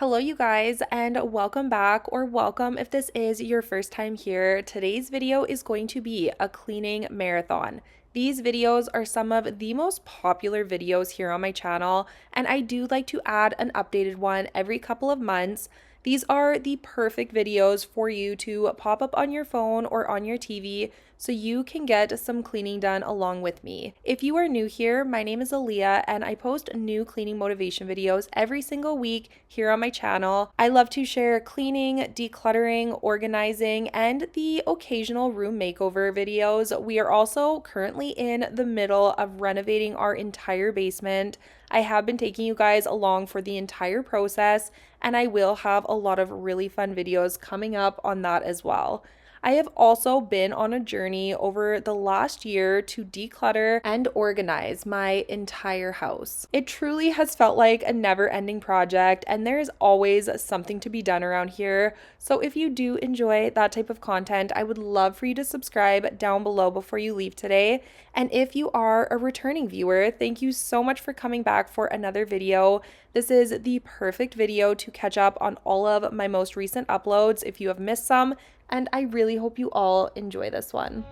Hello, you guys, and welcome back, or welcome if this is your first time here. Today's video is going to be a cleaning marathon. These videos are some of the most popular videos here on my channel, and I do like to add an updated one every couple of months. These are the perfect videos for you to pop up on your phone or on your TV so you can get some cleaning done along with me. If you are new here, my name is Aleah and I post new cleaning motivation videos every single week here on my channel. I love to share cleaning, decluttering, organizing, and the occasional room makeover videos. We are also currently in the middle of renovating our entire basement. I have been taking you guys along for the entire process, and I will have a lot of really fun videos coming up on that as well. I have also been on a journey over the last year to declutter and organize my entire house. It truly has felt like a never-ending project, and there is always something to be done around here. So if you do enjoy that type of content, I would love for you to subscribe down below before you leave today. And if you are a returning viewer, thank you so much for coming back for another video. This is the perfect video to catch up on all of my most recent uploads if you have missed some, and I really hope you all enjoy this one.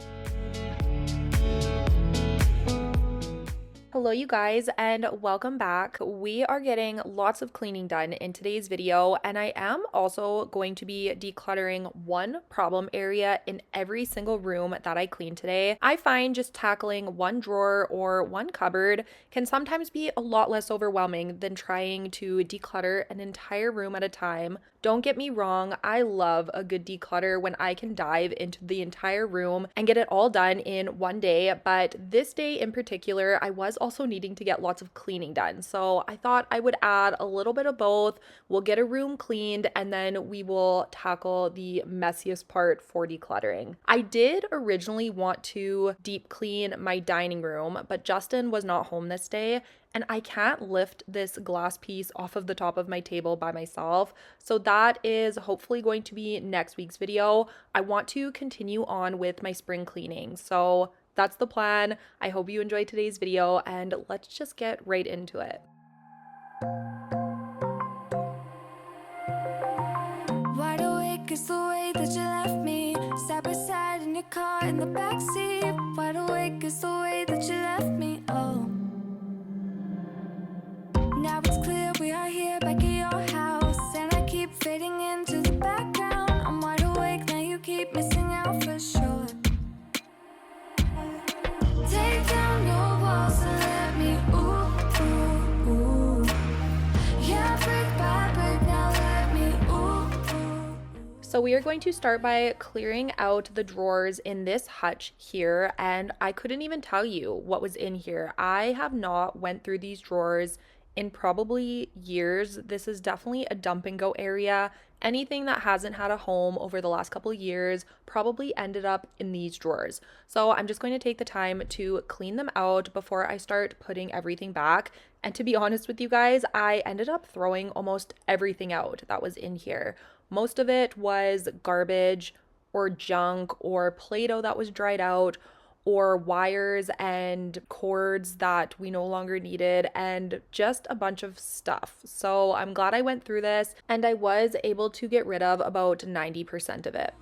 Hello, you guys, and welcome back. We are getting lots of cleaning done in today's video, and I am also going to be decluttering one problem area in every single room that I clean today. I find just tackling one drawer or one cupboard can sometimes be a lot less overwhelming than trying to declutter an entire room at a time. Don't get me wrong, I love a good declutter when I can dive into the entire room and get it all done in one day, but this day in particular, I was also needing to get lots of cleaning done. So I thought I would add a little bit of both. We'll get a room cleaned and then we will tackle the messiest part for decluttering. I did originally want to deep clean my dining room, but Justin was not home this day, and I can't lift this glass piece off of the top of my table by myself. So that is hopefully going to be next week's video. I want to continue on with my spring cleaning. So that's the plan. I hope you enjoyed today's video, and let's just get right into it. Wide awake is the way that you left me, side by side in your car in the backseat. Wide awake is the way that you left me, oh. Now it's clear we are here back at your house, and I keep fading into the background. I'm wide awake, now you keep missing out for sure. Take down your walls and let me, ooh, ooh, ooh. Yeah, brick by brick, now let me, ooh, ooh. So we are going to start by clearing out the drawers in this hutch here, and I couldn't even tell you what was in here. I have not went through these drawers in probably years. This is definitely a dump and go area. Anything that hasn't had a home over the last couple of years probably ended up in these drawers. So I'm just going to take the time to clean them out before I start putting everything back. And to be honest with you guys, I ended up throwing almost everything out that was in here. Most of it was garbage or junk or Play-Doh that was dried out, or wires and cords that we no longer needed, and just a bunch of stuff. So I'm glad I went through this, and I was able to get rid of about 90% of it.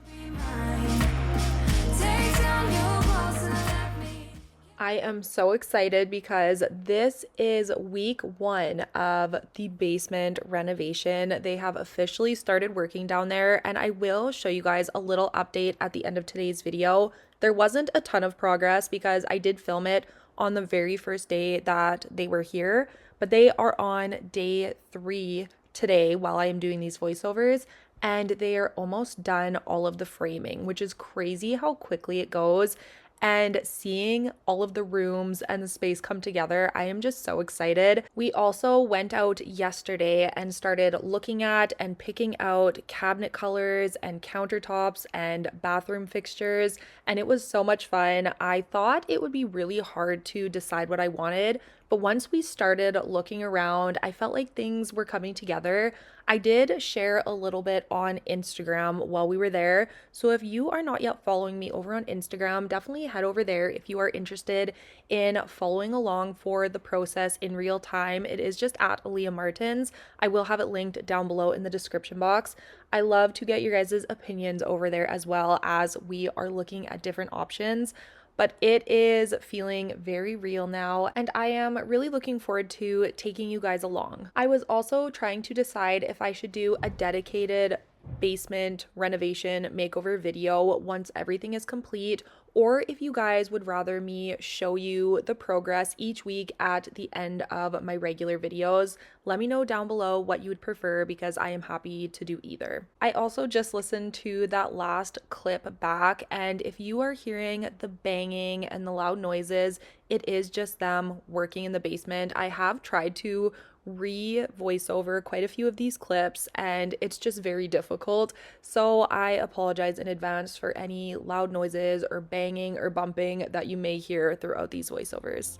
I am so excited because this is week 1 of the basement renovation. They have officially started working down there, and I will show you guys a little update at the end of today's video. There wasn't a ton of progress because I did film it on the very first day that they were here, but they are on day 3 today while I am doing these voiceovers, and they are almost done all of the framing, which is crazy how quickly it goes. And seeing all of the rooms and the space come together, I am just so excited. We also went out yesterday and started looking at and picking out cabinet colors and countertops and bathroom fixtures, and it was so much fun. I thought it would be really hard to decide what I wanted, But once we started looking around, I felt like things were coming together. I did share a little bit on Instagram while we were there. So if you are not yet following me over on Instagram, definitely head over there if you are interested in following along for the process in real time. It is just at Aleah Martins. I will have it linked down below in the description box. I love to get your guys' opinions over there as well as we are looking at different options. But it is feeling very real now, and I am really looking forward to taking you guys along. I was also trying to decide if I should do a dedicated basement renovation makeover video once everything is complete, or if you guys would rather me show you the progress each week at the end of my regular videos. Let me know down below what you would prefer because I am happy to do either. I also just listened to that last clip back, and if you are hearing the banging and the loud noises, it is just them working in the basement. I have tried to re-voice over quite a few of these clips and it's just very difficult. So I apologize in advance for any loud noises or banging or bumping that you may hear throughout these voiceovers.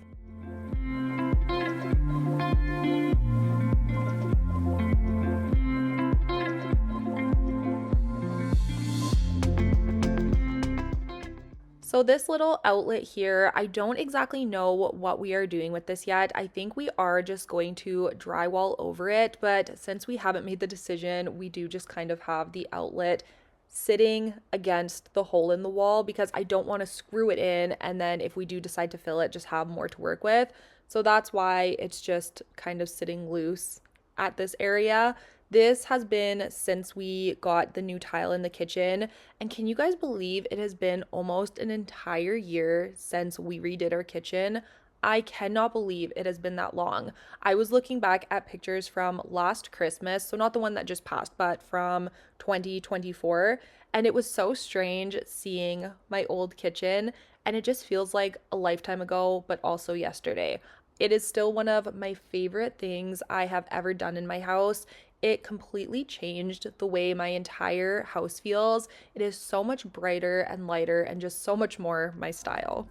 So this little outlet here, I don't exactly know what we are doing with this yet. I think we are just going to drywall over it, but since we haven't made the decision, we do just kind of have the outlet sitting against the hole in the wall because I don't want to screw it in and then if we do decide to fill it, just have more to work with. So that's why it's just kind of sitting loose at this area. This has been since we got the new tile in the kitchen. And can you guys believe it has been almost an entire year since we redid our kitchen? I cannot believe it has been that long. I was looking back at pictures from last Christmas, so not the one that just passed, but from 2024. And it was so strange seeing my old kitchen, and it just feels like a lifetime ago, but also yesterday. It is still one of my favorite things I have ever done in my house. It completely changed the way my entire house feels. It is so much brighter and lighter and just so much more my style.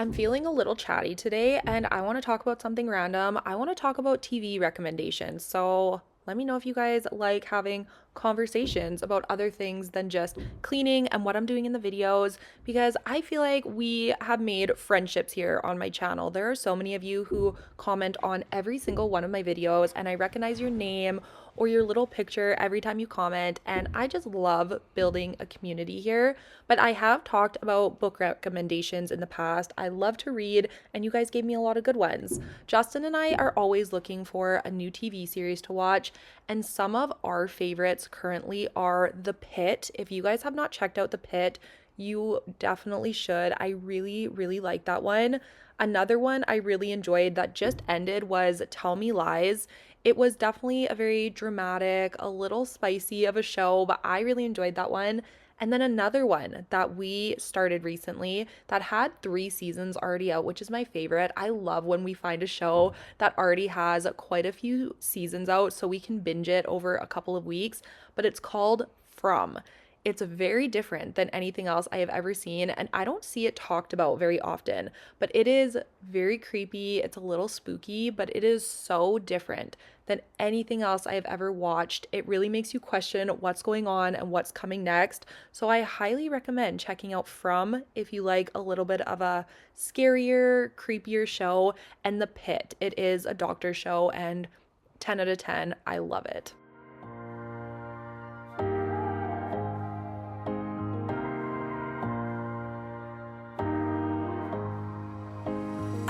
I'm feeling a little chatty today and I want to talk about something random. I want to talk about TV recommendations. So let me know if you guys like having conversations about other things than just cleaning and what I'm doing in the videos, because I feel like we have made friendships here on my channel. There are so many of you who comment on every single one of my videos and I recognize your name or your little picture every time you comment, and I just love building a community here. But I have talked about book recommendations in the past. I love to read and you guys gave me a lot of good ones. Justin and I are always looking for a new TV series to watch, and some of our favorites currently are The Pit. If you guys have not checked out The Pit, you definitely should. I really, really like that one. Another one I really enjoyed that just ended was Tell Me Lies. It was definitely a very dramatic, a little spicy of a show, but I really enjoyed that one. And then another one that we started recently that had 3 seasons already out, which is my favorite. I love when we find a show that already has quite a few seasons out so we can binge it over a couple of weeks, but it's called From. It's very different than anything else I have ever seen, and I don't see it talked about very often, but it is very creepy. It's a little spooky, but it is so different than anything else I have ever watched. It really makes you question what's going on and what's coming next. So I highly recommend checking out From if you like a little bit of a scarier, creepier show, and The Pit. It is a doctor show, and 10 out of 10, I love it.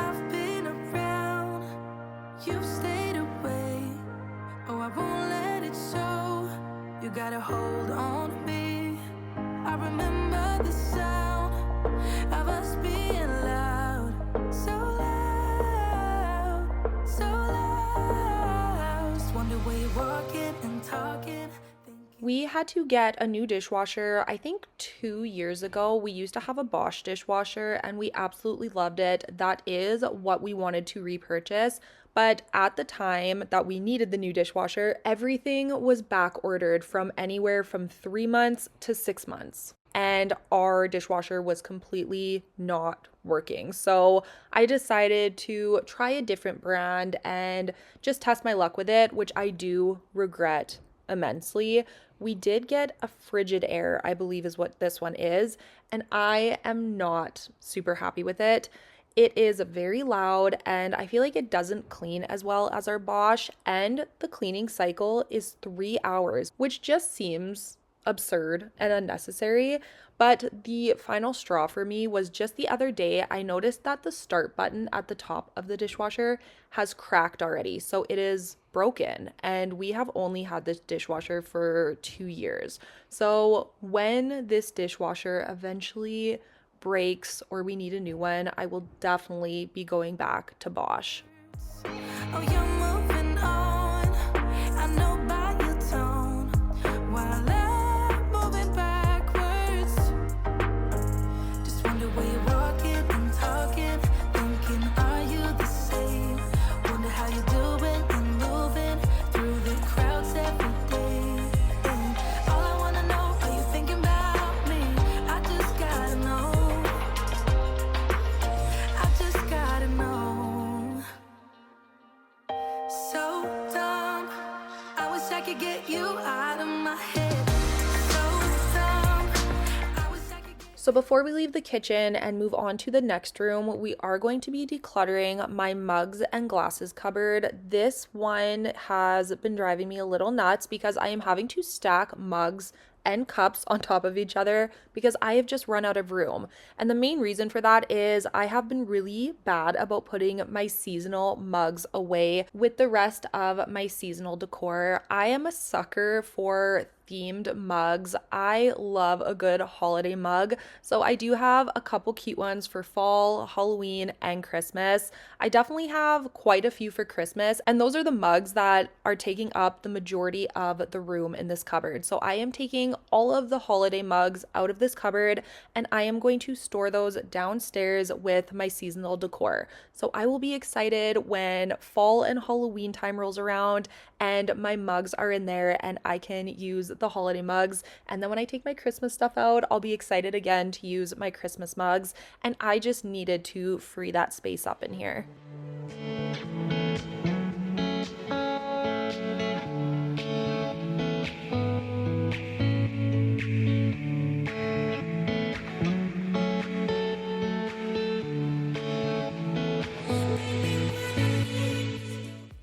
I've been around, you've stayed away. Oh, I won't let it show. You got a hold on me. I remember the sound of us being loud, so loud, so loud. Just wonder where you're walking and talking. We had to get a new dishwasher, I think 2 years ago. We used to have a Bosch dishwasher and we absolutely loved it. That is what we wanted to repurchase. But at the time that we needed the new dishwasher, everything was back ordered from anywhere from 3 months to 6 months. And our dishwasher was completely not working. So I decided to try a different brand and just test my luck with it, which I do regret immensely. We did get a frigid air, I believe is what this one is, and I am not super happy with it. It is very loud and I feel like it doesn't clean as well as our Bosch, and the cleaning cycle is 3 hours, which just seems absurd and unnecessary. But the final straw for me was just the other day, I noticed that the start button at the top of the dishwasher has cracked already. So it is broken, and we have only had this dishwasher for 2 years. So when this dishwasher eventually breaks or we need a new one, I will definitely be going back to Bosch. Oh, you're moving on. I know by your tone. While I'm moving backwards, just wonder where you're walking and talking. Thinking, are you the same? Wonder how you do it and moving through the crowds every day. All I wanna know, are you thinking about me? I just gotta know. I just gotta know. So dumb. I wish I could get you out of my head. So dumb. I wish I could get. So before we leave the kitchen and move on to the next room, we are going to be decluttering my mugs and glasses cupboard. This one has been driving me a little nuts because I am having to stack mugs and cups on top of each other because I have just run out of room. And the main reason for that is I have been really bad about putting my seasonal mugs away with the rest of my seasonal decor. I am a sucker for themed mugs. I love a good holiday mug. So I do have a couple cute ones for fall, Halloween, and Christmas. I definitely have quite a few for Christmas, and those are the mugs that are taking up the majority of the room in this cupboard. So I am taking all of the holiday mugs out of this cupboard and I am going to store those downstairs with my seasonal decor. So I will be excited when fall and Halloween time rolls around and my mugs are in there and I can use the holiday mugs. And then when I take my Christmas stuff out, I'll be excited again to use my Christmas mugs. And I just needed to free that space up in here.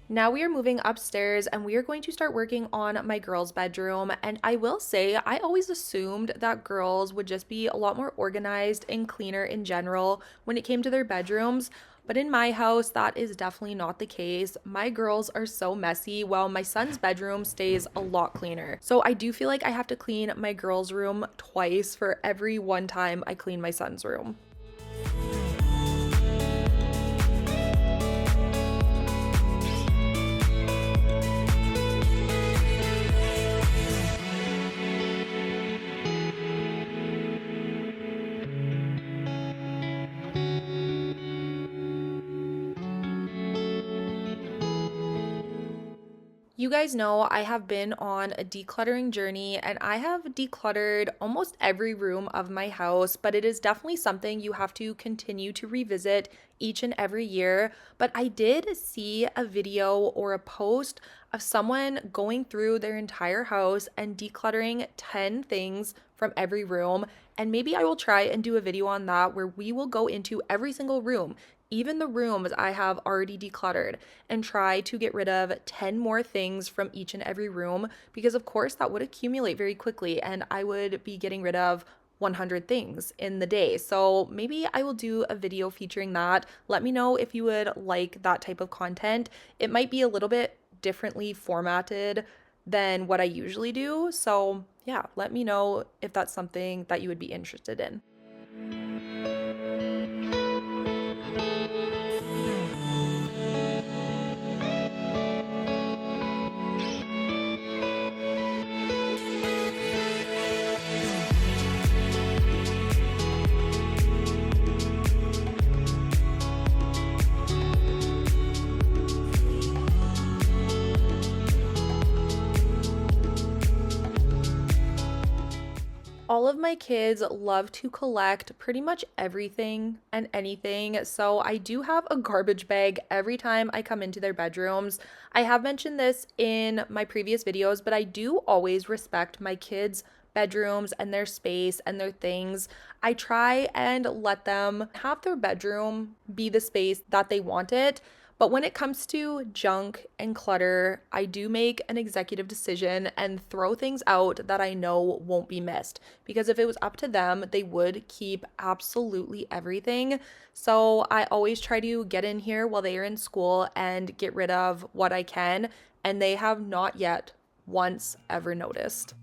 Now we are moving upstairs and we are going to start working on my girls' bedroom. And I will say, I always assumed that girls would just be a lot more organized and cleaner in general when it came to their bedrooms. But in my house, that is definitely not the case. My girls are so messy, while my son's bedroom stays a lot cleaner. So I do feel like I have to clean my girls' room twice for every one time I clean my son's room. You guys know I have been on a decluttering journey and I have decluttered almost every room of my house, but it is definitely something you have to continue to revisit each and every year. But I did see a video or a post of someone going through their entire house and decluttering 10 things from every room. And maybe I will try and do a video on that where we will go into every single room, even the rooms I have already decluttered, and try to get rid of 10 more things from each and every room, because of course that would accumulate very quickly and I would be getting rid of 100 things in the day. So maybe I will do a video featuring that. Let me know if you would like that type of content. It might be a little bit differently formatted than what I usually do. So yeah, let me know if that's something that you would be interested in. All of my kids love to collect pretty much everything and anything, so I do have a garbage bag every time I come into their bedrooms. I have mentioned this in my previous videos, but I do always respect my kids' bedrooms and their space and their things. I try and let them have their bedroom be the space that they want it. But when it comes to junk and clutter, I do make an executive decision and throw things out that I know won't be missed. Because if it was up to them, they would keep absolutely everything. So I always try to get in here while they are in school and get rid of what I can. And they have not yet once ever noticed.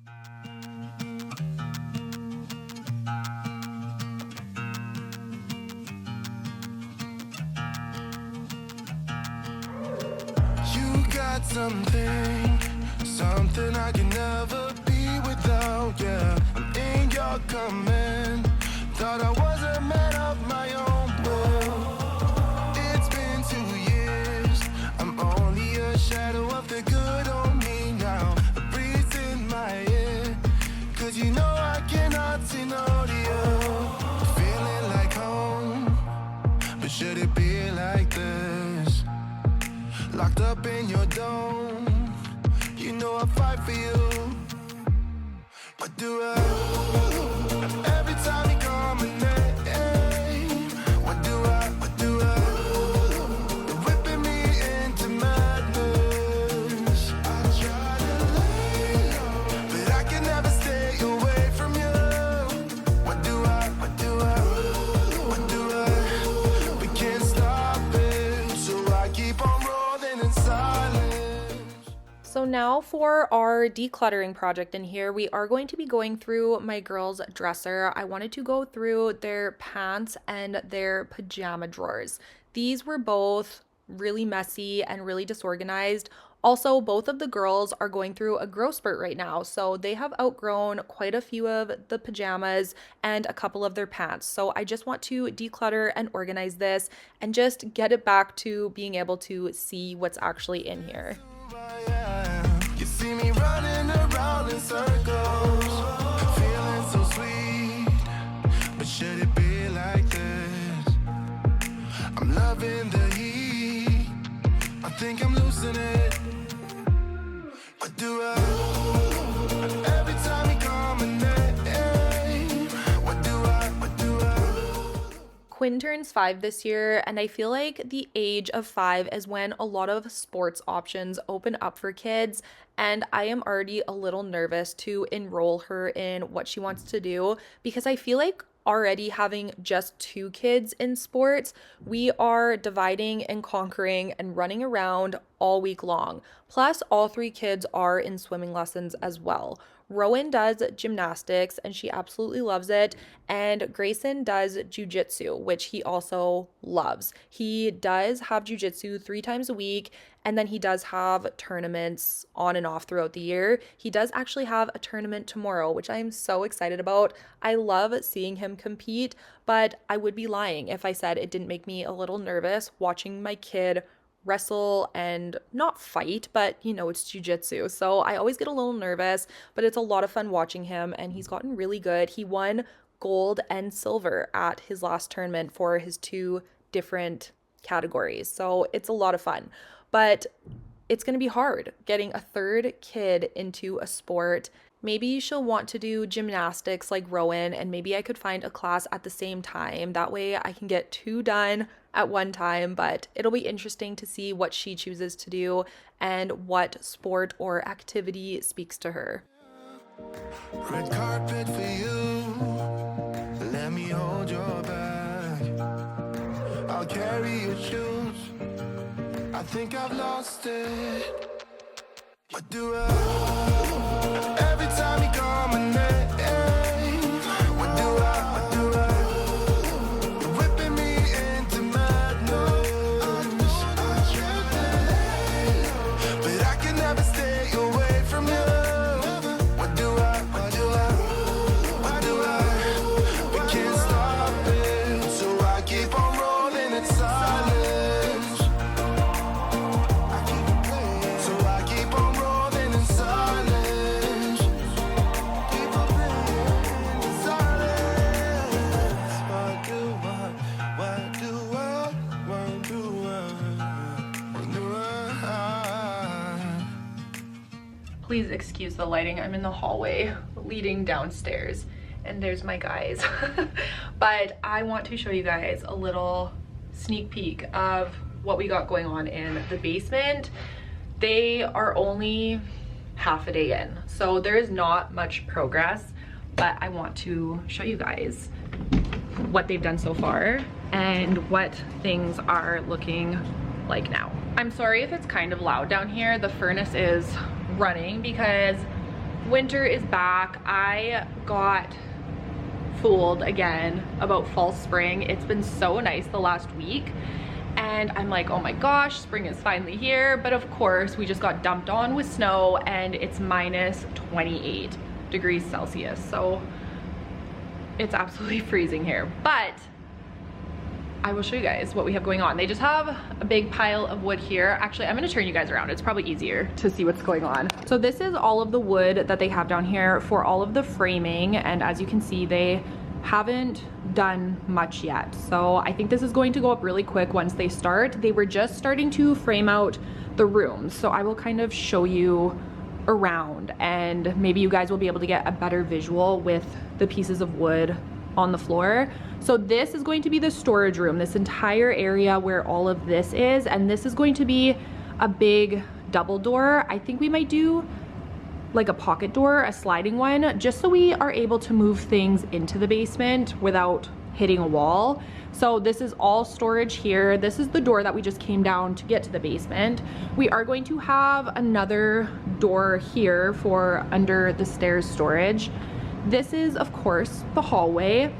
Something I can never be without, yeah. I'm in your command. Thought I was a man of my own, but it's been 2 years. I'm only a shadow of the good on me now. A breeze in my ear, 'cause you know I cannot say no to you. Feeling like home, but should it be like this? Locked up in your dome, you know I fight for you. What do I do? Every time you call my name, what do I do? You're whipping me into madness. I try to lay low, but I can never stay away from you. What do I do? We can't stop it, so I keep on rolling in silence. So now for our decluttering project in here, we are going to be going through my girls' dresser. I wanted to go through their pants and their pajama drawers. These were both really messy and really disorganized. Also, both of the girls are going through a growth spurt right now, so they have outgrown quite a few of the pajamas and a couple of their pants. So I just want to declutter and organize this and just get it back to being able to see what's actually in here. You see me running around in circles, feeling so sweet, but should it be like this? I'm loving the heat, I think I'm losing it. What do I do? Every time you call my name, what do I Quinn turns 5 this year, and I feel like the age of 5 is when a lot of sports options open up for kids, and I am already a little nervous to enroll her in what she wants to do because I feel like already having just 2 kids in sports, we are dividing and conquering and running around all week long. Plus, all 3 kids are in swimming lessons as well. Rowan does gymnastics and she absolutely loves it, and Grayson does jujitsu, which he also loves. He does have jujitsu 3 times a week, and then he does have tournaments on and off throughout the year. He does actually have a tournament tomorrow, which I am so excited about. I love seeing him compete, but I would be lying if I said it didn't make me a little nervous watching my kid wrestle and not fight, but it's jujitsu. So I always get a little nervous, but it's a lot of fun watching him, and he's gotten really good. He won gold and silver at his last tournament for his 2 different categories. So it's a lot of fun, but it's going to be hard getting a 3rd kid into a sport. Maybe she'll want to do gymnastics like Rowan, and maybe I could find a class at the same time. That way I can get 2 done at one time, but it'll be interesting to see what she chooses to do and what sport or activity speaks to her. Red carpet for you, let me hold your bag. I'll carry your shoes, I think I've lost it. What do I do? Every time you call my name, what do I do? You're whipping me into madness. I try to lay low, but I can never stay away from you. What do I do? We can't stop it, so I keep on rolling in silence. So I keep on rolling in silence. What do I want to Please excuse the lighting. I'm in the hallway leading downstairs and there's my guys. But I want to show you guys a little sneak peek of what we got going on in the basement. They are only half a day in, so there is not much progress, but I want to show you guys what they've done so far and what things are looking like now. I'm sorry if it's kind of loud down here. The furnace is running because winter is back. I got fooled again about fall spring. It's been so nice the last week and I'm like, oh my gosh, spring is finally here. But of course we just got dumped on with snow and it's minus 28 degrees Celsius. So it's absolutely freezing here, but I will show you guys what we have going on. They just have a big pile of wood here. Actually, I'm gonna turn you guys around. It's probably easier to see what's going on. So this is all of the wood that they have down here for all of the framing. And as you can see, they haven't done much yet. So I think this is going to go up really quick once they start. They were just starting to frame out the rooms. So I will kind of show you around and maybe you guys will be able to get a better visual with the pieces of wood on the floor. So this is going to be the storage room, this entire area where all of this is, and this is going to be a big double door. I think we might do like a pocket door, a sliding one, just so we are able to move things into the basement without hitting a wall. So this is all storage here. This is the door that we just came down to get to the basement. We are going to have another door here for under the stairs storage. This is, of course, the hallway.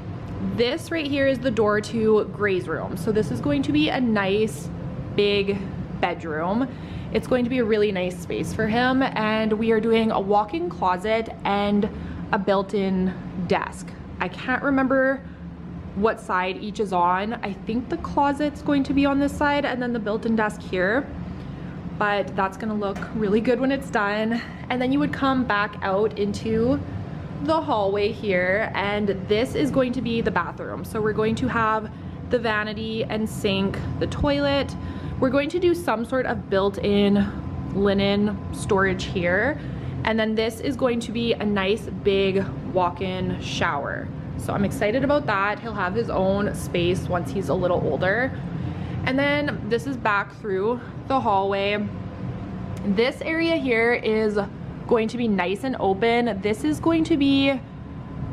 This right here is the door to Gray's room. So this is going to be a nice big bedroom. It's going to be a really nice space for him. And we are doing a walk-in closet and a built-in desk. I can't remember what side each is on. I think the closet's going to be on this side and then the built-in desk here. But that's gonna look really good when it's done. And then you would come back out into the hallway here, and this is going to be the bathroom. So we're going to have the vanity and sink, the toilet. We're going to do some sort of built-in linen storage here, and then this is going to be a nice big walk-in shower. So I'm excited about that. He'll have his own space once he's a little older. And then this is back through the hallway. This area here is going to be nice and open. This is going to be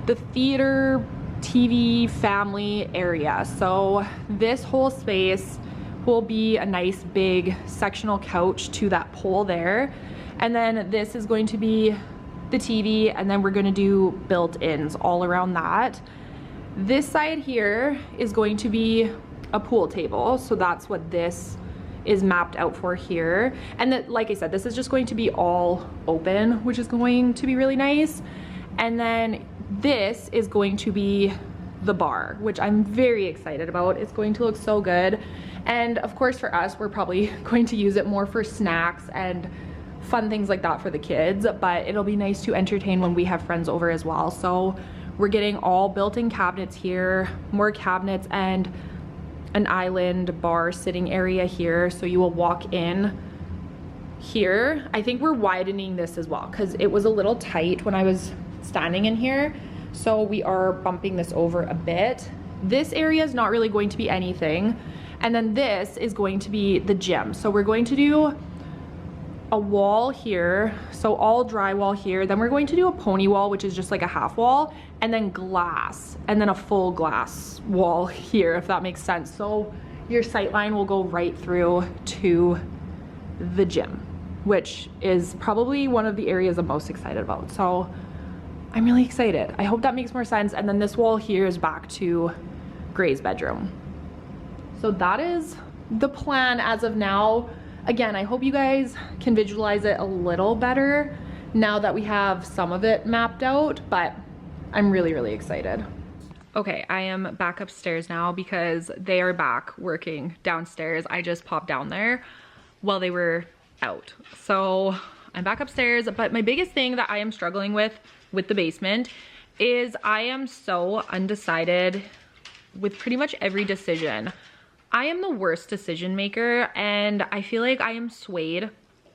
the theater, TV, family area. So this whole space will be a nice big sectional couch to that pole there. And then this is going to be the TV, and then we're gonna do built-ins all around that. This side here is going to be a pool table. So that's what this is mapped out for here. And that, like I said, this is just going to be all open, which is going to be really nice. And then this is going to be the bar, which I'm very excited about. It's going to look so good. And of course for us, we're probably going to use it more for snacks and fun things like that for the kids, but it'll be nice to entertain when we have friends over as well. So we're getting all built-in cabinets here, more cabinets, and an island bar sitting area here. So you will walk in here. I think we're widening this as well because it was a little tight when I was standing in here. So we are bumping this over a bit. This area is not really going to be anything. And then this is going to be the gym. So we're going to do a wall here, so all drywall here. Then we're going to do a pony wall, which is just like a half wall, and then glass, and then a full glass wall here, if that makes sense. So your sight line will go right through to the gym, which is probably one of the areas I'm most excited about. So I'm really excited. I hope that makes more sense. And then this wall here is back to Gray's bedroom. So that is the plan as of now. Again, I hope you guys can visualize it a little better now that we have some of it mapped out, but I'm really, really excited. Okay, I am back upstairs now because they are back working downstairs. I just popped down there while they were out. So I'm back upstairs, but my biggest thing that I am struggling with the basement is I am so undecided with pretty much every decision. I am the worst decision maker, and I feel like I am swayed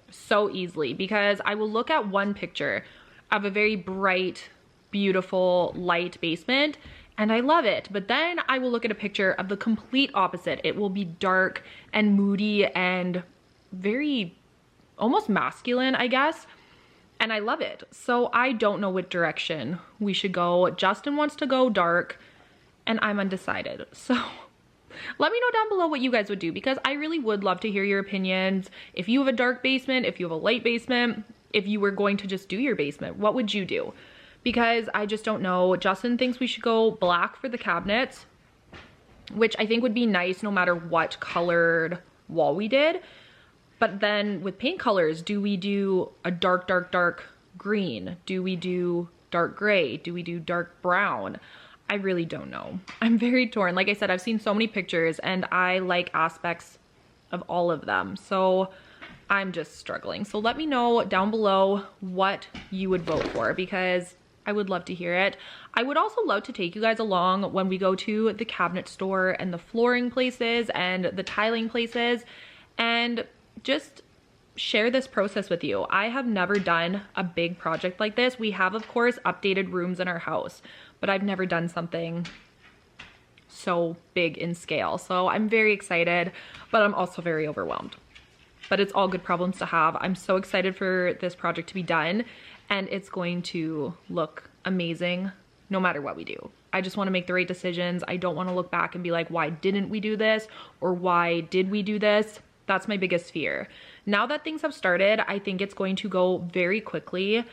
so easily because I will look at one picture of a very bright, beautiful, light basement and I love it. But then I will look at a picture of the complete opposite. It will be dark and moody and very almost masculine, I guess. And I love it. So I don't know what direction we should go. Justin wants to go dark and I'm undecided. So let me know down below what you guys would do because I really would love to hear your opinions. If you have a dark basement, if you have a light basement, if you were going to just do your basement, what would you do? Because I just don't know. Justin thinks we should go black for the cabinets, which I think would be nice no matter what colored wall we did. But then with paint colors, do we do a dark, dark, dark green? Do we do dark gray? Do we do dark brown? I really don't know. I'm very torn. Like I said, I've seen so many pictures and I like aspects of all of them. So I'm just struggling. So let me know down below what you would vote for because I would love to hear it. I would also love to take you guys along when we go to the cabinet store and the flooring places and the tiling places and just share this process with you. I have never done a big project like this. We have, of course, updated rooms in our house, but I've never done something so big in scale. So I'm very excited, but I'm also very overwhelmed. But it's all good problems to have. I'm so excited for this project to be done and it's going to look amazing no matter what we do. I just want to make the right decisions. I don't want to look back and be like, why didn't we do this? Or why did we do this? That's my biggest fear. Now that things have started, I think it's going to go very quickly.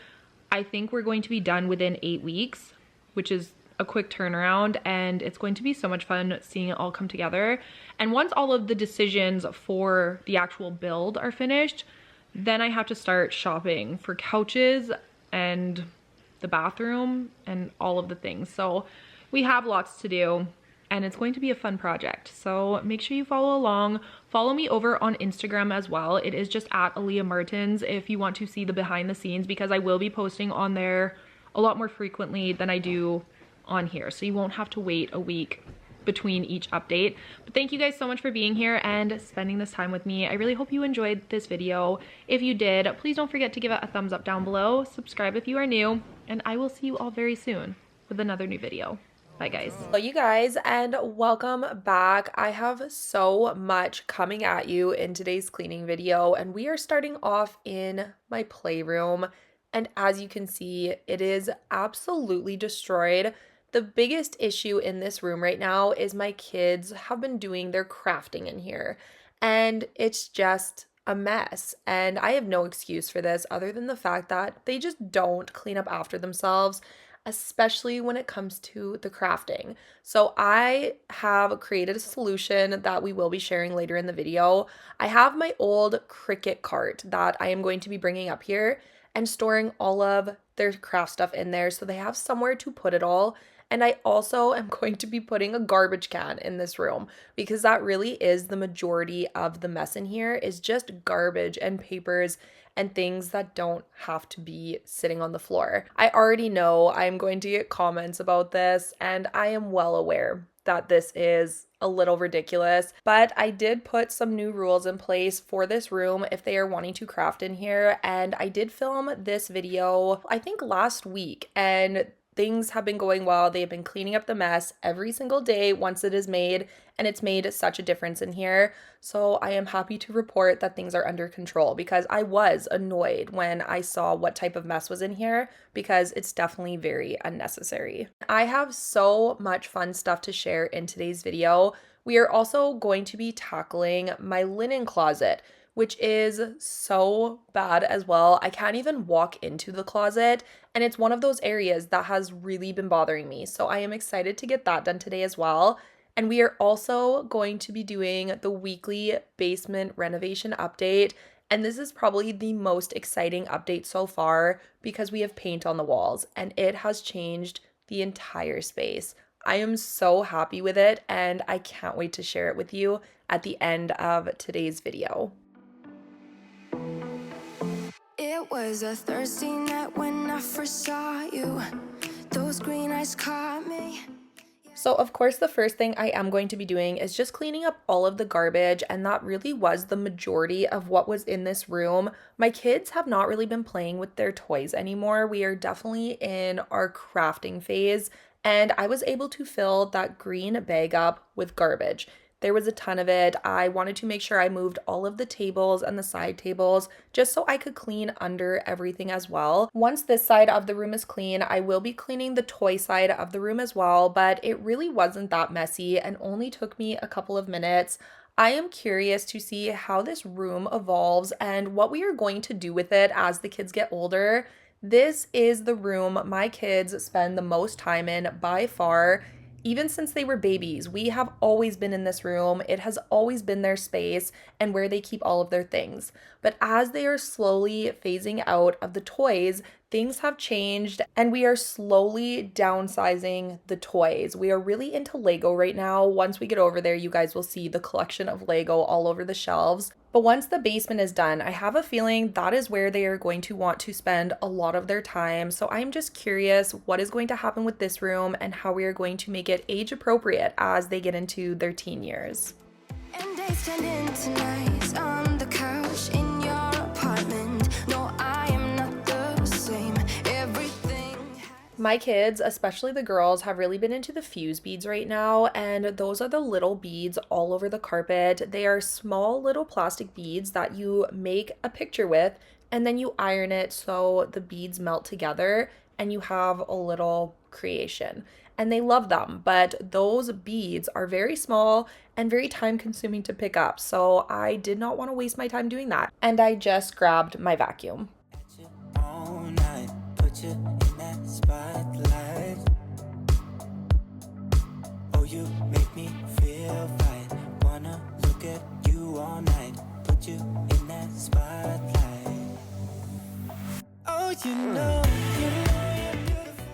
I think we're going to be done within 8 weeks, which is a quick turnaround, and it's going to be so much fun seeing it all come together. And once all of the decisions for the actual build are finished, then I have to start shopping for couches and the bathroom and all of the things. So we have lots to do. And it's going to be a fun project. So make sure you follow along. Follow me over on Instagram as well. It is just at Aleah Martins if you want to see the behind the scenes because I will be posting on there a lot more frequently than I do on here. So you won't have to wait a week between each update. But thank you guys so much for being here and spending this time with me. I really hope you enjoyed this video. If you did, please don't forget to give it a thumbs up down below. Subscribe if you are new. And I will see you all very soon with another new video. Bye guys. Hello you guys and welcome back. I have so much coming at you in today's cleaning video and we are starting off in my playroom and as you can see it is absolutely destroyed. The biggest issue in this room right now is my kids have been doing their crafting in here and it's just a mess and I have no excuse for this other than the fact that they just don't clean up after themselves, especially when it comes to the crafting. So I have created a solution that we will be sharing later in the video. I have my old Cricut cart that I am going to be bringing up here and storing all of their craft stuff in there so they have somewhere to put it all. And I also am going to be putting a garbage can in this room because that really is the majority of the mess in here is just garbage and papers and things that don't have to be sitting on the floor. I already know I'm going to get comments about this and I am well aware that this is a little ridiculous, but I did put some new rules in place for this room if they are wanting to craft in here. And I did film this video, I think last week, and things have been going well. They've been cleaning up the mess every single day once it is made, and it's made such a difference in here. So I am happy to report that things are under control because I was annoyed when I saw what type of mess was in here because it's definitely very unnecessary. I have so much fun stuff to share in today's video. We are also going to be tackling my linen closet, which is so bad as well. I can't even walk into the closet, and it's one of those areas that has really been bothering me. So I am excited to get that done today as well. And we are also going to be doing the weekly basement renovation update. And this is probably the most exciting update so far because we have paint on the walls and it has changed the entire space. I am so happy with it and I can't wait to share it with you at the end of today's video. It was a Thursday night when I first saw you. Those green eyes caught me. So, of course, the first thing I am going to be doing is just cleaning up all of the garbage, and that really was the majority of what was in this room. My kids have not really been playing with their toys anymore. We are definitely in our crafting phase, and I was able to fill that green bag up with garbage. There was a ton of it. I wanted to make sure I moved all of the tables and the side tables just so I could clean under everything as well. Once this side of the room is clean, I will be cleaning the toy side of the room as well, but it really wasn't that messy and only took me a couple of minutes. I am curious to see how this room evolves and what we are going to do with it as the kids get older. This is the room my kids spend the most time in by far. Even since they were babies, we have always been in this room. It has always been their space and where they keep all of their things. But as they are slowly phasing out of the toys, things have changed and we are slowly downsizing the toys. We are really into Lego right now. Once we get over there, you guys will see the collection of Lego all over the shelves. But once the basement is done, I have a feeling that is where they are going to want to spend a lot of their time. So I'm just curious what is going to happen with this room and how we are going to make it age appropriate as they get into their teen years. And days turn into nights on the couch in your apartment. No, I am not the same. Everything. My kids, especially the girls, have really been into the fuse beads right now, and those are the little beads all over the carpet. They are small little plastic beads that you make a picture with, and then you iron it so the beads melt together and you have a little creation. And they love them, but those beads are very small and very time consuming to pick up. So I did not want to waste my time doing that. And I just grabbed my vacuum. All night, put you in that spotlight. Oh, you make me feel right. Wanna look at you all night. Put you in that spotlight. Oh, you know you're beautiful.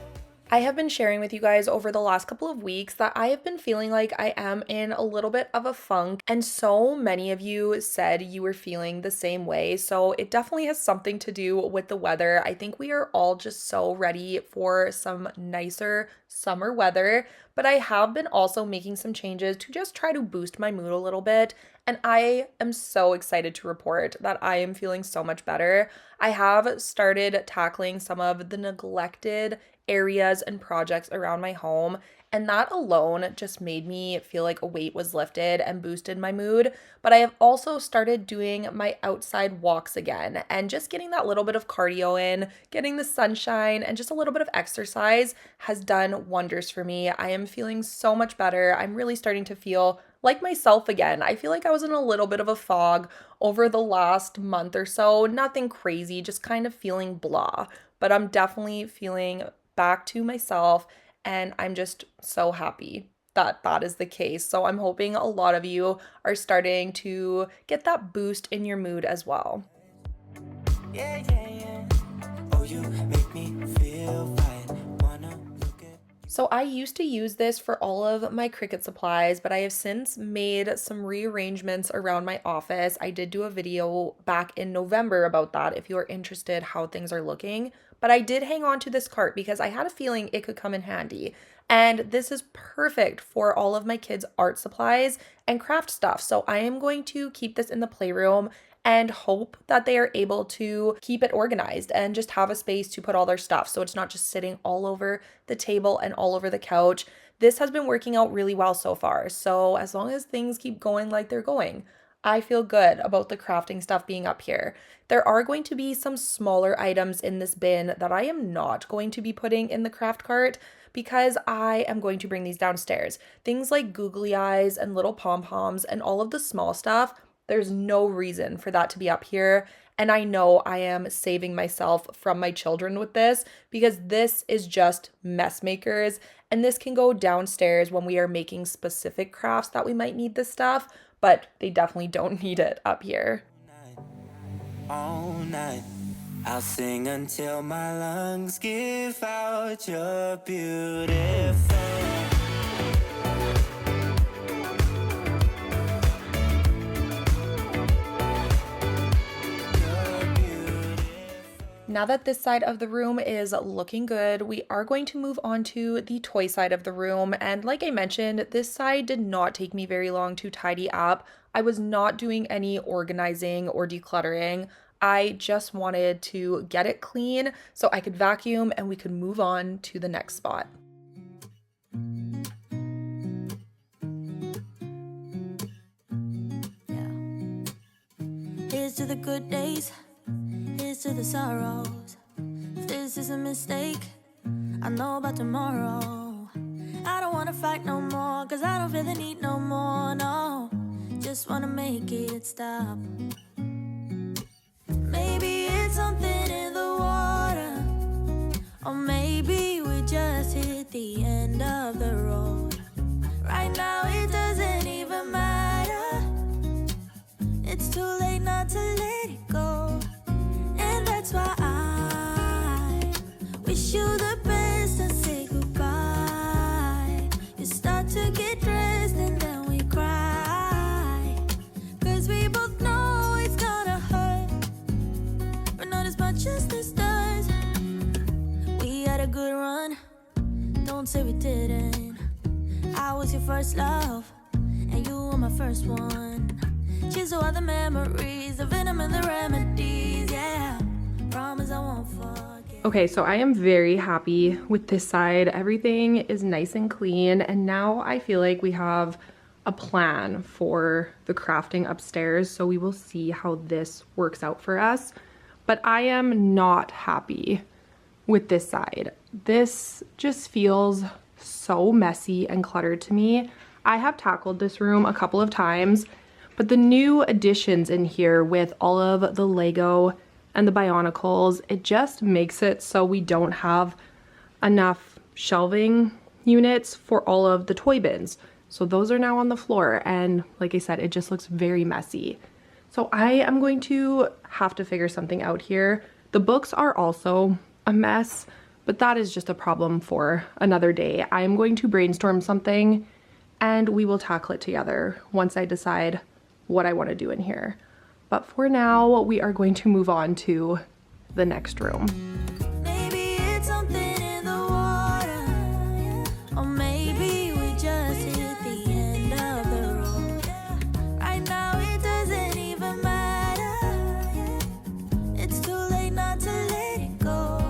I have been sharing with you guys over the last couple of weeks that I have been feeling like I am in a little bit of a funk, and so many of you said you were feeling the same way. So it definitely has something to do with the weather. I think we are all just so ready for some nicer summer weather, but I have been also making some changes to just try to boost my mood a little bit. And I am so excited to report that I am feeling so much better. I have started tackling some of the neglected areas and projects around my home, and that alone just made me feel like a weight was lifted and boosted my mood. But I have also started doing my outside walks again and just getting that little bit of cardio in, getting the sunshine, and just a little bit of exercise has done wonders for me. I am feeling so much better. I'm really starting to feel like myself again. I feel like I was in a little bit of a fog over the last month or so. Nothing crazy, just kind of feeling blah. But I'm definitely feeling back to myself, and I'm just so happy that that is the case. So I'm hoping a lot of you are starting to get that boost in your mood as well. Yeah, yeah, yeah. Oh, you make me feel right. Wanna look at. So I used to use this for all of my Cricut supplies, but I have since made some rearrangements around my office. I did do a video back in November about that if you are interested how things are looking. But I did hang on to this cart because I had a feeling it could come in handy. And this is perfect for all of my kids' art supplies and craft stuff. So I am going to keep this in the playroom and hope that they are able to keep it organized and just have a space to put all their stuff so it's not just sitting all over the table and all over the couch. This has been working out really well so far. So as long as things keep going like they're going, I feel good about the crafting stuff being up here. There are going to be some smaller items in this bin that I am not going to be putting in the craft cart because I am going to bring these downstairs. Things like googly eyes and little pom-poms and all of the small stuff, there's no reason for that to be up here. And I know I am saving myself from my children with this because this is just mess makers. And this can go downstairs when we are making specific crafts that we might need this stuff, but they definitely don't need it up here. All night, I'll sing until my lungs give out. You're beautiful. You're beautiful. Now that this side of the room is looking good, we are going to move on to the toy side of the room. And like I mentioned, this side did not take me very long to tidy up. I was not doing any organizing or decluttering. I just wanted to get it clean so I could vacuum and we could move on to the next spot. Here's to the good days, here's to the sorrows. If this is a mistake, I know about tomorrow. I don't wanna fight no more, cause I don't feel the need no more, no. Just wanna make it stop. Maybe it's something in the water, or maybe we just hit the end of the road. Right now it doesn't even matter. It's too late not to let it go. And that's why I wish you the best and say goodbye. You start to get dressed and then we cry, cause we both know it's gonna hurt, but not as much as this does. We had a good run, don't say we didn't. I was your first love, and you were my first one. Cheers to all the memories, the venom and the remedies, yeah. Promise I won't forget. Okay, so I am very happy with this side. Everything is nice and clean, and now I feel like we have a plan for the crafting upstairs, so we will see how this works out for us. But I am not happy with this side. This just feels so messy and cluttered to me. I have tackled this room a couple of times, but the new additions in here with all of the Lego and the Bionicles, it just makes it so we don't have enough shelving units for all of the toy bins. So those are now on the floor, and like I said, it just looks very messy. So I am going to have to figure something out here. The books are also a mess, but that is just a problem for another day. I am going to brainstorm something and we will tackle it together once I decide what I want to do in here. But for now, we are going to move on to the next room. Maybe it's something in the water, or maybe we just hit the end of the road. Right now it doesn't even matter. It's too late not to let it go.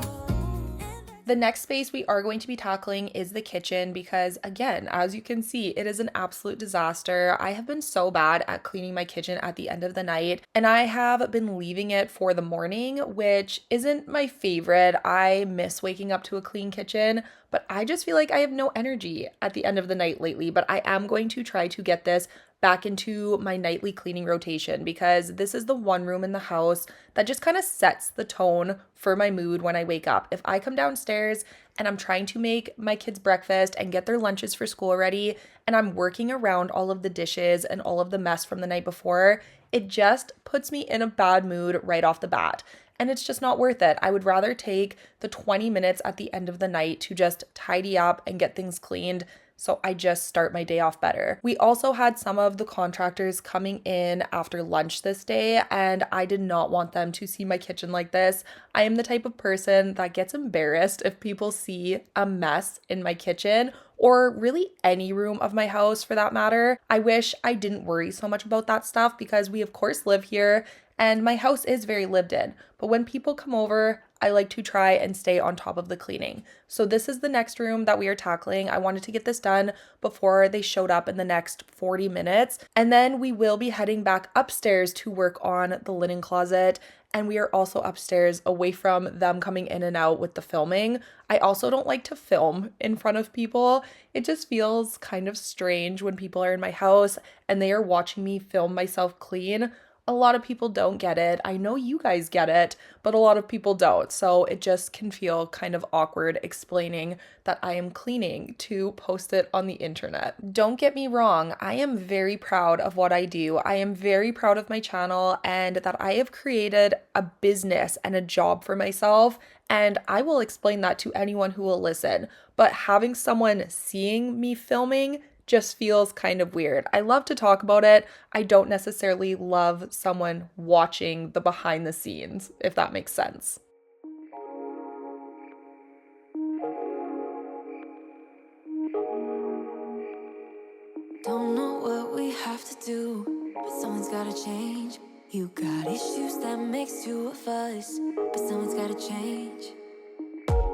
The next space we are going to be tackling is the kitchen because, again, as you can see, it is an absolute disaster. I have been so bad at cleaning my kitchen at the end of the night, and I have been leaving it for the morning, which isn't my favorite. I miss waking up to a clean kitchen, but I just feel like I have no energy at the end of the night lately. But I am going to try to get this back into my nightly cleaning rotation because this is the one room in the house that just kind of sets the tone for my mood when I wake up. If I come downstairs and I'm trying to make my kids breakfast and get their lunches for school ready, and I'm working around all of the dishes and all of the mess from the night before, it just puts me in a bad mood right off the bat. And it's just not worth it. I would rather take the 20 minutes at the end of the night to just tidy up and get things cleaned, so I just start my day off better. We also had some of the contractors coming in after lunch this day, and I did not want them to see my kitchen like this. I am the type of person that gets embarrassed if people see a mess in my kitchen, or really any room of my house for that matter. I wish I didn't worry so much about that stuff because we of course live here and my house is very lived in. But when people come over, I like to try and stay on top of the cleaning. So this is the next room that we are tackling. I wanted to get this done before they showed up in the next 40 minutes. And then we will be heading back upstairs to work on the linen closet. And we are also upstairs away from them coming in and out with the filming. I also don't like to film in front of people. It just feels kind of strange when people are in my house and they are watching me film myself clean. A lot of people don't get it. I know you guys get it, but a lot of people don't. So it just can feel kind of awkward explaining that I am cleaning to post it on the internet. Don't get me wrong. I am very proud of what I do. I am very proud of my channel and that I have created a business and a job for myself. And I will explain that to anyone who will listen. But having someone seeing me filming just feels kind of weird. I love to talk about it. I don't necessarily love someone watching the behind the scenes, if that makes sense. You got issues that makes you a fuss, but someone's gotta change.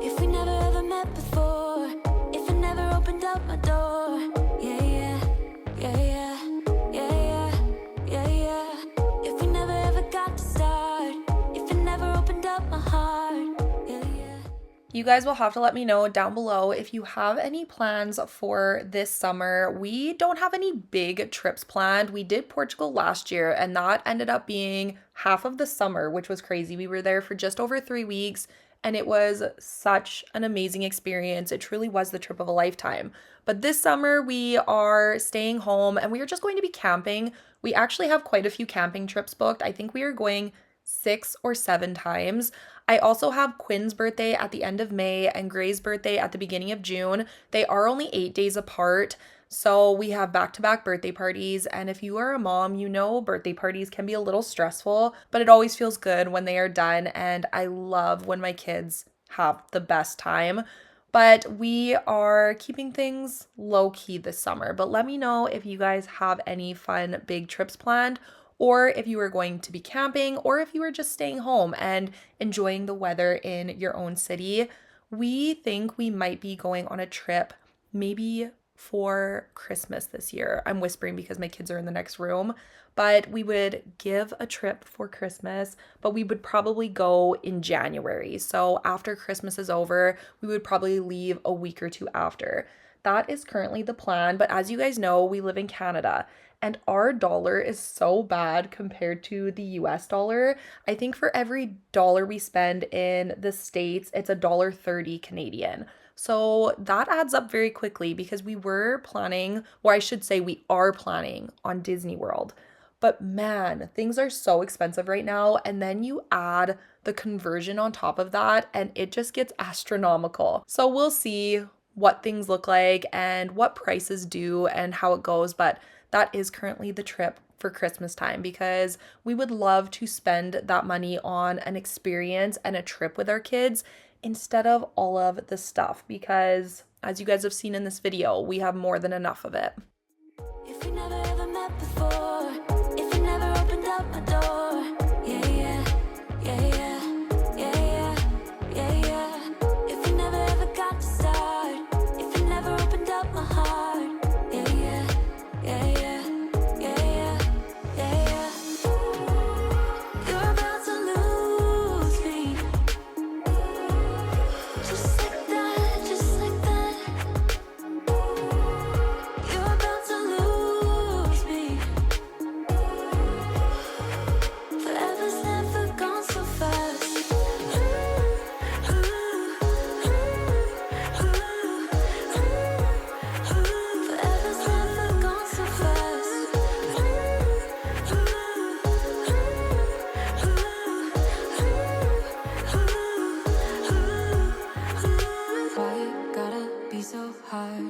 If we never ever met before, if I never opened up my door, yeah, yeah, yeah, yeah, yeah, yeah, yeah, yeah. If we never ever got to start, if I never opened up my heart, yeah, yeah. You guys will have to let me know down below if you have any plans for this summer. We don't have any big trips planned. We did Portugal last year, and that ended up being half of the summer, which was crazy. We were there for just over 3 weeks, and it was such an amazing experience. It truly was the trip of a lifetime. But this summer, we are staying home and we are just going to be camping. We actually have quite a few camping trips booked. I think we are going 6 or 7 times. I also have Quinn's birthday at the end of May and Gray's birthday at the beginning of June. They are only 8 days apart. So we have back-to-back birthday parties. And if you are a mom, you know birthday parties can be a little stressful, but it always feels good when they are done. And I love when my kids have the best time. But we are keeping things low-key this summer. But let me know if you guys have any fun big trips planned, or if you are going to be camping, or if you are just staying home and enjoying the weather in your own city. We think we might be going on a trip maybe for Christmas this year. I'm whispering because my kids are in the next room, but we would give a trip for Christmas, but we would probably go in January. So after Christmas is over, we would probably leave a week or two after. That is currently the plan, but as you guys know, we live in Canada and our dollar is so bad compared to the US dollar. I think for every dollar we spend in the States, it's $1.30 Canadian. So that adds up very quickly because we were planning, or I should say we are planning on Disney World. But man, things are so expensive right now. And then you add the conversion on top of that, and it just gets astronomical. So we'll see what things look like and what prices do and how it goes. But that is currently the trip for Christmas time because we would love to spend that money on an experience and a trip with our kids instead of all of the stuff because, as you guys have seen in this video, we have more than enough of it. If we never ever met before, if I never opened up my door, yeah, yeah, yeah, yeah, yeah, yeah, yeah, yeah. If we never ever got to start, if I never opened up my heart, yeah, yeah, yeah, yeah, yeah, yeah, yeah, yeah. You're about to lose me, just like that, just like that. You're about to lose me. Forever's never gone so fast. Forever's never gone so fast. Why you gotta be so hard?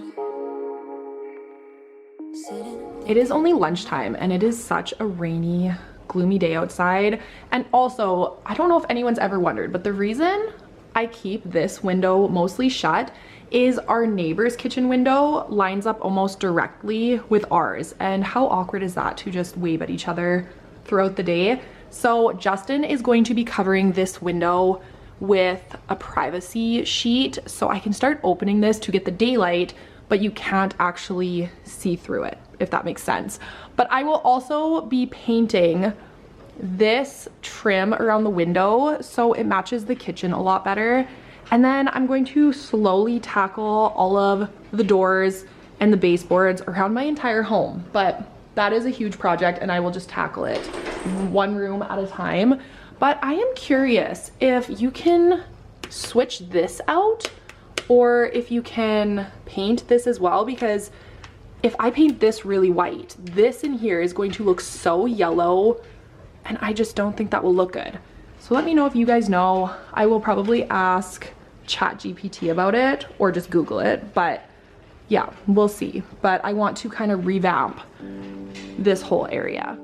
It is only lunchtime and it is such a rainy, gloomy day outside. And also, I don't know if anyone's ever wondered, but the reason I keep this window mostly shut is our neighbor's kitchen window lines up almost directly with ours. And how awkward is that to just wave at each other throughout the day? So Justin is going to be covering this window with a privacy sheet so I can start opening this to get the daylight, but you can't actually see through it, if that makes sense. But I will also be painting this trim around the window so it matches the kitchen a lot better. And then I'm going to slowly tackle all of the doors and the baseboards around my entire home. But that is a huge project and I will just tackle it one room at a time. But I am curious if you can switch this out or if you can paint this as well, because if I paint this really white, this in here is going to look so yellow and I just don't think that will look good. So let me know if you guys know. I will probably ask ChatGPT about it or just Google it, but yeah, we'll see. But I want to kind of revamp this whole area.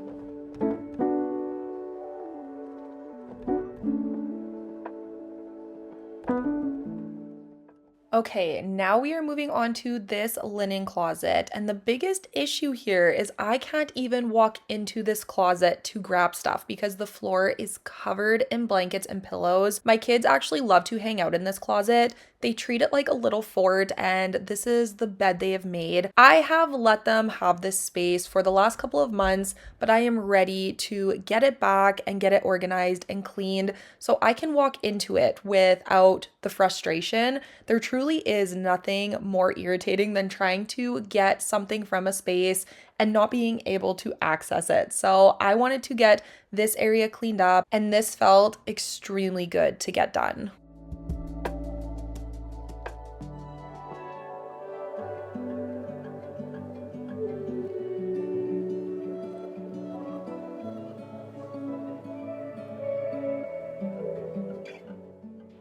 Okay, now we are moving on to this linen closet. And the biggest issue here is I can't even walk into this closet to grab stuff because the floor is covered in blankets and pillows. My kids actually love to hang out in this closet. They treat it like a little fort, and this is the bed they have made. I have let them have this space for the last couple of months, but I am ready to get it back and get it organized and cleaned so I can walk into it without the frustration. There truly is nothing more irritating than trying to get something from a space and not being able to access it. So I wanted to get this area cleaned up, and this felt extremely good to get done.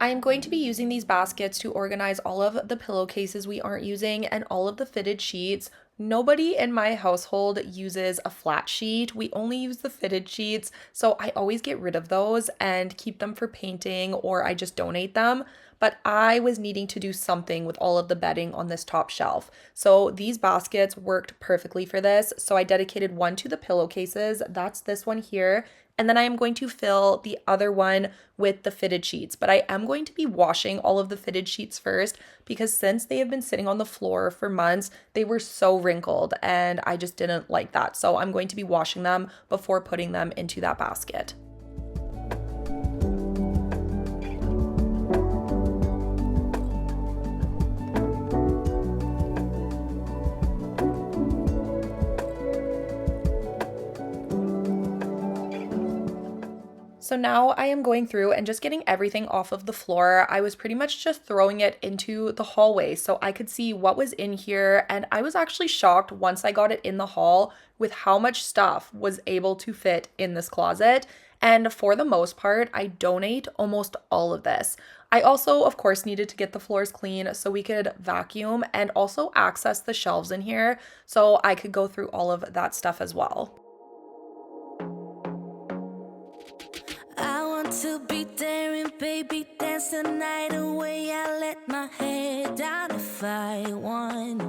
I am going to be using these baskets to organize all of the pillowcases we aren't using and all of the fitted sheets. Nobody in my household uses a flat sheet. We only use the fitted sheets, so I always get rid of those and keep them for painting, or I just donate them. But I was needing to do something with all of the bedding on this top shelf. So these baskets worked perfectly for this. So I dedicated one to the pillowcases. That's this one here. And then I am going to fill the other one with the fitted sheets. But I am going to be washing all of the fitted sheets first because since they have been sitting on the floor for months, they were so wrinkled and I just didn't like that. So I'm going to be washing them before putting them into that basket. So now I am going through and just getting everything off of the floor. I was pretty much just throwing it into the hallway so I could see what was in here. And I was actually shocked once I got it in the hall with how much stuff was able to fit in this closet. And for the most part, I donate almost all of this. I also, of course, needed to get the floors clean so we could vacuum and also access the shelves in here so I could go through all of that stuff as well. To be daring, baby, dance the night away. I let my head down if I want.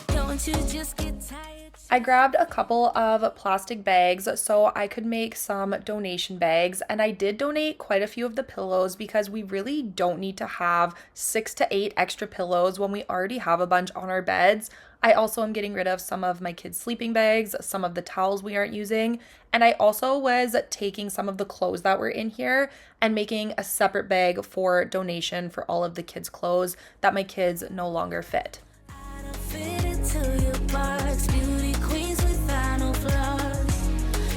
Don't you just get tired? I grabbed a couple of plastic bags so I could make some donation bags, and I did donate quite a few of the pillows because we really don't need to have 6 to 8 extra pillows when we already have a bunch on our beds. I also am getting rid of some of my kids' sleeping bags, some of the towels we aren't using, and I also was taking some of the clothes that were in here and making a separate bag for donation for all of the kids' clothes that my kids no longer fit. I don't fit into your box, beauty queens without no flaws.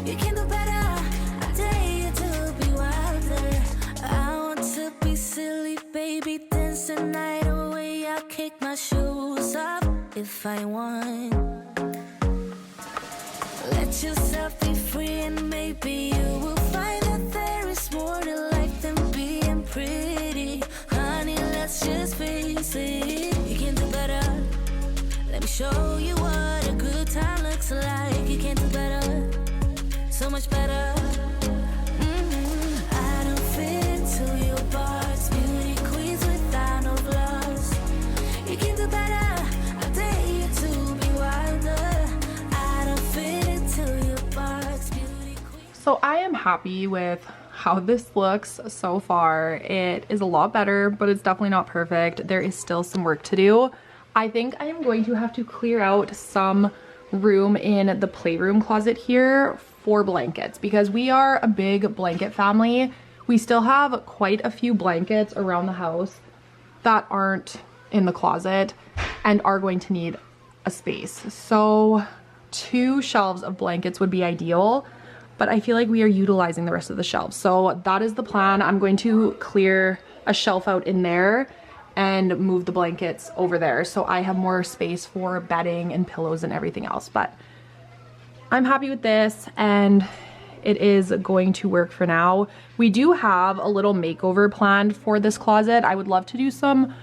You can do better, I dare you to be wilder. I want to be silly, baby, dance the night away. I'll kick my shoes off if I want. Let yourself be free and maybe you will find that there is more to life than being pretty. Honey, let's just face it, you can do better. Let me show you what a good time looks like. You can do better, so much better. I don't fit into your box, beauty queens without no flaws. You can do better. So I am happy with how this looks so far. It is a lot better, but it's definitely not perfect. There is still some work to do. I think I am going to have to clear out some room in the playroom closet here for blankets because we are a big blanket family. We still have quite a few blankets around the house that aren't in the closet and are going to need a space. So 2 shelves of blankets would be ideal, but I feel like we are utilizing the rest of the shelves. So that is the plan. I'm going to clear a shelf out in there and move the blankets over there so I have more space for bedding and pillows and everything else. But I'm happy with this and it is going to work for now. We do have a little makeover planned for this closet. I would love to do some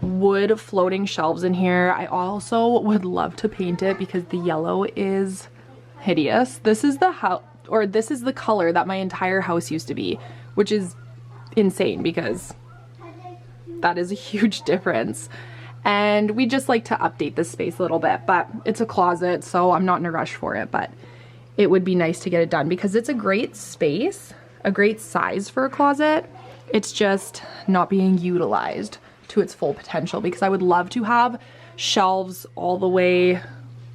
wood floating shelves in here. I also would love to paint it because the yellow is hideous. This is the color that my entire house used to be, which is insane because that is a huge difference. And we just like to update this space a little bit, but it's a closet, so I'm not in a rush for it, but it would be nice to get it done because it's a great space, a great size for a closet. It's just not being utilized to its full potential because I would love to have shelves all the way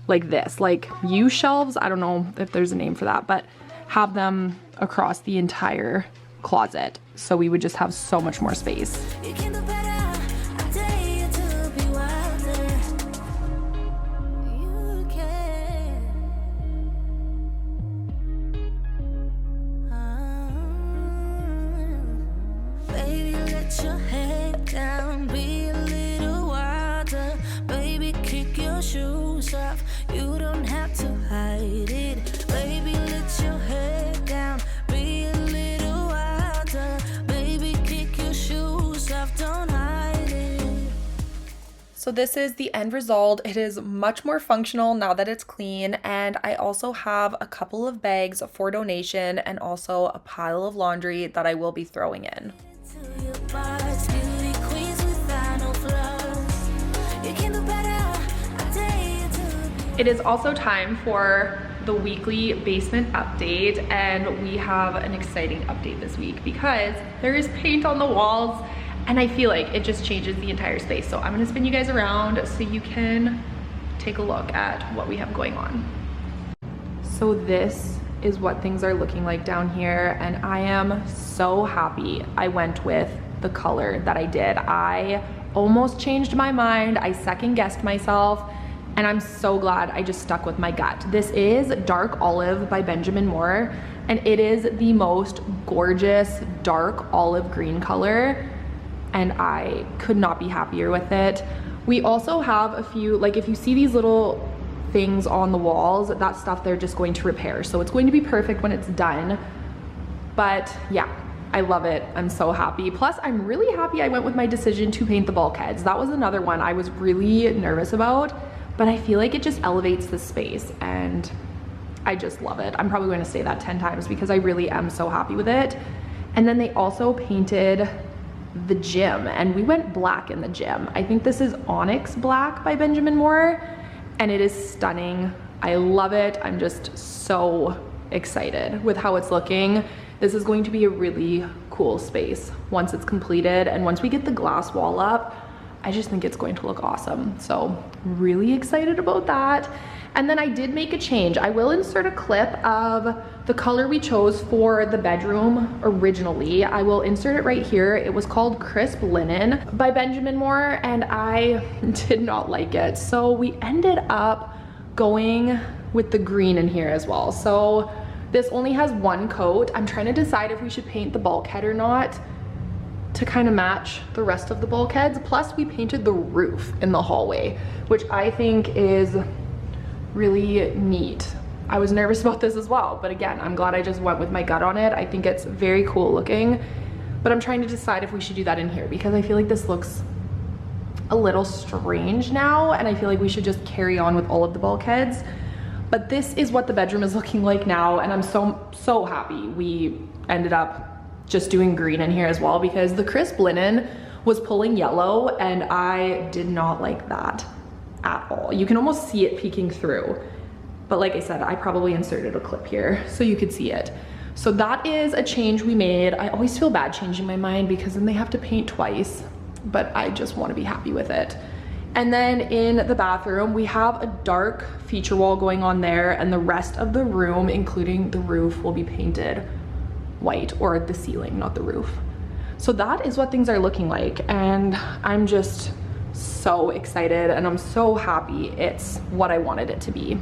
like this, like U shelves. I don't know if there's a name for that, but have them across the entire closet. So we would just have so much more space. You don't have to hide it. Baby, let your head down. Be a little wilder. Baby, kick your shoes off. Don't hide it. So this is the end result. It is much more functional now that it's clean. And I also have a couple of bags for donation and also a pile of laundry that I will be throwing in. It is also time for the weekly basement update, and we have an exciting update this week because there is paint on the walls and I feel like it just changes the entire space. So I'm gonna spin you guys around so you can take a look at what we have going on. So this is what things are looking like down here, and I am so happy I went with the color that I did. I almost changed my mind. I second guessed myself. And I'm so glad I just stuck with my gut. This is Dark Olive by Benjamin Moore, and it is the most gorgeous dark olive green color, and I could not be happier with it. We also have a few, like if you see these little things on the walls, that stuff they're just going to repair. So it's going to be perfect when it's done. But yeah, I love it. I'm so happy. Plus, I'm really happy I went with my decision to paint the bulkheads. That was another one I was really nervous about, but I feel like it just elevates the space and I just love it. I'm probably going to say that 10 times because I really am so happy with it. And then they also painted the gym, and we went black in the gym. I think this is Onyx Black by Benjamin Moore, and it is stunning. I love it. I'm just so excited with how it's looking. This is going to be a really cool space once it's completed, and once we get the glass wall up, I just think it's going to look awesome. So really excited about that. And then I did make a change. I will insert a clip of the color we chose for the bedroom originally. I will insert it right here. It was called Crisp Linen by Benjamin Moore, and I did not like it. So we ended up going with the green in here as well. So this only has one coat. I'm trying to decide if we should paint the bulkhead or not to kind of match the rest of the bulkheads. Plus we painted the roof in the hallway, which I think is really neat. I was nervous about this as well, but again, I'm glad I just went with my gut on it. I think it's very cool looking, but I'm trying to decide if we should do that in here because I feel like this looks a little strange now, and I feel like we should just carry on with all of the bulkheads. But this is what the bedroom is looking like now, and I'm so happy we ended up just doing green in here as well because the Crisp Linen was pulling yellow and I did not like that at all. You can almost see it peeking through, but like I said, I probably inserted a clip here so you could see it. So that is a change we made. I always feel bad changing my mind because then they have to paint twice, but I just want to be happy with it. And then in the bathroom, we have a dark feature wall going on there, and the rest of the room, including the roof, will be painted white, or the ceiling, not the roof. So that is what things are looking like, and I'm just so excited and I'm so happy it's what I wanted it to be.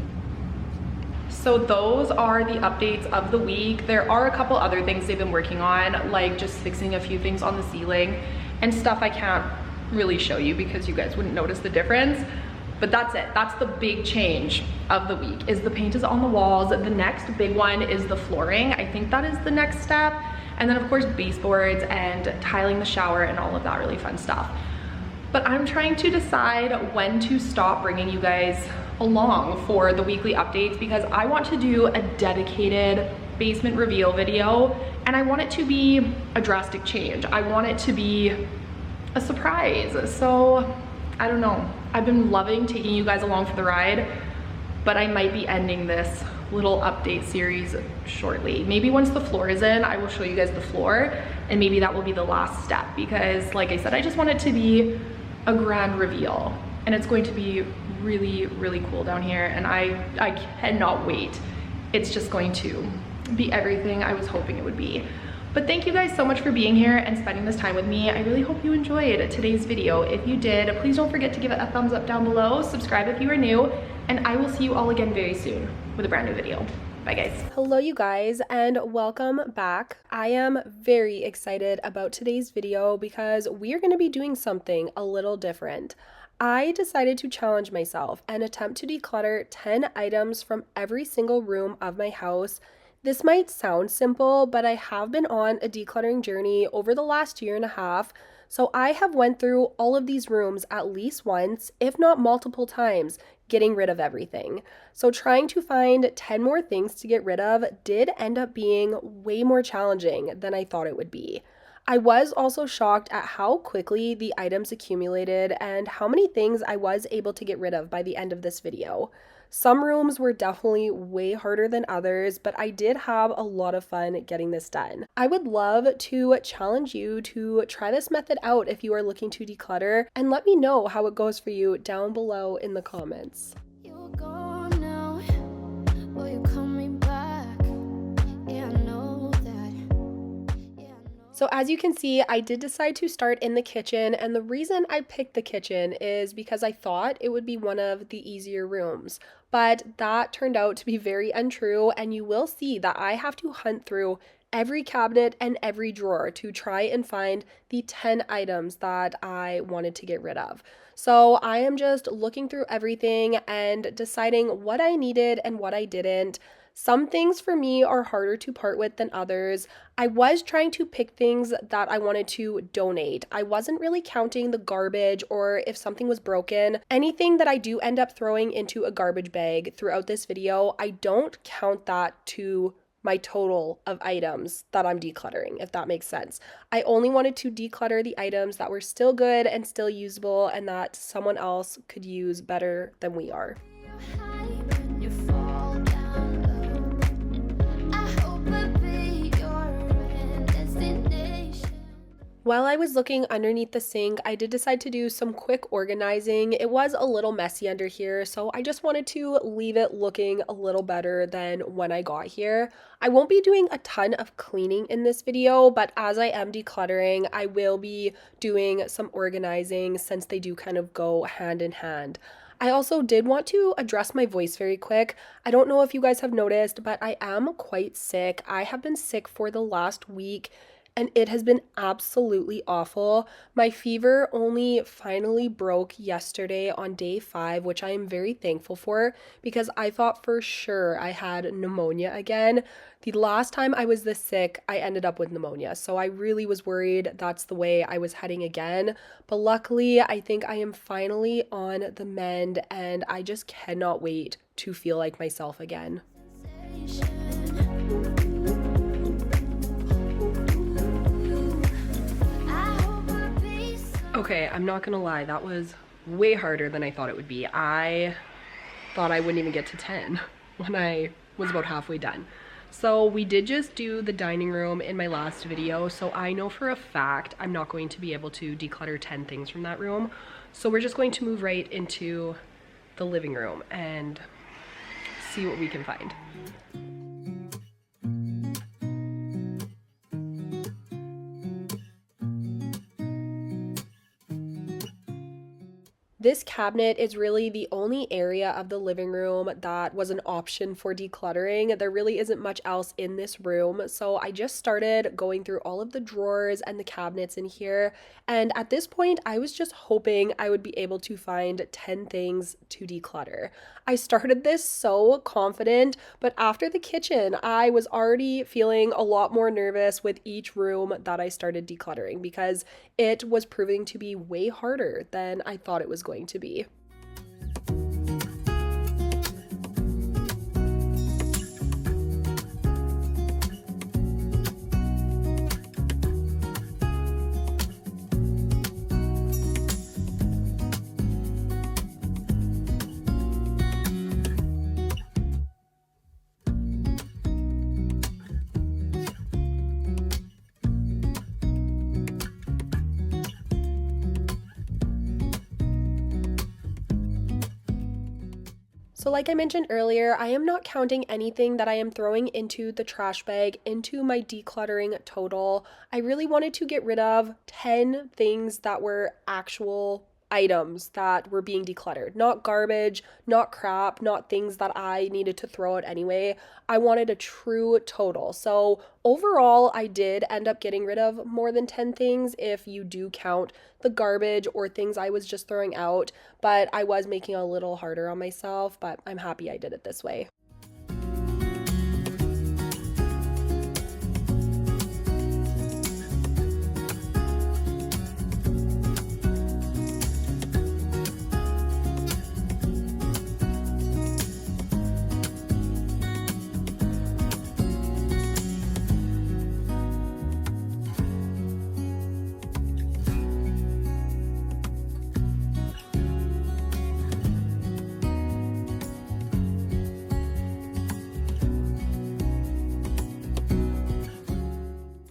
So those are the updates of the week. There are a couple other things they've been working on, like just fixing a few things on the ceiling and stuff I can't really show you because you guys wouldn't notice the difference. But that's it. That's the big change of the week, is the paint is on the walls. The next big one is the flooring. I think that is the next step. And then of course baseboards and tiling the shower and all of that really fun stuff. But I'm trying to decide when to stop bringing you guys along for the weekly updates because I want to do a dedicated basement reveal video, and I want it to be a drastic change. I want it to be a surprise. So I don't know, I've been loving taking you guys along for the ride, but I might be ending this little update series shortly. Maybe once the floor is in, I will show you guys the floor, and maybe that will be the last step, because like I said, I just want it to be a grand reveal, and it's going to be really, really cool down here, and I cannot wait. It's just going to be everything I was hoping it would be. But thank you guys so much for being here and spending this time with me. I really hope you enjoyed today's video. If you did, please don't forget to give it a thumbs up down below, subscribe if you are new, and I will see you all again very soon with a brand new video. Bye guys. Hello you guys, and welcome back. I am very excited about today's video because we are going to be doing something a little different. I decided to challenge myself and attempt to declutter 10 items from every single room of my house. This might sound simple, but I have been on a decluttering journey over the last year and a half, so I have went through all of these rooms at least once, if not multiple times, getting rid of everything. So trying to find 10 more things to get rid of did end up being way more challenging than I thought it would be. I was also shocked at how quickly the items accumulated and how many things I was able to get rid of by the end of this video. Some rooms were definitely way harder than others, but I did have a lot of fun getting this done. I would love to challenge you to try this method out if you are looking to declutter, and let me know how it goes for you down below in the comments. You're gone now. Will you call me back? Yeah, I know that. Yeah, I know. So as you can see, I did decide to start in the kitchen, and the reason I picked the kitchen is because I thought it would be one of the easier rooms. But that turned out to be very untrue, and you will see that I have to hunt through every cabinet and every drawer to try and find the 10 items that I wanted to get rid of. So I am just looking through everything and deciding what I needed and what I didn't. Some things for me are harder to part with than others. I was trying to pick things that I wanted to donate. I wasn't really counting the garbage or if something was broken. Anything that I do end up throwing into a garbage bag throughout this video, I don't count that to my total of items that I'm decluttering, if that makes sense. I only wanted to declutter the items that were still good and still usable and that someone else could use better than we are. You're high when you fall down low. I hope I'll be your destination. While I was looking underneath the sink, I did decide to do some quick organizing. It was a little messy under here, so I just wanted to leave it looking a little better than when I got here. I won't be doing a ton of cleaning in this video, but as I am decluttering, I will be doing some organizing since they do kind of go hand in hand. I also did want to address my voice very quick. I don't know if you guys have noticed, but I am quite sick. I have been sick for the last week, and it has been absolutely awful. My fever only finally broke yesterday on day 5, which I am very thankful for because I thought for sure I had pneumonia again. The last time I was this sick, I ended up with pneumonia, so I really was worried that's the way I was heading again. But luckily, I think I am finally on the mend, and I just cannot wait to feel like myself again. Okay, I'm not gonna lie, that was way harder than I thought it would be. I thought I wouldn't even get to 10 when I was about halfway done. So we did just do the dining room in my last video, so I know for a fact I'm not going to be able to declutter 10 things from that room. So we're just going to move right into the living room and see what we can find. This cabinet is really the only area of the living room that was an option for decluttering. There really isn't much else in this room, so I just started going through all of the drawers and the cabinets in here, and at this point I was just hoping I would be able to find 10 things to declutter. I started this so confident, but after the kitchen I was already feeling a lot more nervous with each room that I started decluttering because it was proving to be way harder than I thought it was going to be. So like I mentioned earlier, I am not counting anything that I am throwing into the trash bag into my decluttering total. I really wanted to get rid of 10 things that were actual items that were being decluttered. Not garbage, not crap, not things that I needed to throw out anyway. I wanted a true total. So overall, I did end up getting rid of more than 10 things if you do count the garbage or things I was just throwing out, but I was making it a little harder on myself, but I'm happy I did it this way.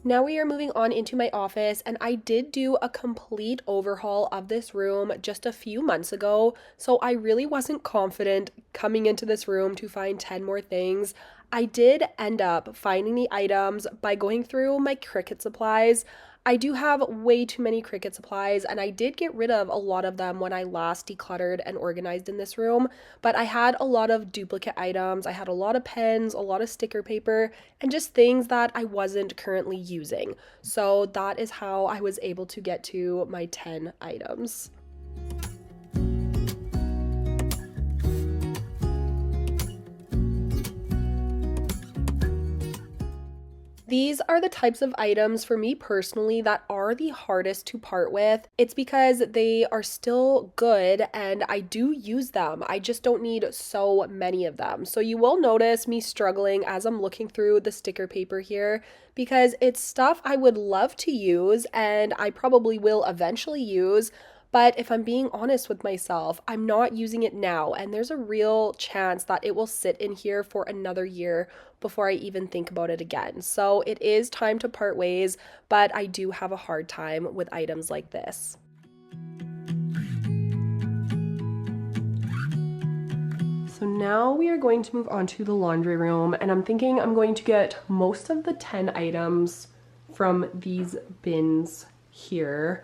Now we are moving on into my office, and I did do a complete overhaul of this room just a few months ago, so I really wasn't confident coming into this room to find 10 more things. I did end up finding the items by going through my Cricut supplies. I do have way too many Cricut supplies, and I did get rid of a lot of them when I last decluttered and organized in this room, but I had a lot of duplicate items. I had a lot of pens, a lot of sticker paper, and just things that I wasn't currently using. So that is how I was able to get to my 10 items. These are the types of items for me personally that are the hardest to part with. It's because they are still good and I do use them. I just don't need so many of them. So you will notice me struggling as I'm looking through the sticker paper here because it's stuff I would love to use and I probably will eventually use. But if I'm being honest with myself, I'm not using it now, and there's a real chance that it will sit in here for another year before I even think about it again. So it is time to part ways, but I do have a hard time with items like this. So now we are going to move on to the laundry room, and I'm thinking I'm going to get most of the 10 items from these bins here.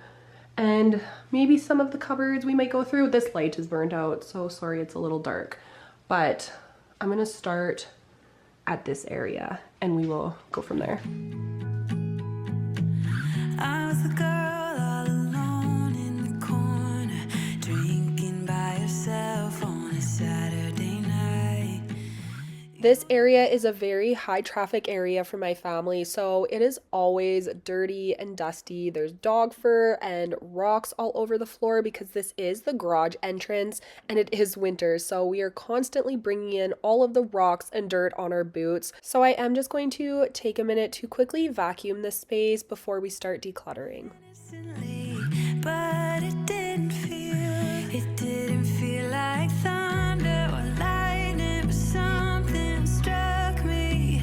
And maybe some of the cupboards we might go through. This light is burnt out, so sorry it's a little dark. But I'm gonna start at this area and we will go from there. I was the girl all alone in the corner, drinking by herself on a Saturday night. This area is a very high traffic area for my family, so it is always dirty and dusty. There's dog fur and rocks all over the floor because this is the garage entrance and it is winter, so we are constantly bringing in all of the rocks and dirt on our boots. So I am just going to take a minute to quickly vacuum this space before we start decluttering. But it didn't feel like thunder or lightning, but something struck me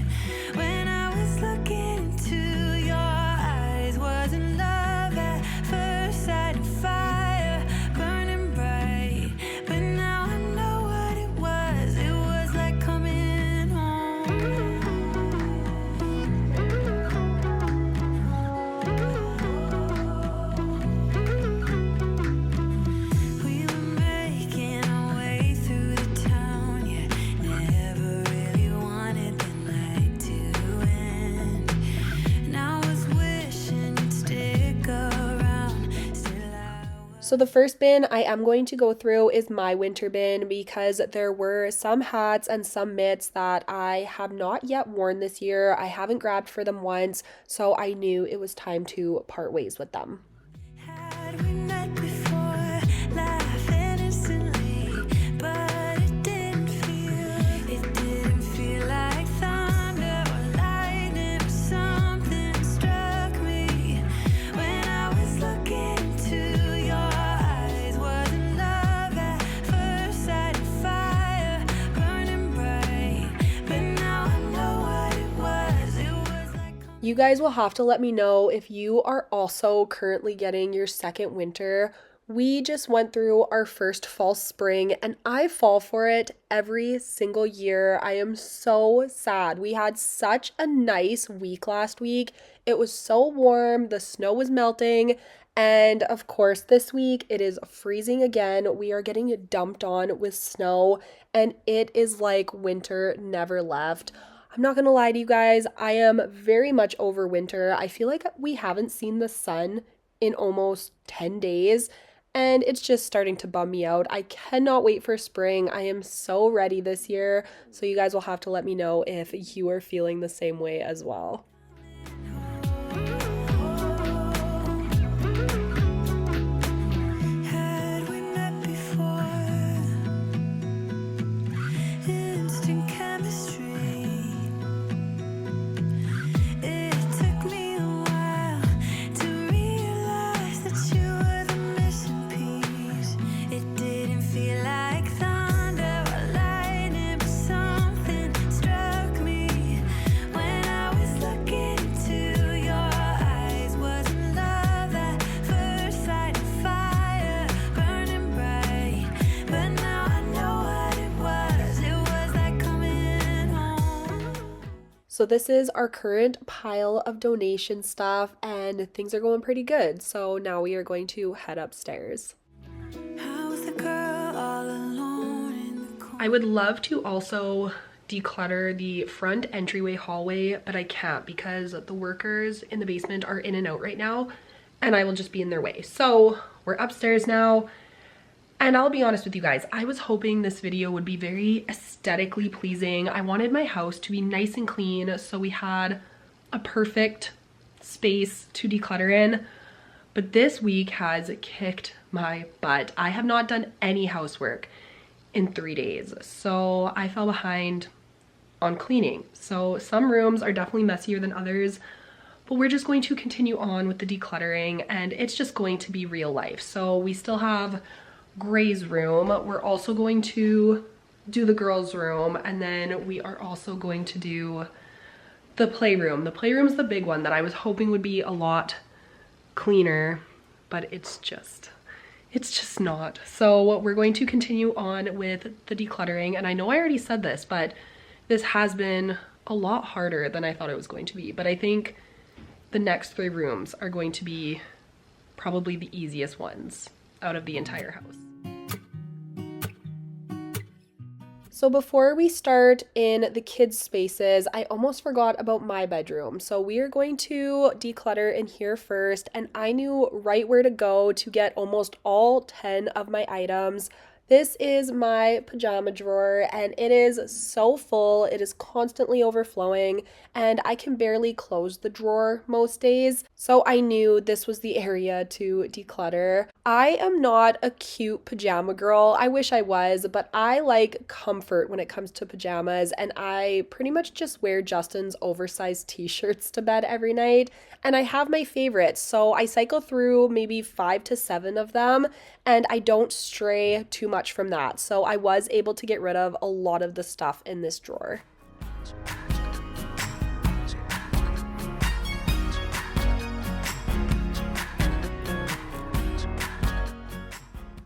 when I was looking into your eyes. Wasn't love at first sight, of fire burning bright, but now I know what it was. It was like coming home. We were making our way through the town, yeah, never really wanted the night to end. And I was wishing you'd stick around, still I was. So the first bin I am going to go through is my winter bin because there were some hats and some mitts that I have not yet worn this year. I haven't grabbed for them once, so I knew it was time to part ways with them. Had we met before, laugh innocently, but it didn't feel like thunder or lightning, but something struck me when I was looking into your eyes. Wasn't love at first sight, of fire burning bright, but now I know what it was. It was like You guys will have to let me know if you are also currently getting your second winter. We just went through our first fall spring and I fall for it every single year. I am so sad. We had such a nice week last week. It was so warm, the snow was melting, and of course, this week it is freezing again. We are getting dumped on with snow, and it is like winter never left. I'm not gonna lie to you guys, I am very much over winter. I feel like we haven't seen the sun in almost 10 days and it's just starting to bum me out. I cannot wait for spring. I am so ready this year. So you guys will have to let me know if you are feeling the same way as well. So this is our current pile of donation stuff and things are going pretty good. So now we are going to head upstairs. I would love to also declutter the front entryway hallway, but I can't because the workers in the basement are in and out right now and I will just be in their way. So we're upstairs now. And I'll be honest with you guys, I was hoping this video would be very aesthetically pleasing. I wanted my house to be nice and clean, so we had a perfect space to declutter in. But this week has kicked my butt. I have not done any housework in 3 days, so I fell behind on cleaning. So some rooms are definitely messier than others, but we're just going to continue on with the decluttering and it's just going to be real life. So we still have Gray's room. We're also going to do the girls' room, and then we are also going to do the playroom. The playroom's the big one that I was hoping would be a lot cleaner, but it's just not. So we're going to continue on with the decluttering, and I know I already said this, but this has been a lot harder than I thought it was going to be. But I think the next 3 rooms are going to be probably the easiest ones out of the entire house. So before we start in the kids' spaces, I almost forgot about my bedroom. So we are going to declutter in here first, and I knew right where to go to get almost all 10 of my items. This is my pajama drawer and it is so full. It is constantly overflowing and I can barely close the drawer most days. So I knew this was the area to declutter. I am not a cute pajama girl. I wish I was, but I like comfort when it comes to pajamas and I pretty much just wear Justin's oversized t-shirts to bed every night. And I have my favorites, so I cycle through maybe 5 to 7 of them and I don't stray too much from that. So I was able to get rid of a lot of the stuff in this drawer.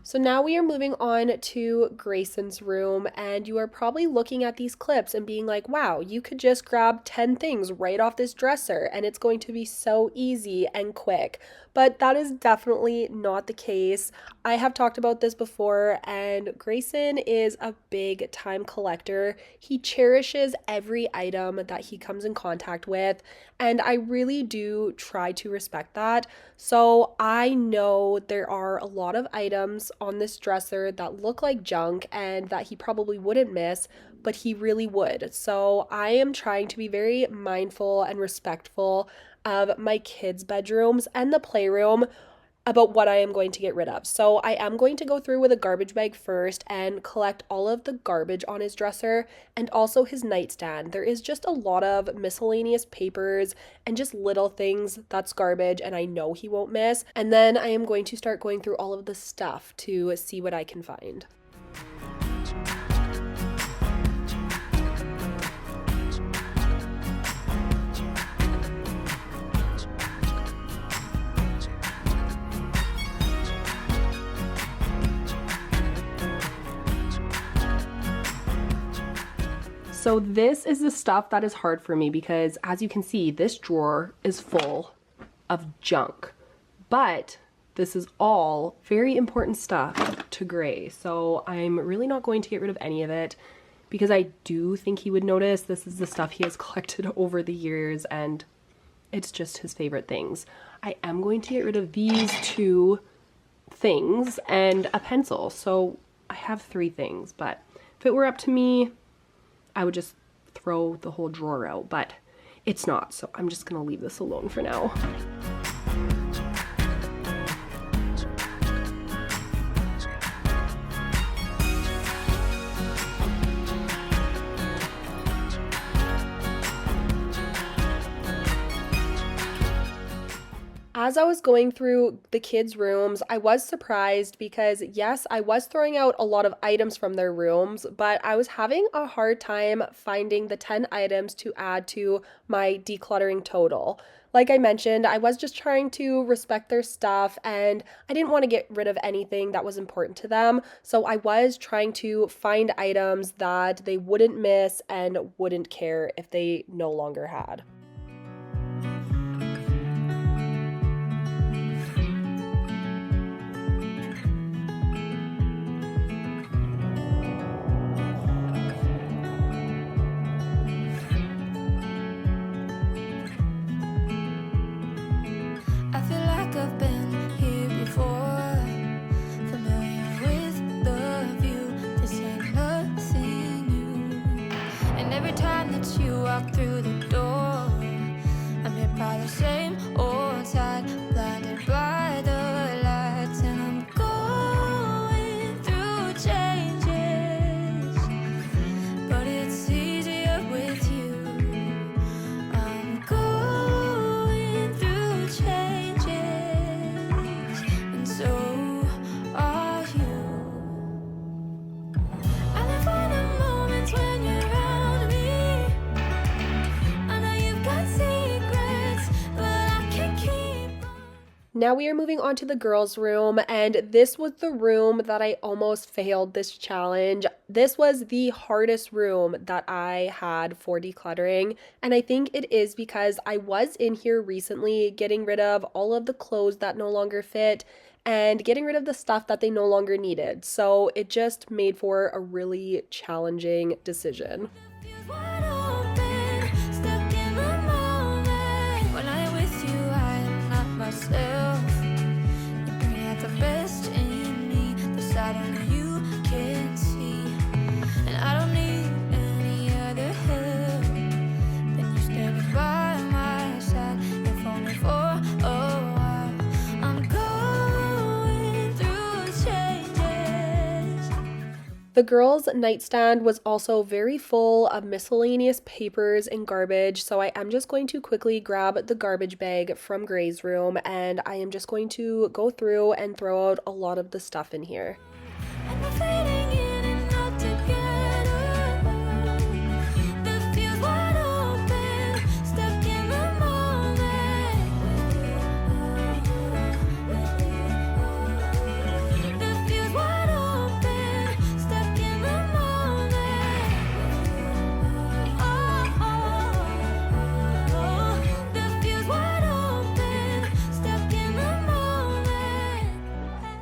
So now we are moving on to Grayson's room, and you are probably looking at these clips and being like, wow, you could just grab 10 things right off this dresser and it's going to be so easy and quick. But that is definitely not the case. I have talked about this before, and Grayson is a big time collector. He cherishes every item that he comes in contact with, and I really do try to respect that. So I know there are a lot of items on this dresser that look like junk and that he probably wouldn't miss, but he really would. So I am trying to be very mindful and respectful of my kids' bedrooms and the playroom about what I am going to get rid of. So I am going to go through with a garbage bag first and collect all of the garbage on his dresser and also his nightstand. There is just a lot of miscellaneous papers and just little things that's garbage and I know he won't miss. And then I am going to start going through all of the stuff to see what I can find. So this is the stuff that is hard for me because, as you can see, this drawer is full of junk. But this is all very important stuff to Gray. So I'm really not going to get rid of any of it because I do think he would notice. This is the stuff he has collected over the years and it's just his favorite things. I am going to get rid of these 2 things and a pencil. So I have 3 things, but if it were up to me, I would just throw the whole drawer out, but it's not. So I'm just gonna leave this alone for now. As I was going through the kids' rooms, I was surprised because yes, I was throwing out a lot of items from their rooms, but I was having a hard time finding the 10 items to add to my decluttering total. Like I mentioned, I was just trying to respect their stuff and I didn't want to get rid of anything that was important to them. So I was trying to find items that they wouldn't miss and wouldn't care if they no longer had. I feel like I've been here before, familiar with the view. This ain't nothing new. And every time that you walk through the door, I'm hit by the same old side, blinded by the lights. And I'm going through changes, but it's easier with you. I'm going through changes, and so are you. I live for the moments when you're around me. I know you've got secrets, but I can't keep on. Now we are moving on to the girls' room, and this was the room that I almost failed this challenge. This was the hardest room that I had for decluttering, and I think it is because I was in here recently getting rid of all of the clothes that no longer fit and getting rid of the stuff that they no longer needed. So it just made for a really challenging decision. Feels wide open, stuck in the moment. When I'm with you, I am not myself. You bring out the best in me, the side only you can see. And I don't need any other help than you standing by my side, if only for a while. I'm going through changes. The girls' nightstand was also very full of miscellaneous papers and garbage, so I am just going to quickly grab the garbage bag from Gray's room and I am just going to go through and throw out a lot of the stuff in here. And we're fading in and out together. The feels wide open, stuck in the moment. The feels wide open, stuck in the moment. The feels wide open, stuck in the moment.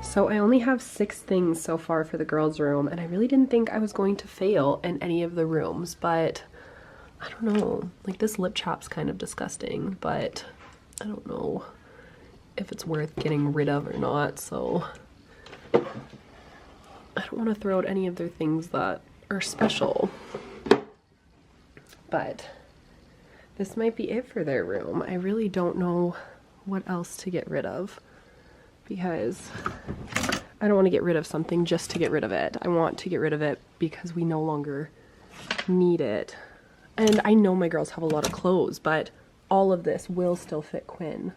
So I only have 6 things so far for the girls' room, and I really didn't think I was going to fail in any of the rooms, but I don't know. Like, this lip chap's kind of disgusting, but I don't know if it's worth getting rid of or not, so I don't want to throw out any of their things that are special. But this might be it for their room. I really don't know what else to get rid of, because I don't want to get rid of something just to get rid of it. I want to get rid of it because we no longer need it. And I know my girls have a lot of clothes, but all of this will still fit Quinn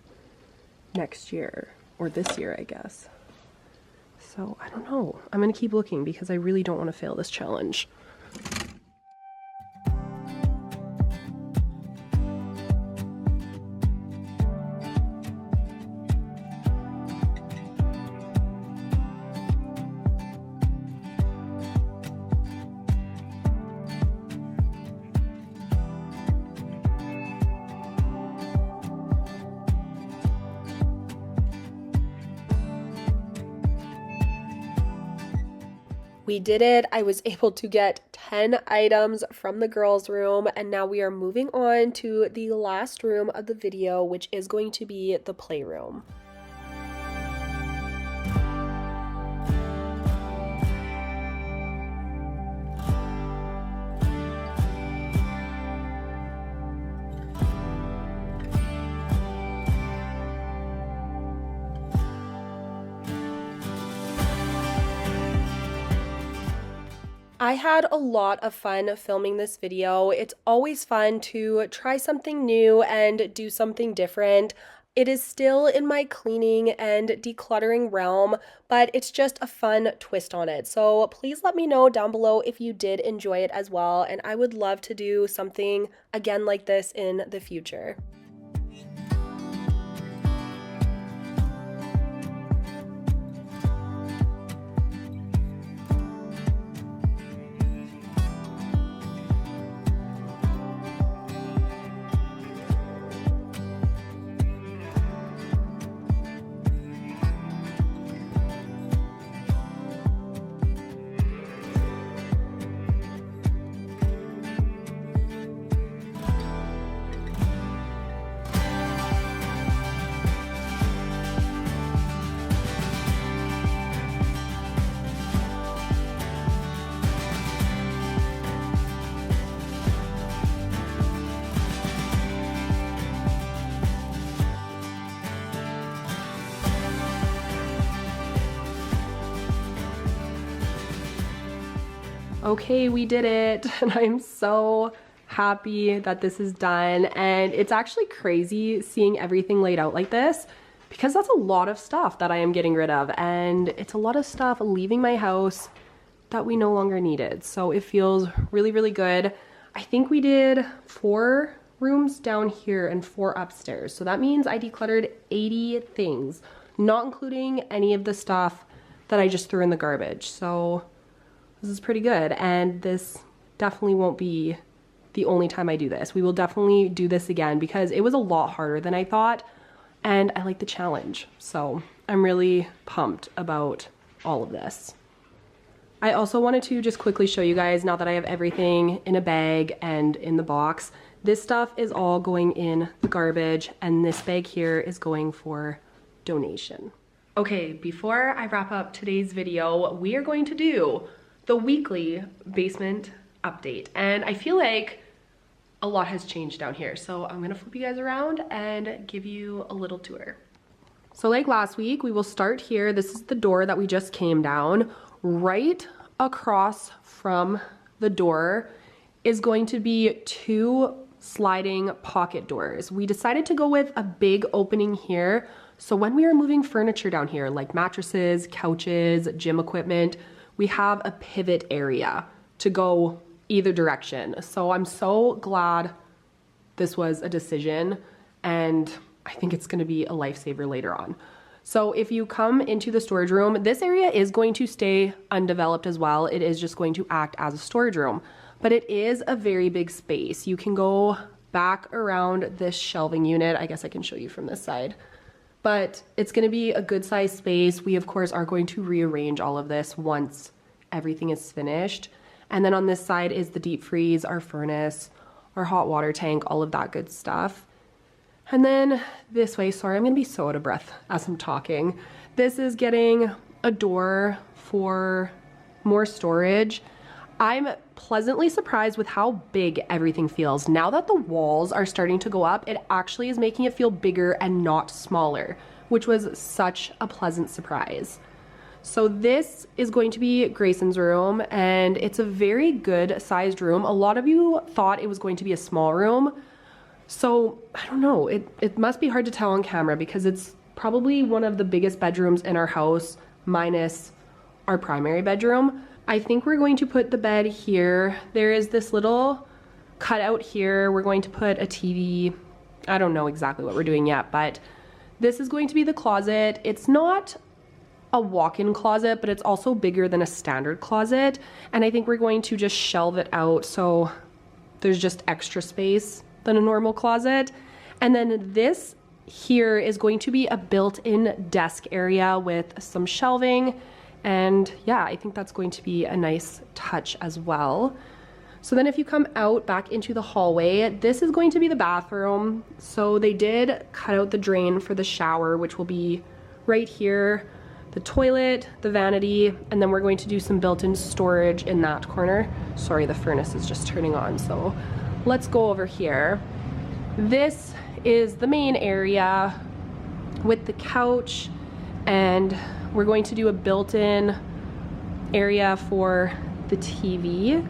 next year, or this year, I guess. So I don't know. I'm gonna keep looking because I really don't want to fail this challenge. We did it. I was able to get 10 items from the girls' room, and now we are moving on to the last room of the video, which is going to be the playroom. I had a lot of fun filming this video. It's always fun to try something new and do something different. It is still in my cleaning and decluttering realm, but it's just a fun twist on it. So please let me know down below if you did enjoy it as well, and I would love to do something again like this in the future. Okay, we did it, and I'm so happy that this is done. And it's actually crazy seeing everything laid out like this, because that's a lot of stuff that I am getting rid of, and it's a lot of stuff leaving my house that we no longer needed. So it feels really, really good. I think we did 4 rooms down here and 4 upstairs. So that means I decluttered 80 things, not including any of the stuff that I just threw in the garbage. So this is pretty good, and this definitely won't be the only time I do this. We will definitely do this again because it was a lot harder than I thought, and I like the challenge. So I'm really pumped about all of this. I also wanted to just quickly show you guys, now that I have everything in a bag and in the box, this stuff is all going in the garbage, and this bag here is going for donation. Okay, before I wrap up today's video, we are going to do the weekly basement update, and I feel like a lot has changed down here, so I'm gonna flip you guys around and give you a little tour. So like last week, we will start here. This is the door that we just came down. Right across from the door is going to be 2 sliding pocket doors. We decided to go with a big opening here, so when we are moving furniture down here, like mattresses, couches, gym equipment, we have a pivot area to go either direction. So I'm so glad this was a decision, and I think it's gonna be a lifesaver later on. So if you come into the storage room, this area is going to stay undeveloped as well. It is just going to act as a storage room, but it is a very big space. You can go back around this shelving unit. I guess I can show you from this side. But it's gonna be a good sized space. We of course are going to rearrange all of this once everything is finished. And then on this side is the deep freeze, our furnace, our hot water tank, all of that good stuff. And then this way, sorry, I'm gonna be so out of breath as I'm talking. This is getting a door for more storage. I'm pleasantly surprised with how big everything feels. Now that the walls are starting to go up, it actually is making it feel bigger and not smaller, which was such a pleasant surprise. So this is going to be Grayson's room, and it's a very good sized room. A lot of you thought it was going to be a small room. So I don't know, it must be hard to tell on camera because it's probably one of the biggest bedrooms in our house minus our primary bedroom. I think we're going to put the bed here. There is this little cutout here. We're going to put a TV. I don't know exactly what we're doing yet, but this is going to be the closet. It's not a walk-in closet, but it's also bigger than a standard closet. And I think we're going to just shelve it out so there's just extra space than a normal closet. And then this here is going to be a built-in desk area with some shelving And yeah, I think that's going to be a nice touch as well. So then if you come out back into the hallway, this is going to be the bathroom. So they did cut out the drain for the shower, which will be right here, the toilet, the vanity, and then we're going to do some built-in storage in that corner. Sorry, the furnace is just turning on, so let's go over here. This is the main area with the couch, and we're going to do a built-in area for the TV.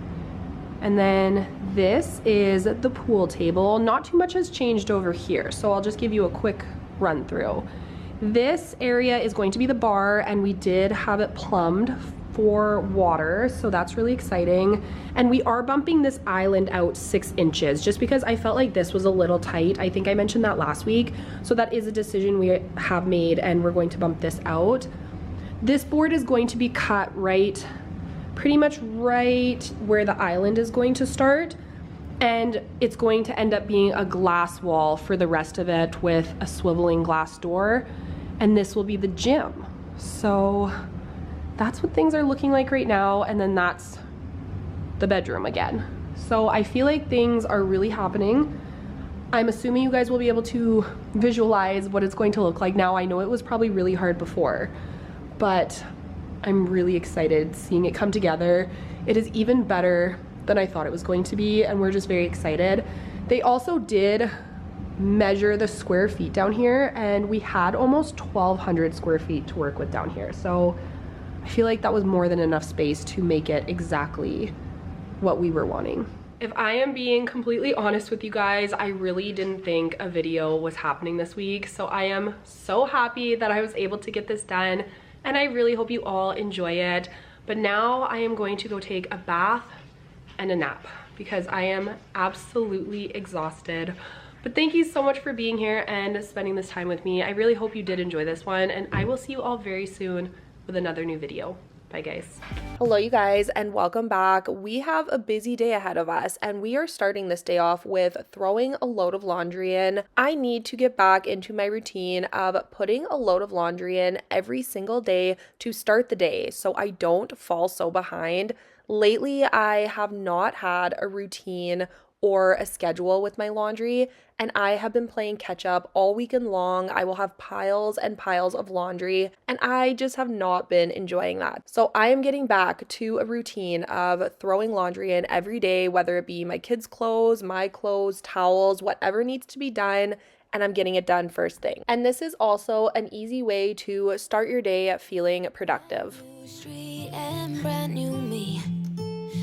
And then this is the pool table. Not too much has changed over here, so I'll just give you a quick run through. This area is going to be the bar, and we did have it plumbed for water, so that's really exciting. And we are bumping this island out 6 inches just because I felt like this was a little tight. I think I mentioned that last week. So that is a decision we have made, and we're going to bump this out. This board is going to be cut pretty much right where the island is going to start, and it's going to end up being a glass wall for the rest of it with a swiveling glass door, and this will be the gym. So that's what things are looking like right now, and then that's the bedroom again. So I feel like things are really happening. I'm assuming you guys will be able to visualize what it's going to look like now. I know it was probably really hard before, but I'm really excited seeing it come together. It is even better than I thought it was going to be, and we're just very excited. They also did measure the square feet down here, and we had almost 1,200 square feet to work with down here. So I feel like that was more than enough space to make it exactly what we were wanting. If I am being completely honest with you guys, I really didn't think a video was happening this week. So I am so happy that I was able to get this done, and I really hope you all enjoy it. But now I am going to go take a bath and a nap because I am absolutely exhausted. But thank you so much for being here and spending this time with me. I really hope you did enjoy this one, and I will see you all very soon with another new video. Bye guys. Hello you guys, and welcome back. We have a busy day ahead of us, and we are starting this day off with throwing a load of laundry in. I need to get back into my routine of putting a load of laundry in every single day to start the day so I don't fall so behind. Lately, I have not had a routine or a schedule with my laundry, and I have been playing catch up all weekend long. I will have piles and piles of laundry, and I just have not been enjoying that. So I am getting back to a routine of throwing laundry in every day, whether it be my kids' clothes, my clothes, towels, whatever needs to be done, and I'm getting it done first thing. And this is also an easy way to start your day feeling productive. Street and brand new me.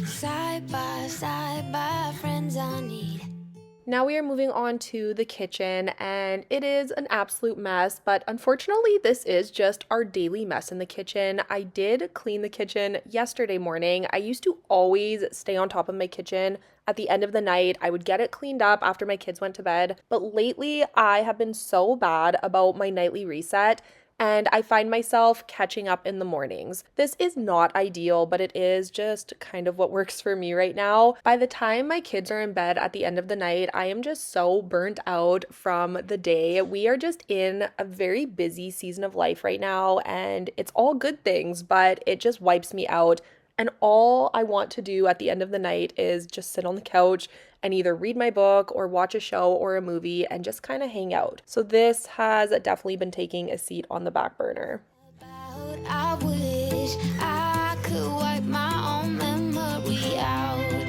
Side by friends I need. Now we are moving on to the kitchen, and it is an absolute mess, but unfortunately this is just our daily mess in the kitchen. I did clean the kitchen yesterday morning. I used to always stay on top of my kitchen at the end of the night. I would get it cleaned up after my kids went to bed, but lately I have been so bad about my nightly reset, and I find myself catching up in the mornings. This is not ideal, but it is just kind of what works for me right now. By the time my kids are in bed at the end of the night, I am just so burnt out from the day. We are just in a very busy season of life right now, and it's all good things, but it just wipes me out. And all I want to do at the end of the night is just sit on the couch and either read my book or watch a show or a movie and just kind of hang out. So this has definitely been taking a seat on the back burner. I wish I could wipe my own memory out.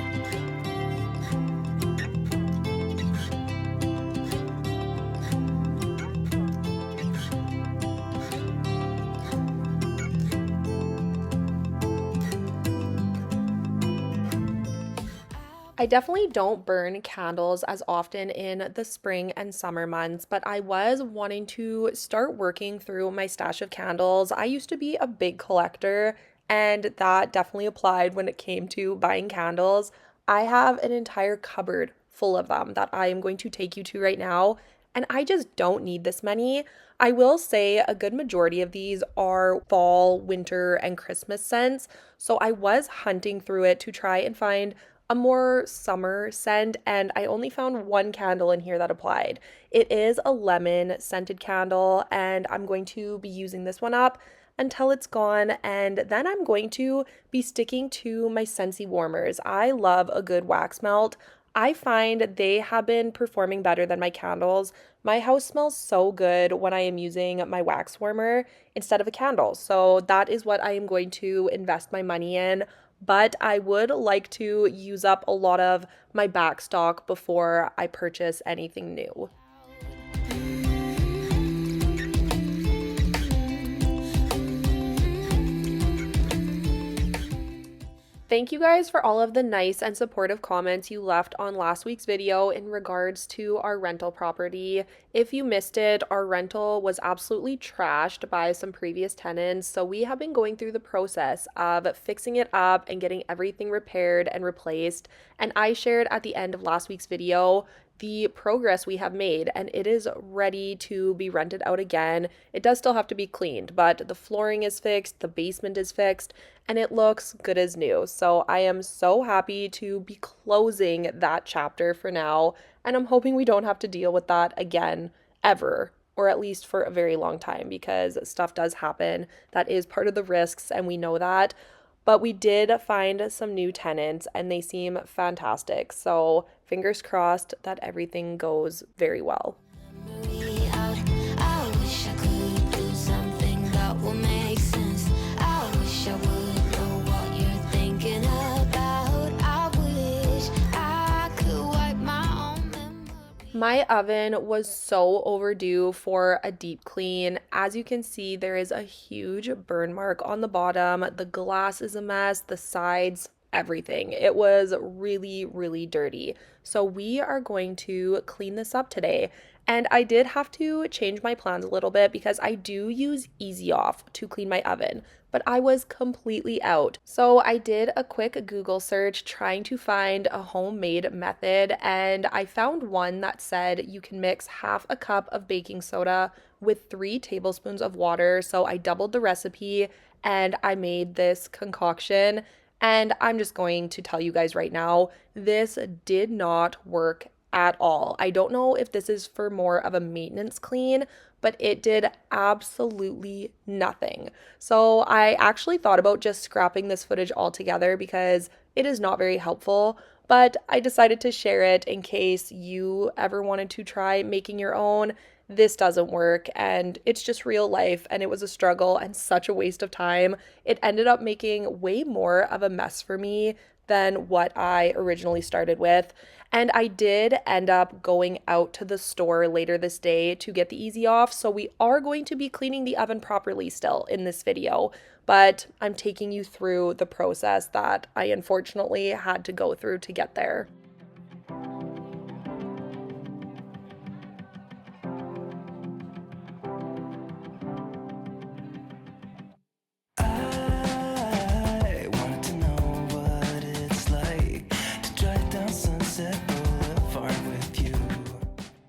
I definitely don't burn candles as often in the spring and summer months, but I was wanting to start working through my stash of candles. I used to be a big collector, and that definitely applied when it came to buying candles. I have an entire cupboard full of them that I am going to take you to right now, and I just don't need this many. I will say a good majority of these are fall, winter, and Christmas scents, so I was hunting through it to try and find a more summer scent, and I only found one candle in here that applied. It is a lemon scented candle, and I'm going to be using this one up. until it's gone, and then I'm going to be sticking to my Scentsy warmers. I love a good wax melt. I find they have been performing better than my candles. My house smells so good when I am using my wax warmer instead of a candle. So that is what I am going to invest my money in. But I would like to use up a lot of my back stock before I purchase anything new. Thank you guys for all of the nice and supportive comments you left on last week's video in regards to our rental property. If you missed it, our rental was absolutely trashed by some previous tenants, so we have been going through the process of fixing it up and getting everything repaired and replaced. And I shared at the end of last week's video the progress we have made, and it is ready to be rented out again. It does still have to be cleaned, but the flooring is fixed, the basement is fixed, and it looks good as new. So I am so happy to be closing that chapter for now, and I'm hoping we don't have to deal with that again ever, or at least for a very long time, because stuff does happen. That is part of the risks, and we know that. But we did find some new tenants and they seem fantastic. So fingers crossed that everything goes very well. I wish I could do something that will make sense. I wish I would know what you're thinking about. I wish I could wipe my own memory. My oven was so overdue for a deep clean. As you can see, there is a huge burn mark on the bottom. The glass is a mess, the sides, everything. It was really, really dirty. So we are going to clean this up today. And I did have to change my plans a little bit because I do use Easy Off to clean my oven, but I was completely out. So I did a quick Google search trying to find a homemade method, and I found one that said you can mix half a cup of baking soda with 3 tablespoons of water. So I doubled the recipe and I made this concoction. And I'm just going to tell you guys right now, this did not work at all. I don't know if this is for more of a maintenance clean, but it did absolutely nothing. So I actually thought about just scrapping this footage altogether because it is not very helpful, but I decided to share it in case you ever wanted to try making your own. This doesn't work, and it's just real life, and it was a struggle and such a waste of time. It ended up making way more of a mess for me than what I originally started with. And I did end up going out to the store later this day to get the Easy Off, so we are going to be cleaning the oven properly still in this video, but I'm taking you through the process that I unfortunately had to go through to get there. I wanted to know what it's like to drive down Sunset Boulevard with you.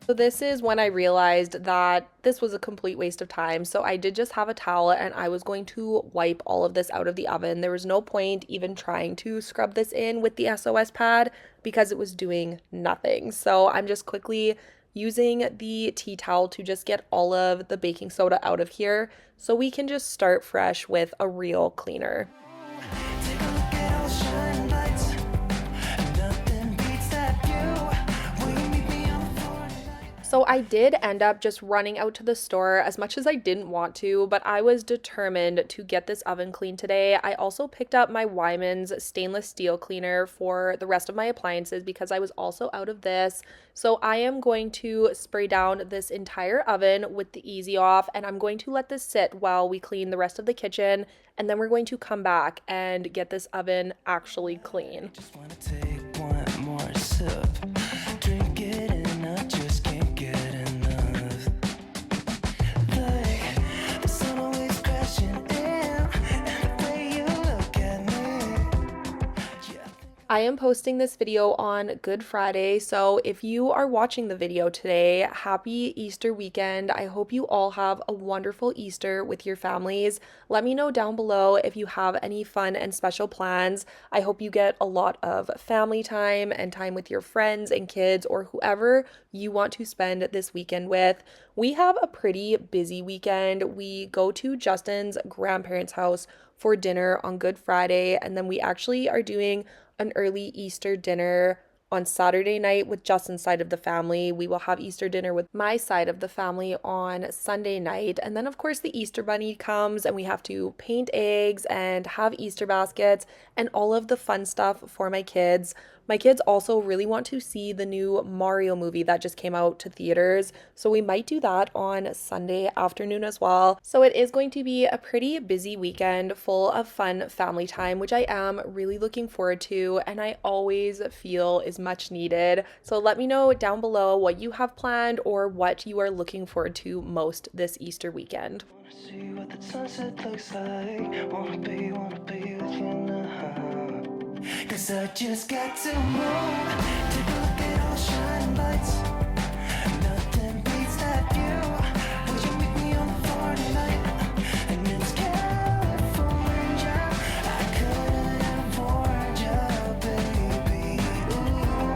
So this is when I realized that this was a complete waste of time. So I did just have a towel and I was going to wipe all of this out of the oven. There was no point even trying to scrub this in with the SOS pad because it was doing nothing. So I'm just quickly using the tea towel to just get all of the baking soda out of here so we can just start fresh with a real cleaner. Take a look at all the shining lights. Nothing beats that view. Will you meet me on the floor tonight? So I did end up just running out to the store as much as I didn't want to, but I was determined to get this oven clean today. I also picked up my Wyman's stainless steel cleaner for the rest of my appliances because I was also out of this. So I am going to spray down this entire oven with the Easy Off, and I'm going to let this sit while we clean the rest of the kitchen, and then we're going to come back and get this oven actually clean. Just wanna take one more sip. Drink it and I just can't get enough. Like the sun always crashing in, and the way you look at me. Yeah, I think I am posting this video on Good Friday, so if you are watching the video today, happy Easter weekend. I hope you all have a wonderful Easter with your families. Let me know down below if you have any fun and special plans. I hope you get a lot of family time and time with your friends and kids or whoever you want to spend this weekend with. We have a pretty busy weekend. We go to Justin's grandparents' house for dinner on Good Friday, and then we actually are doing an early Easter dinner on Saturday night with Justin's side of the family. We will have Easter dinner with my side of the family on Sunday night. And then, of course, the Easter bunny comes and we have to paint eggs and have Easter baskets and all of the fun stuff for my kids. My kids also really want to see the new Mario movie that just came out to theaters, so we might do that on Sunday afternoon as well. So it is going to be a pretty busy weekend full of fun family time, which I am really looking forward to and I always feel is much needed. So let me know down below what you have planned or what you are looking forward to most this Easter weekend. See what the sunset looks like. Wanna be with you now. 'Cause I just got to move. Take a look at all the shining lights. Nothing beats that view. Would you meet me on the floor tonight? And it's California. I couldn't have warned you, baby. Ooh,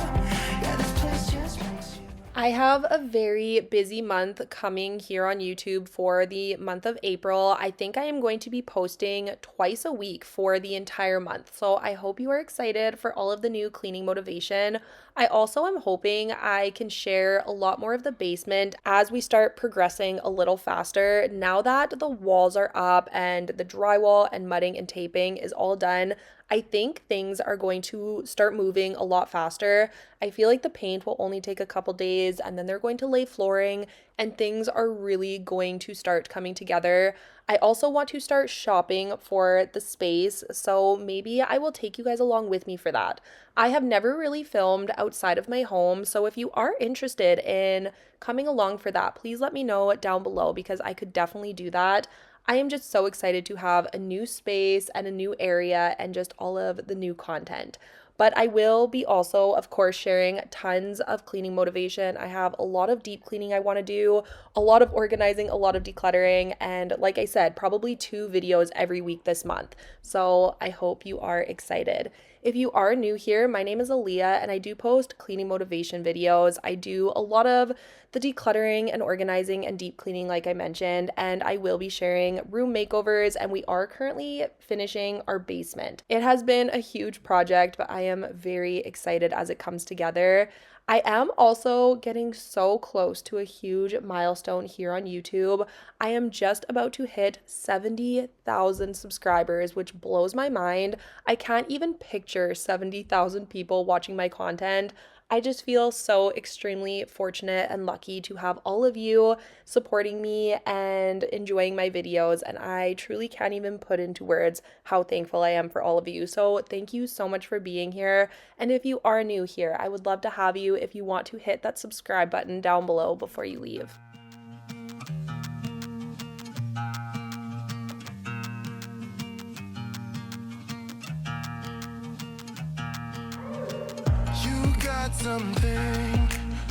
yeah, this place just makes you. I have a very busy month coming here on YouTube for the month of April. I think I am going to be posting twice a week for the entire month. So I hope you are excited for all of the new cleaning motivation. I also am hoping I can share a lot more of the basement as we start progressing a little faster. Now that the walls are up and the drywall and mudding and taping is all done, I think things are going to start moving a lot faster. I feel like the paint will only take a couple days and then they're going to lay flooring and things are really going to start coming together. I also want to start shopping for the space, so maybe I will take you guys along with me for that. I have never really filmed outside of my home, so if you are interested in coming along for that, please let me know down below because I could definitely do that. I am just so excited to have a new space and a new area and just all of the new content. But I will be also, of course, sharing tons of cleaning motivation. I have a lot of deep cleaning I want to do, a lot of organizing, a lot of decluttering, and like I said, probably 2 videos every week this month. So I hope you are excited. If you are new here, my name is Aleah and I do post cleaning motivation videos. I do a lot of the decluttering and organizing and deep cleaning like I mentioned, and I will be sharing room makeovers and we are currently finishing our basement. It has been a huge project, but I am very excited as it comes together. I am also getting so close to a huge milestone here on YouTube. I am just about to hit 70,000 subscribers, which blows my mind. I can't even picture 70,000 people watching my content. I just feel so extremely fortunate and lucky to have all of you supporting me and enjoying my videos, and I truly can't even put into words how thankful I am for all of you. So thank you so much for being here, and if you are new here, I would love to have you if you want to hit that subscribe button down below before you leave.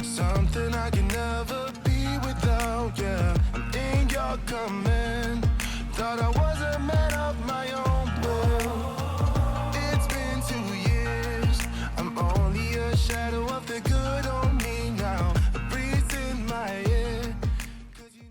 Something I can never be without, yeah. I'm in your command. Thought I was a man of my own will. It's been 2 years. I'm only a shadow of the good on me now. A breeze in my head.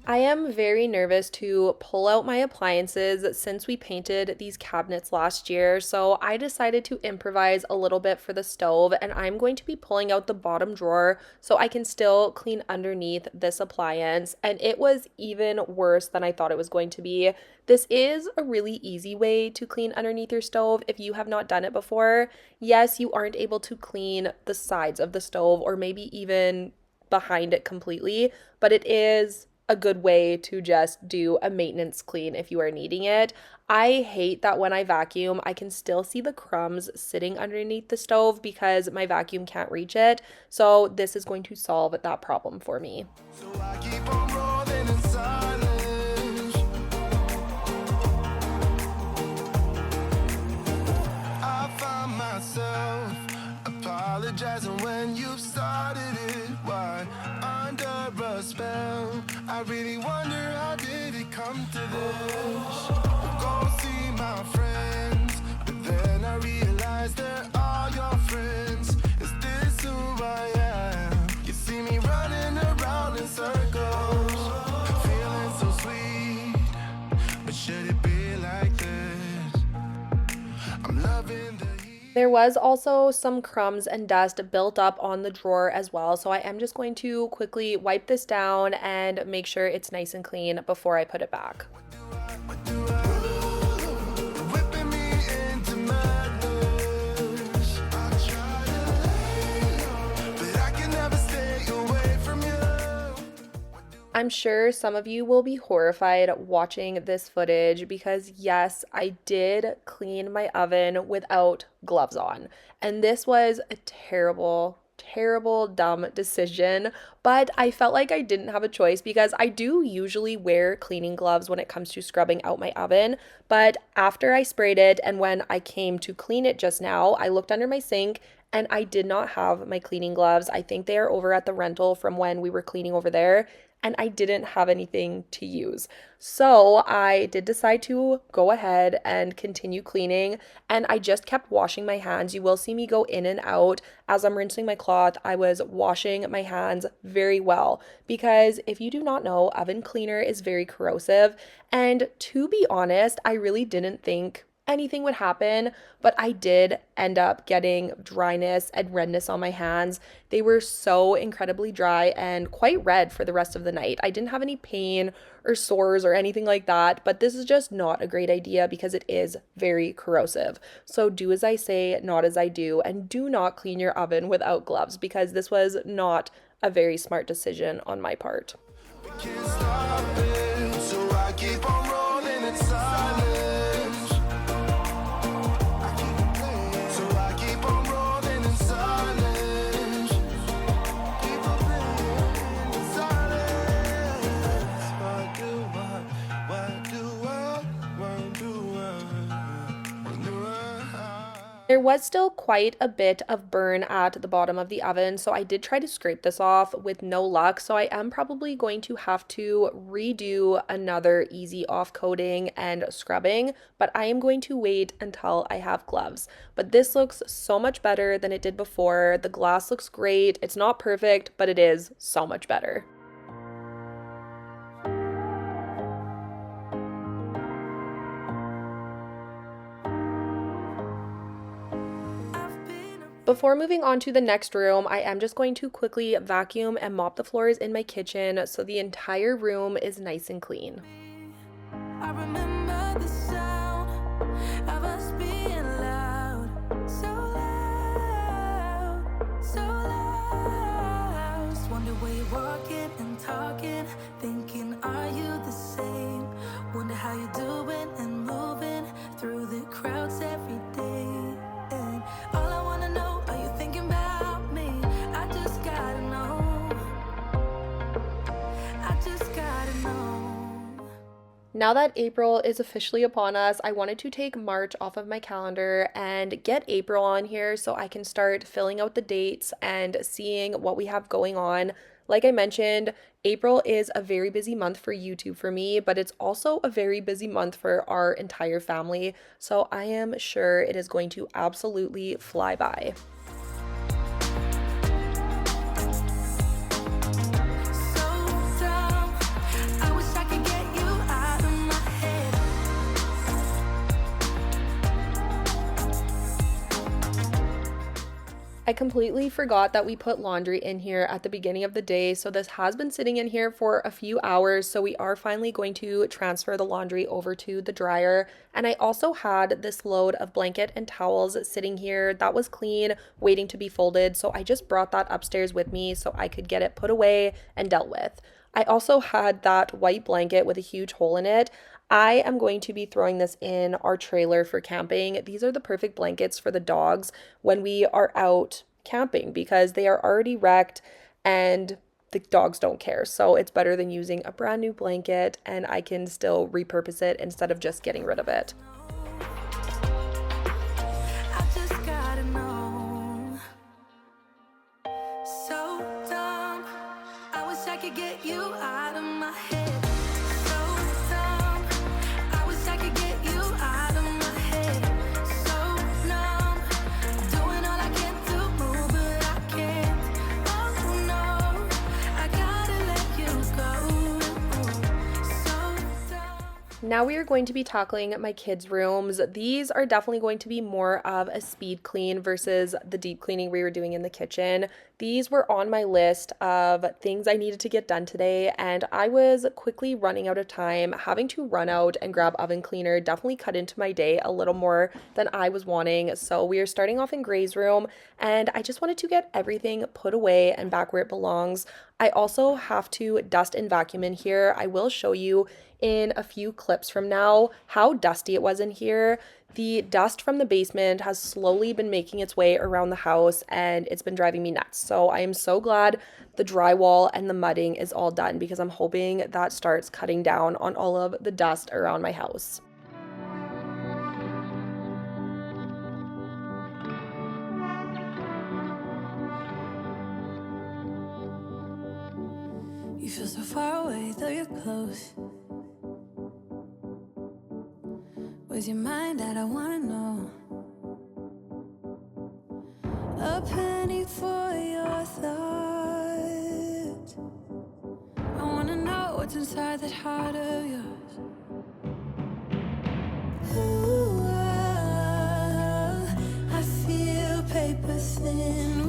I am very nervous to pull out my appliances since we painted these cabinets last year, so I decided to improvise a little bit for the stove, and I'm going to be pulling out the bottom drawer so I can still clean underneath this appliance, and it was even worse than I thought it was going to be. This is a really easy way to clean underneath your stove if you have not done it before. Yes, you aren't able to clean the sides of the stove or maybe even behind it completely, but it is a good way to just do a maintenance clean if you are needing it. I hate that when I vacuum, I can still see the crumbs sitting underneath the stove because my vacuum can't reach it. So this is going to solve that problem for me. So I keep on rolling in silence. I find myself I really wonder how did it come to this? Go see my friends, but then I realized they're all your friends. Is this who I am? You see me running around in circles, feeling so sweet, but should it be like this? I'm loving the heat. There was also some crumbs and dust built up on the drawer as well, so I am just going to quickly wipe this down and make sure it's nice and clean before I put it back. Whipping me into madness. I try to lay low, but I can never stay away from you. I'm sure some of you will be horrified watching this footage because yes, I did clean my oven without gloves on. And this was a terrible, dumb decision, but I felt like I didn't have a choice because I do usually wear cleaning gloves when it comes to scrubbing out my oven. But after I sprayed it and when I came to clean it just now, I looked under my sink and I did not have my cleaning gloves. I think they are over at the rental from when we were cleaning over there, and I didn't have anything to use. So I did decide to go ahead and continue cleaning, and I just kept washing my hands. You will see me go in and out as I'm rinsing my cloth. I was washing my hands very well because if you do not know, oven cleaner is very corrosive, and to be honest, I really didn't think anything would happen, but I did end up getting dryness and redness on my hands. They were so incredibly dry and quite red for the rest of the night. I didn't have any pain or sores or anything like that, but this is just not a great idea because it is very corrosive. So do as I say, not as I do, and do not clean your oven without gloves because this was not a very smart decision on my part. We can't stop it, so I keep on rolling in silence. So I keep on rolling in silence. Keep on playing in silence. What do I? There was still quite a bit of burn at the bottom of the oven, so I did try to scrape this off with no luck. So I am probably going to have to redo another easy off coating and scrubbing, but I am going to wait until I have gloves. But this looks so much better than it did before. The glass looks great. It's not perfect, but it is so much better. Before moving on to the next room, I am just going to quickly vacuum and mop the floors in my kitchen so the entire room is nice and clean. I remember the sound of us being loud, so loud, so loud. Just wonder where you're walking and talking, thinking, are you the same? Wonder how you're doing and moving through the crowds every day. And all I wanna know, are you thinking about me? I just gotta know. I just gotta know. Now that April is officially upon us, I wanted to take March off of my calendar and get April on here so I can start filling out the dates and seeing what we have going on. Like I mentioned, April is a very busy month for YouTube for me, but it's also a very busy month for our entire family. So I am sure it is going to absolutely fly by. I completely forgot that we put laundry in here at the beginning of the day, so this has been sitting in here for a few hours, so we are finally going to transfer the laundry over to the dryer. And I also had this load of blanket and towels sitting here that was clean, waiting to be folded, so I just brought that upstairs with me so I could get it put away and dealt with. I also had that white blanket with a huge hole in it. I am going to be throwing this in our trailer for camping. These are the perfect blankets for the dogs when we are out camping because they are already wrecked and the dogs don't care. So it's better than using a brand new blanket, and I can still repurpose it instead of just getting rid of it. I just gotta know. So dumb. I wish I could get you out of my head. now we are going to be tackling my kids' rooms. These are definitely going to be more of a speed clean versus the deep cleaning we were doing in the kitchen. These were on my list of things I needed to get done today, and I was quickly running out of time. Having to run out and grab oven cleaner definitely cut into my day a little more than I was wanting. So we are starting off in Gray's room, and I just wanted to get everything put away and back where it belongs. I also have to dust and vacuum in here. I will show you in a few clips from now how dusty it was in here. The dust from the basement has slowly been making its way around the house, and it's been driving me nuts. So I am so glad the drywall and the mudding is all done, because I'm hoping that starts cutting down on all of the dust around my house. You feel so far away, though you're close. Where's your mind at? I wanna know. A penny for your thoughts. I wanna know what's inside that heart of yours. Ooh, I feel paper thin.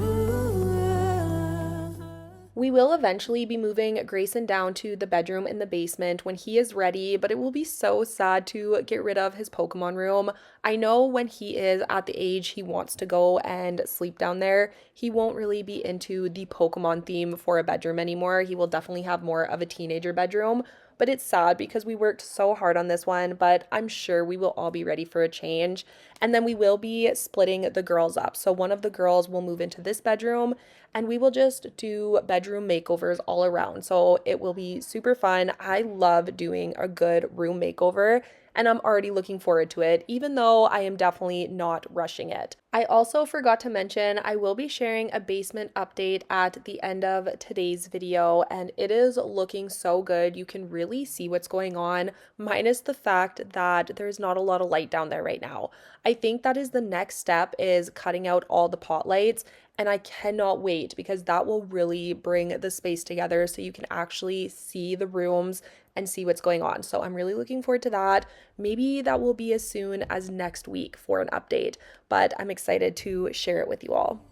We will eventually be moving Grayson down to the bedroom in the basement when he is ready, but it will be so sad to get rid of his Pokemon room. I know when he is at the age he wants to go and sleep down there, he won't really be into the Pokemon theme for a bedroom anymore. He will definitely have more of a teenager bedroom. But it's sad because we worked so hard on this one, but I'm sure we will all be ready for a change. And then we will be splitting the girls up. So one of the girls will move into this bedroom, and we will just do bedroom makeovers all around. So it will be super fun. I love doing a good room makeover, and I'm already looking forward to it, even though I am definitely not rushing it. I also forgot to mention I will be sharing a basement update at the end of today's video, and it is looking so good. You can really see what's going on, minus the fact that there's not a lot of light down there right now. I think that is the next step, is cutting out all the pot lights, and I cannot wait, because that will really bring the space together so you can actually see the rooms and see what's going on. So I'm really looking forward to that. Maybe that will be as soon as next week for an update, but I'm excited to share it with you all.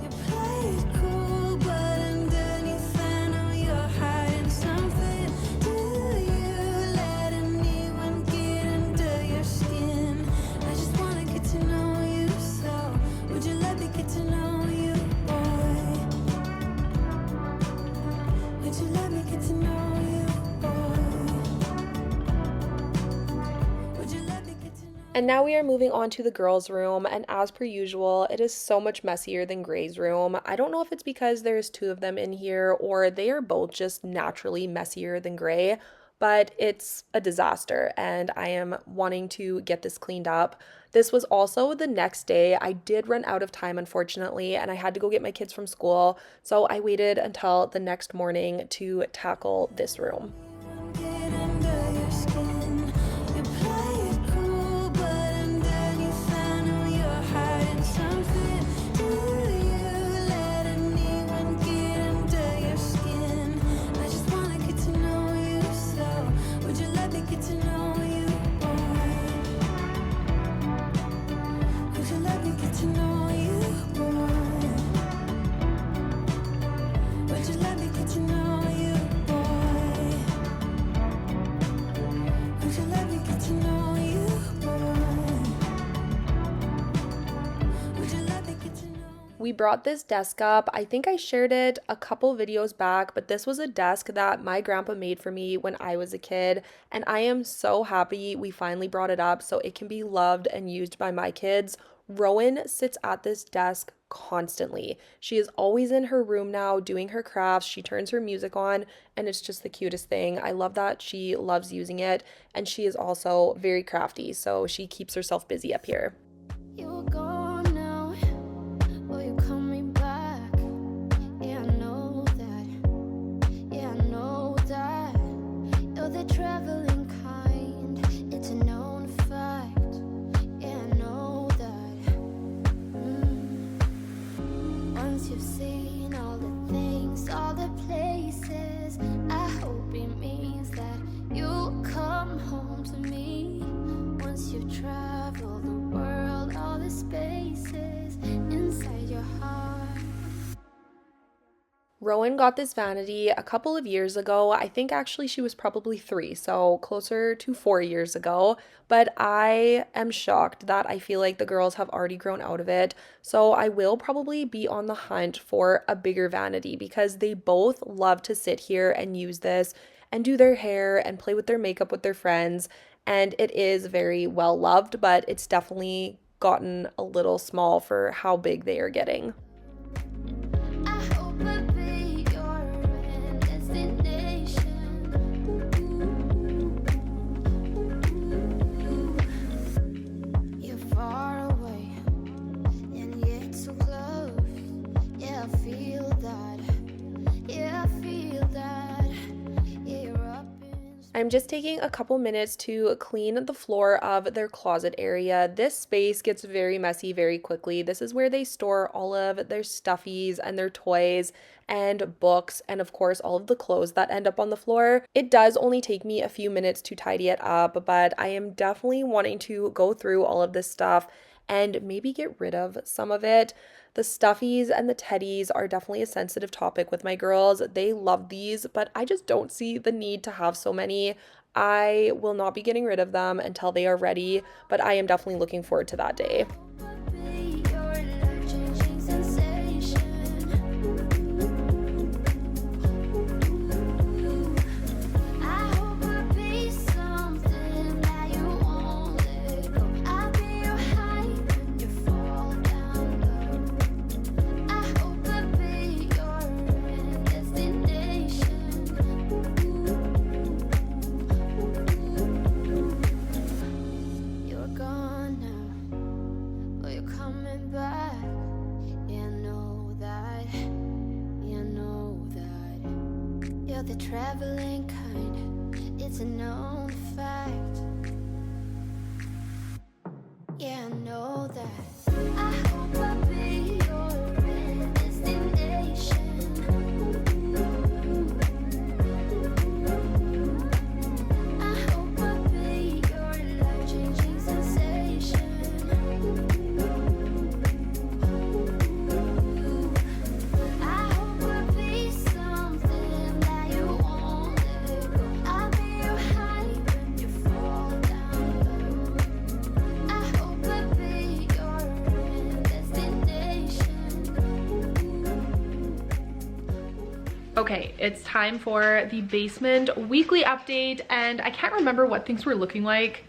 You play it cool, but underneath I know you're hiding something. Do you let anyone get under your skin? I just wanna get to know you, so would you let me get to know you, boy? Would you let me get to know you, boy? Would you let me get to know? And now we are moving on to the girls' room, and as per usual, it is so much messier than Gray's room. I don't know if it's because there's two of them in here, or they are both just naturally messier than Gray, but it's a disaster, and I am wanting to get this cleaned up. This was also the next day. I did run out of time, unfortunately, and I had to go get my kids from school, so I waited until the next morning to tackle this room. Get under your skin. You play it cool, but underneath I know you're hiding something. Do you let anyone get under your skin? I just wanna get to know you, so would you let me get to know you, boy? Would you let me get to know you, boy? Would you let me get to know you, boy? Would you let me get to know you, boy? Would you let me get to know? We brought this desk up. I think I shared it a couple videos back, but this was a desk that my grandpa made for me when I was a kid, and I am so happy we finally brought it up so it can be loved and used by my kids. Rowan sits at this desk constantly. She is always in her room now doing her crafts. She turns her music on, and it's just the cutest thing. I love that she loves using it, and she is also very crafty, so she keeps herself busy up here. You're gone now. Will you coming back? Yeah, I know that. Yeah, I know that. You're the traveling kind. It's a known fact. Yeah, I know that. Once you've seen all the things, all the places, I hope it means that you'll come home to Rowan got this vanity a couple of years ago. I think actually she was probably 3, so closer to 4 years ago. But I am shocked that I feel like the girls have already grown out of it. So I will probably be on the hunt for a bigger vanity because they both love to sit here and use this and do their hair and play with their makeup with their friends. And it is very well loved, but it's definitely gotten a little small for how big they are getting. I'm just taking a couple minutes to clean the floor of their closet area. This space gets very messy very quickly. This is where they store all of their stuffies and their toys and books, and of course all of the clothes that end up on the floor. It does only take me a few minutes to tidy it up, but I am definitely wanting to go through all of this stuff and maybe get rid of some of it. The stuffies and the teddies are definitely a sensitive topic with my girls. They love these, but I just don't see the need to have so many. I will not be getting rid of them until they are ready, but I am definitely looking forward to that day. The traveling kind, it's a known fact. Yeah, I know that. I hope I'll be your destination. I hope I'll be your life-changing sensation. I hope I'll be something that you won't let go. I'll be your high when you fall down low. I hope I'll be your destination. Okay, it's time for the basement weekly update, and I can't remember what things were looking like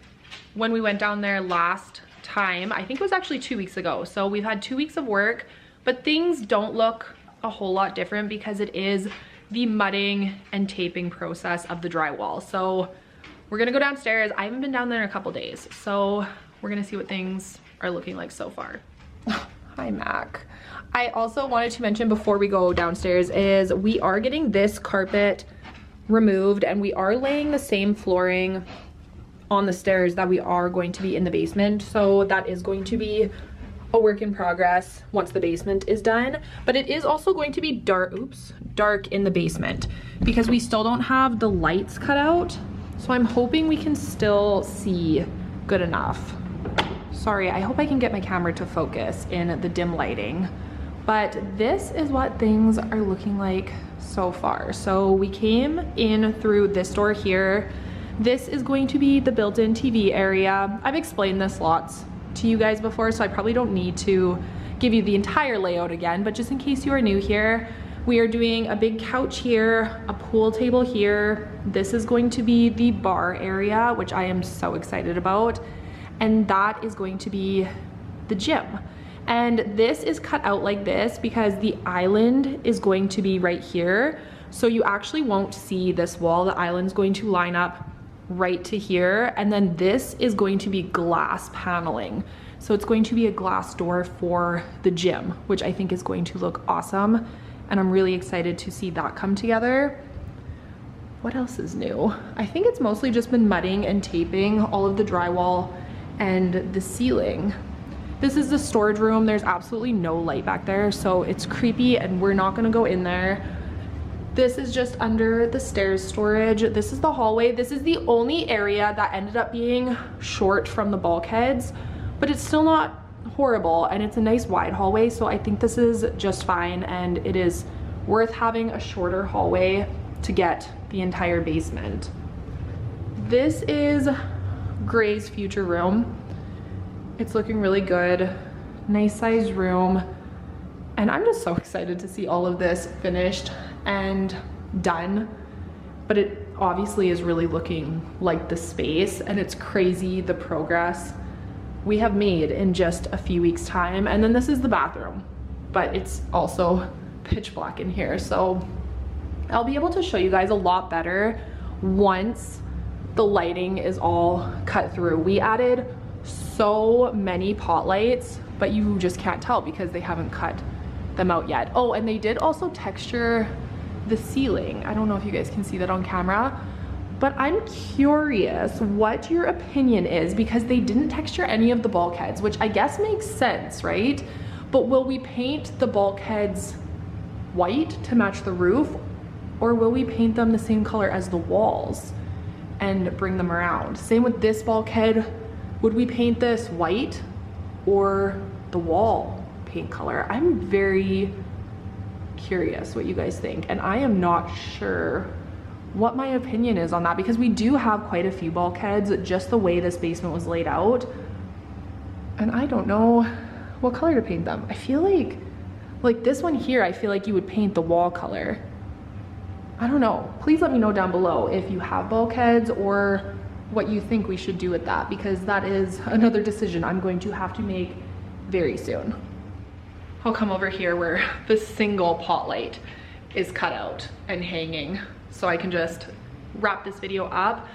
when we went down there last time. I think it was actually 2 weeks ago. So we've had 2 weeks of work, but things don't look a whole lot different because it is the mudding and taping process of the drywall. So we're gonna go downstairs. I haven't been down there in a couple days, so we're gonna see what things are looking like so far. Hi, Mac. I also wanted to mention before we go downstairs is we are getting this carpet removed and we are laying the same flooring on the stairs that we are going to be in the basement. So that is going to be a work in progress once the basement is done. But it is also going to be dark in the basement because we still don't have the lights cut out. So I'm hoping we can still see good enough. Sorry, I hope I can get my camera to focus in the dim lighting. But this is what things are looking like so far. So we came in through this door here. This is going to be the built-in TV area. I've explained this lots to you guys before, so I probably don't need to give you the entire layout again, but just in case you are new here, we are doing a big couch here, a pool table here. This is going to be the bar area, which I am so excited about. And that is going to be the gym. And this is cut out like this because the island is going to be right here. So you actually won't see this wall. The island's going to line up right to here. And then this is going to be glass paneling. So it's going to be a glass door for the gym, which I think is going to look awesome. And I'm really excited to see that come together. What else is new? I think it's mostly just been mudding and taping all of the drywall and the ceiling. This is the storage room. There's absolutely no light back there, so it's creepy and we're not gonna go in there. This is just under the stairs storage. This is the hallway. This is the only area that ended up being short from the bulkheads, but it's still not horrible and it's a nice wide hallway, so I think this is just fine and it is worth having a shorter hallway to get the entire basement. This is Gray's future room. It's looking really good. Nice sized room. And I'm just so excited to see all of this finished and done. But it obviously is really looking like the space, and it's crazy the progress we have made in just a few weeks time. And then this is the bathroom, but it's also pitch black in here. So I'll be able to show you guys a lot better once the lighting is all cut through. We added so many pot lights, but you just can't tell because they haven't cut them out yet. Oh, and they did also texture the ceiling. I don't know if you guys can see that on camera, but I'm curious what your opinion is, because they didn't texture any of the bulkheads, which I guess makes sense, right? But will we paint the bulkheads white to match the roof, or will we paint them the same color as the walls and bring them around? Same with this bulkhead. Would we paint this white or the wall paint color? I'm very curious what you guys think, and I am not sure what my opinion is on that, because we do have quite a few bulkheads just the way this basement was laid out, and I don't know what color to paint them. I feel like this one here, I feel like you would paint the wall color. I don't know. Please let me know down below if you have bulkheads or what you think we should do with that, because that is another decision I'm going to have to make very soon. I'll come over here where the single pot light is cut out and hanging, so I can just wrap this video up.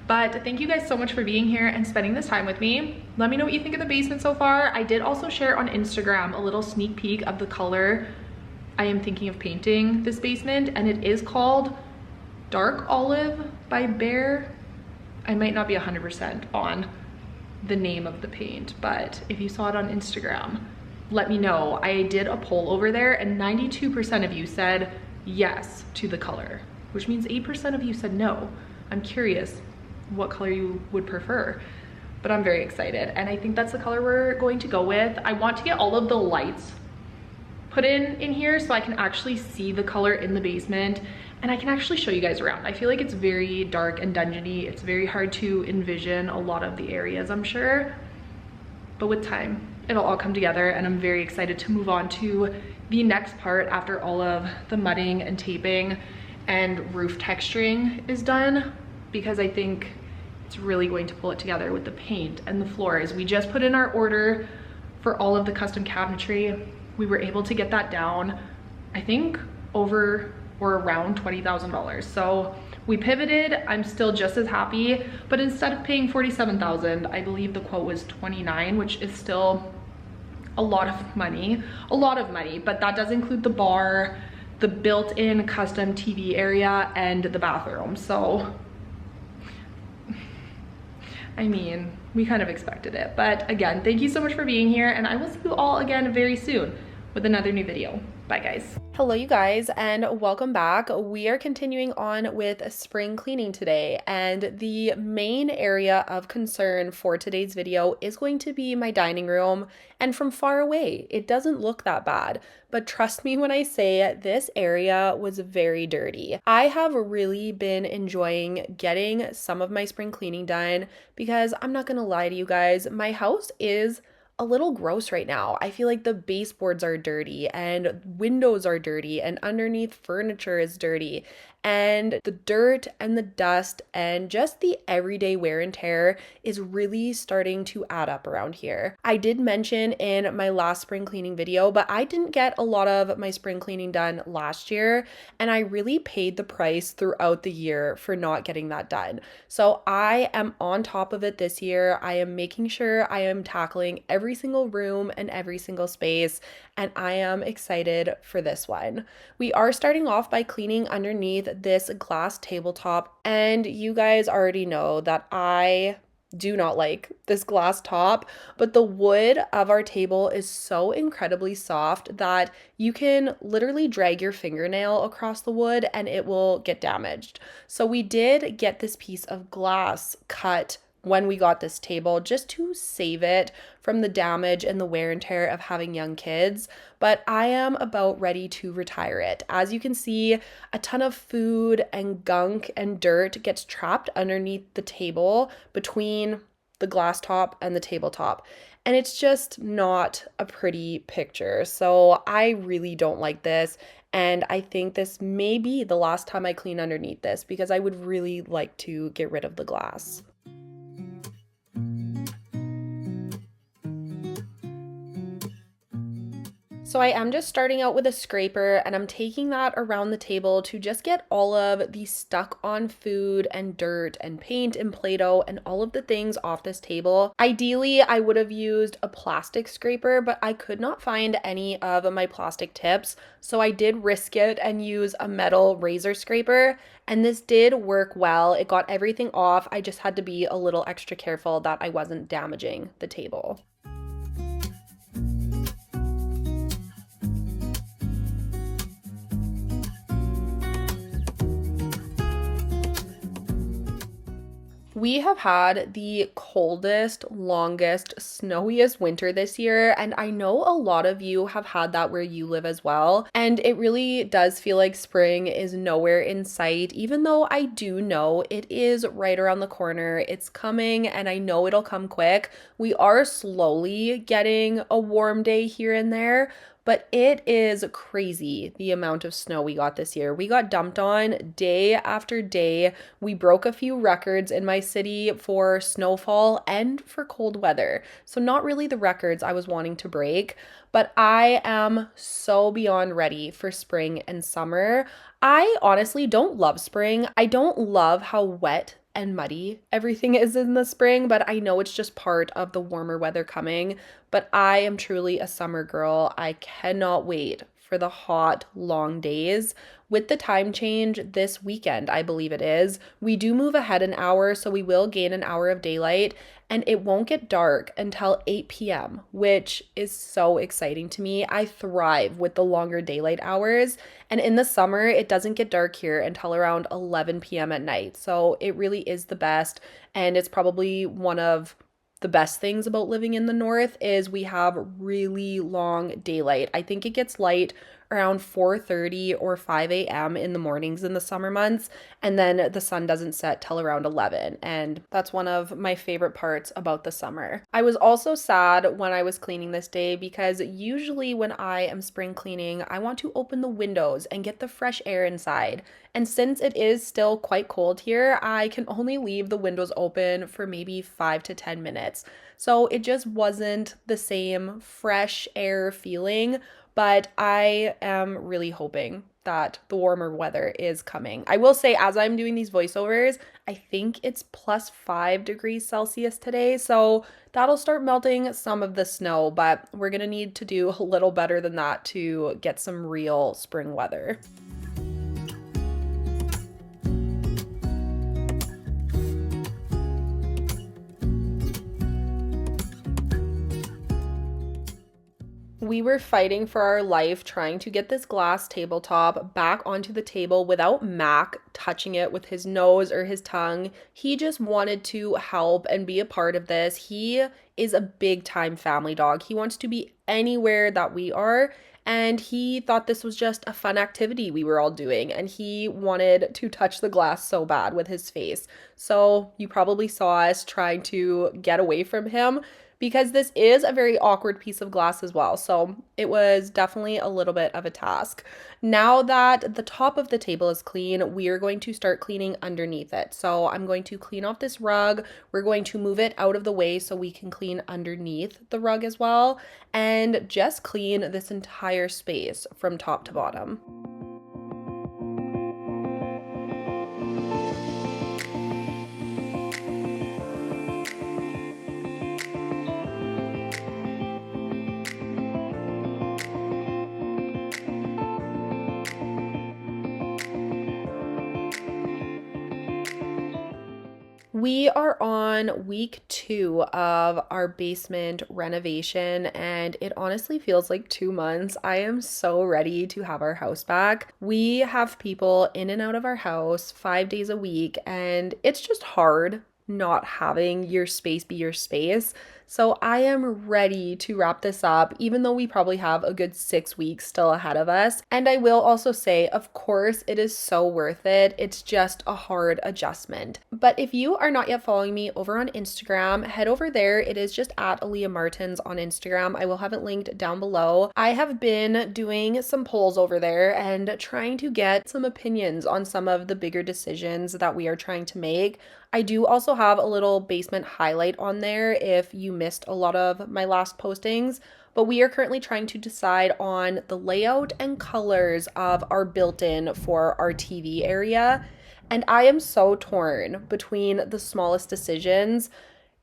But thank you guys so much for being here and spending this time with me. Let me know what you think of the basement so far. I did also share on Instagram a little sneak peek of the color I am thinking of painting this basement, and it is called Dark Olive by Bear. I might not be 100% on the name of the paint, but if you saw it on Instagram, let me know. I did a poll over there and 92% of you said yes to the color, which means 8% of you said no. I'm curious what color you would prefer, but I'm very excited, and I think that's the color we're going to go with. I want to get all of the lights put in here so I can actually see the color in the basement, and I can actually show you guys around. I feel like it's very dark and dungeony. It's very hard to envision a lot of the areas, I'm sure, but with time it'll all come together, and I'm very excited to move on to the next part after all of the mudding and taping and roof texturing is done, because I think it's really going to pull it together with the paint and the floors. We just put in our order for all of the custom cabinetry. We were able to get that down, I think, over or around $20,000. So we pivoted. I'm still just as happy, but instead of paying $47,000, I believe the quote was $29,000, which is still a lot of money, but that does include the bar, the built-in custom TV area, and the bathroom. So, I mean, we kind of expected it. But again, thank you so much for being here, and I will see you all again very soon with another new video. Bye guys. Hello you guys, and welcome back. We are continuing on with spring cleaning today, and the main area of concern for today's video is going to be my dining room. And from far away, it doesn't look that bad, but trust me when I say this area was very dirty. I have really been enjoying getting some of my spring cleaning done, because I'm not gonna lie to you guys, my house is a little gross right now. I feel like the baseboards are dirty and windows are dirty and underneath furniture is dirty, and the dirt and the dust and just the everyday wear and tear is really starting to add up around here. I did mention in my last spring cleaning video, but I didn't get a lot of my spring cleaning done last year, and I really paid the price throughout the year for not getting that done. So I am on top of it this year. I am making sure I am tackling every single room and every single space, and I am excited for this one. We are starting off by cleaning underneath this glass tabletop, and you guys already know that I do not like this glass top, but the wood of our table is so incredibly soft that you can literally drag your fingernail across the wood and it will get damaged. So we did get this piece of glass cut when we got this table just to save it from the damage and the wear and tear of having young kids, but I am about ready to retire it. As you can see, a ton of food and gunk and dirt gets trapped underneath the table between the glass top and the tabletop. And it's just not a pretty picture. So I really don't like this. And I think this may be the last time I clean underneath this because I would really like to get rid of the glass. So I am just starting out with a scraper and I'm taking that around the table to just get all of the stuck on food and dirt and paint and Play-Doh and all of the things off this table. Ideally, I would have used a plastic scraper, but I could not find any of my plastic tips. So I did risk it and use a metal razor scraper. And this did work well. It got everything off. I just had to be a little extra careful that I wasn't damaging the table. We have had the coldest, longest, snowiest winter this year, and I know a lot of you have had that where you live as well. And it really does feel like spring is nowhere in sight, even though I do know it is right around the corner. It's coming, and I know it'll come quick. We are slowly getting a warm day here and there, but it is crazy the amount of snow we got this year. We got dumped on day after day. We broke a few records in my city for snowfall and for cold weather. So not really the records I was wanting to break, but I am so beyond ready for spring and summer. I honestly don't love spring. I don't love how wet and muddy everything is in the spring, but I know it's just part of the warmer weather coming. But I am truly a summer girl. I cannot wait for the hot, long days. With the time change this weekend, I believe it is, we do move ahead an hour, so we will gain an hour of daylight, and it won't get dark until 8 p.m., which is so exciting to me. I thrive with the longer daylight hours, and in the summer, it doesn't get dark here until around 11 p.m. at night, so it really is the best, and it's probably one of the best things about living in the north is we have really long daylight. I think it gets light around 4:30 or 5 a.m. in the mornings in the summer months, and then the sun doesn't set till around 11, and that's one of my favorite parts about the summer. I was also sad when I was cleaning this day because usually when I am spring cleaning, I want to open the windows and get the fresh air inside. And since it is still quite cold here, I can only leave the windows open for maybe 5 to 10 minutes. So it just wasn't the same fresh air feeling, but I am really hoping that the warmer weather is coming. I will say, as I'm doing these voiceovers, I think it's plus 5 degrees Celsius today, so that'll start melting some of the snow, but we're gonna need to do a little better than that to get some real spring weather. We were fighting for our life trying to get this glass tabletop back onto the table without Mac touching it with his nose or his tongue. He just wanted to help and be a part of this. He is a big time family dog. He wants to be anywhere that we are. And he thought this was just a fun activity we were all doing. And he wanted to touch the glass so bad with his face. So you probably saw us trying to get away from him, because this is a very awkward piece of glass as well. So it was definitely a little bit of a task. Now that the top of the table is clean, we are going to start cleaning underneath it. So I'm going to clean off this rug. We're going to move it out of the way so we can clean underneath the rug as well, and just clean this entire space from top to bottom. We are on week 2 of our basement renovation, and it honestly feels like 2 months. I am so ready to have our house back. We have people in and out of our house 5 days a week, and it's just hard not having your space be your space. So I am ready to wrap this up, even though we probably have a good 6 weeks still ahead of us. And I will also say, of course, it is so worth it. It's just a hard adjustment. But if you are not yet following me over on Instagram, head over there. It is just at Aleah Martins on Instagram. I will have it linked down below. I have been doing some polls over there and trying to get some opinions on some of the bigger decisions that we are trying to make. I do also have a little basement highlight on there if you missed a lot of my last postings, but we are currently trying to decide on the layout and colors of our built-in for our TV area. And I am so torn between the smallest decisions.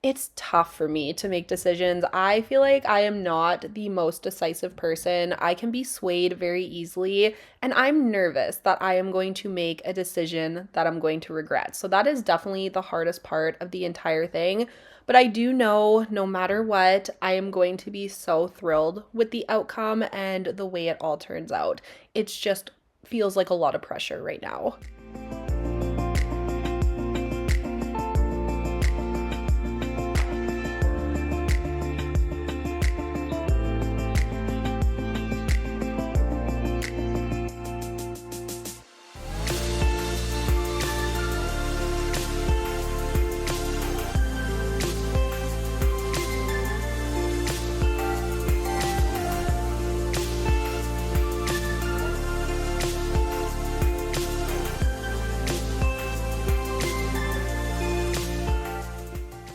It's tough for me to make decisions. I feel like I am not the most decisive person. I can be swayed very easily, and I'm nervous that I am going to make a decision that I'm going to regret. So that is definitely the hardest part of the entire thing. But I do know no matter what, I am going to be so thrilled with the outcome and the way it all turns out. It's just feels like a lot of pressure right now.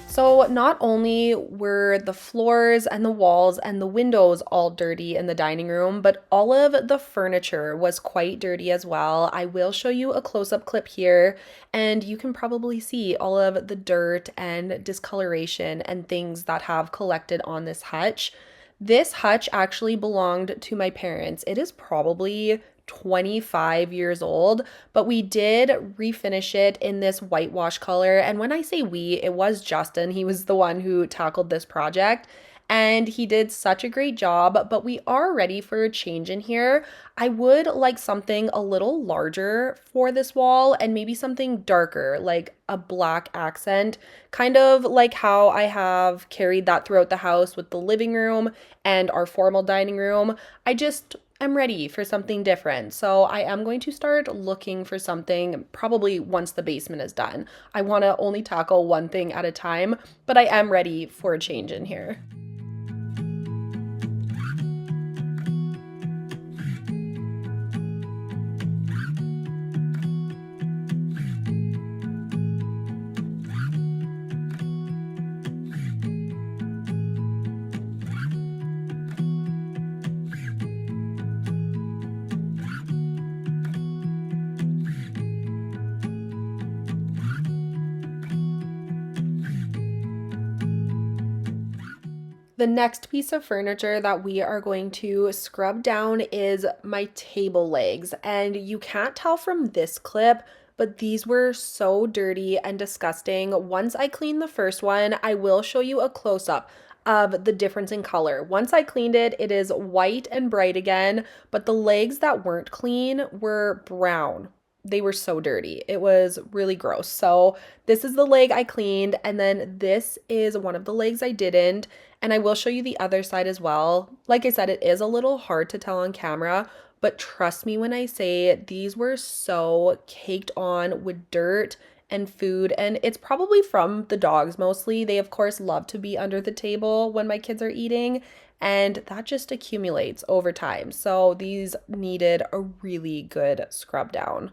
So not only were the floors and the walls and the windows all dirty in the dining room, but all of the furniture was quite dirty as well. I will show you a close-up clip here, and you can probably see all of the dirt and discoloration and things that have collected on this hutch. This hutch actually belonged to my parents. It is probably 25 years old, but we did refinish it in this whitewash color. And when I say we, it was Justin. He was the one who tackled this project, and he did such a great job, but we are ready for a change in here. I would like something a little larger for this wall and maybe something darker, like a black accent, kind of like how I have carried that throughout the house with the living room and our formal dining room. I'm ready for something different. So I am going to start looking for something probably once the basement is done. I want to only tackle one thing at a time, but I am ready for a change in here. The next piece of furniture that we are going to scrub down is my table legs. And you can't tell from this clip, but these were so dirty and disgusting. Once I clean the first one, I will show you a close-up of the difference in color. Once I cleaned it, it is white and bright again, but the legs that weren't clean were brown. They were so dirty. It was really gross. So this is the leg I cleaned, and then this is one of the legs I didn't. And I will show you the other side as well. Like I said, it is a little hard to tell on camera, but trust me when I say these were so caked on with dirt and food, and it's probably from the dogs mostly. They of course love to be under the table when my kids are eating, and that just accumulates over time. So these needed a really good scrub down.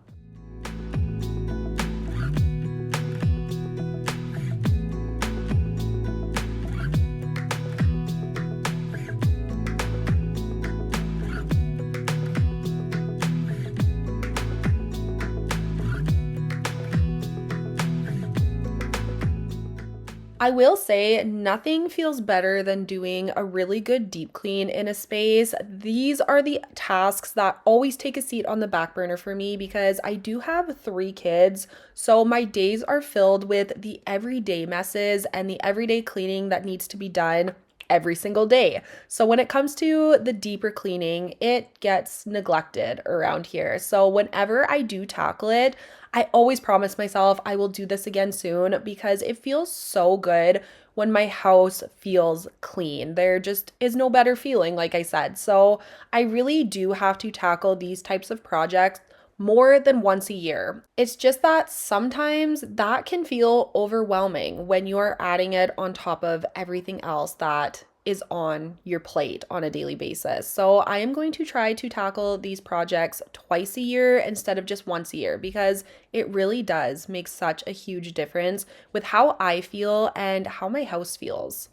I will say nothing feels better than doing a really good deep clean in a space. These are the tasks that always take a seat on the back burner for me because I do have 3 kids. So my days are filled with the everyday messes and the everyday cleaning that needs to be done. every single day. So when it comes to the deeper cleaning, it gets neglected around here. So whenever I do tackle it, I always promise myself I will do this again soon because it feels so good when my house feels clean. There just is no better feeling, like I said. So I really do have to tackle these types of projects more than once a year. It's just that sometimes that can feel overwhelming when you're adding it on top of everything else that is on your plate on a daily basis. So I am going to try to tackle these projects twice a year instead of just once a year because it really does make such a huge difference with how I feel and how my house feels.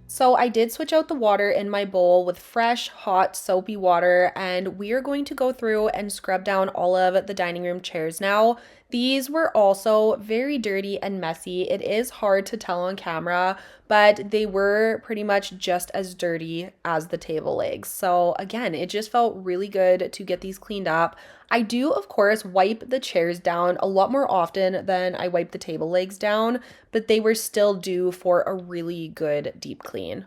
So I did switch out the water in my bowl with fresh, hot, soapy water, and we are going to go through and scrub down all of the dining room chairs now. These were also very dirty and messy. It is hard to tell on camera, but they were pretty much just as dirty as the table legs. So again, it just felt really good to get these cleaned up. I do, of course, wipe the chairs down a lot more often than I wipe the table legs down, but they were still due for a really good deep clean.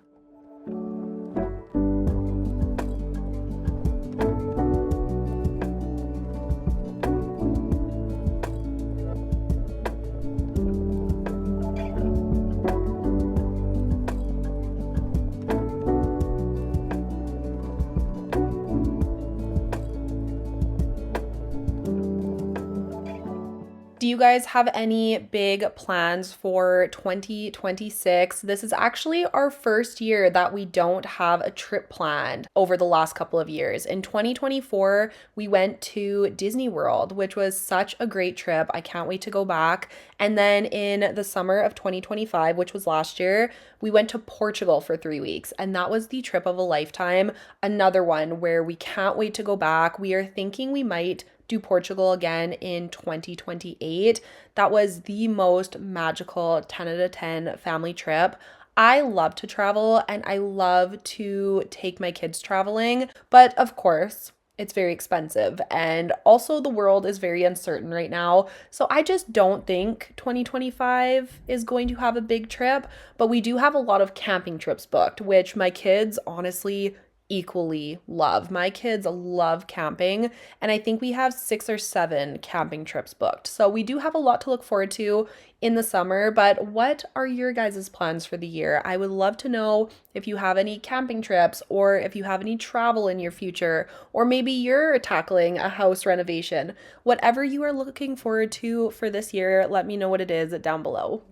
Do you guys have any big plans for 2026? This is actually our first year that we don't have a trip planned over the last couple of years. In 2024, we went to Disney World, which was such a great trip. I can't wait to go back. And then in the summer of 2025, which was last year, we went to Portugal for 3 weeks, and that was the trip of a lifetime. Another one where we can't wait to go back. We are thinking we might do Portugal again in 2028. That was the most magical 10 out of 10 family trip. I love to travel and I love to take my kids traveling, but of course, it's very expensive. And also the world is very uncertain right now. So I just don't think 2025 is going to have a big trip, but we do have a lot of camping trips booked, which my kids honestly equally love. My kids love camping, and I think we have 6 or 7 camping trips booked. So we do have a lot to look forward to in the summer, but what are your guys' plans for the year? I would love to know if you have any camping trips or if you have any travel in your future, or maybe you're tackling a house renovation. Whatever you are looking forward to for this year, let me know what it is down below.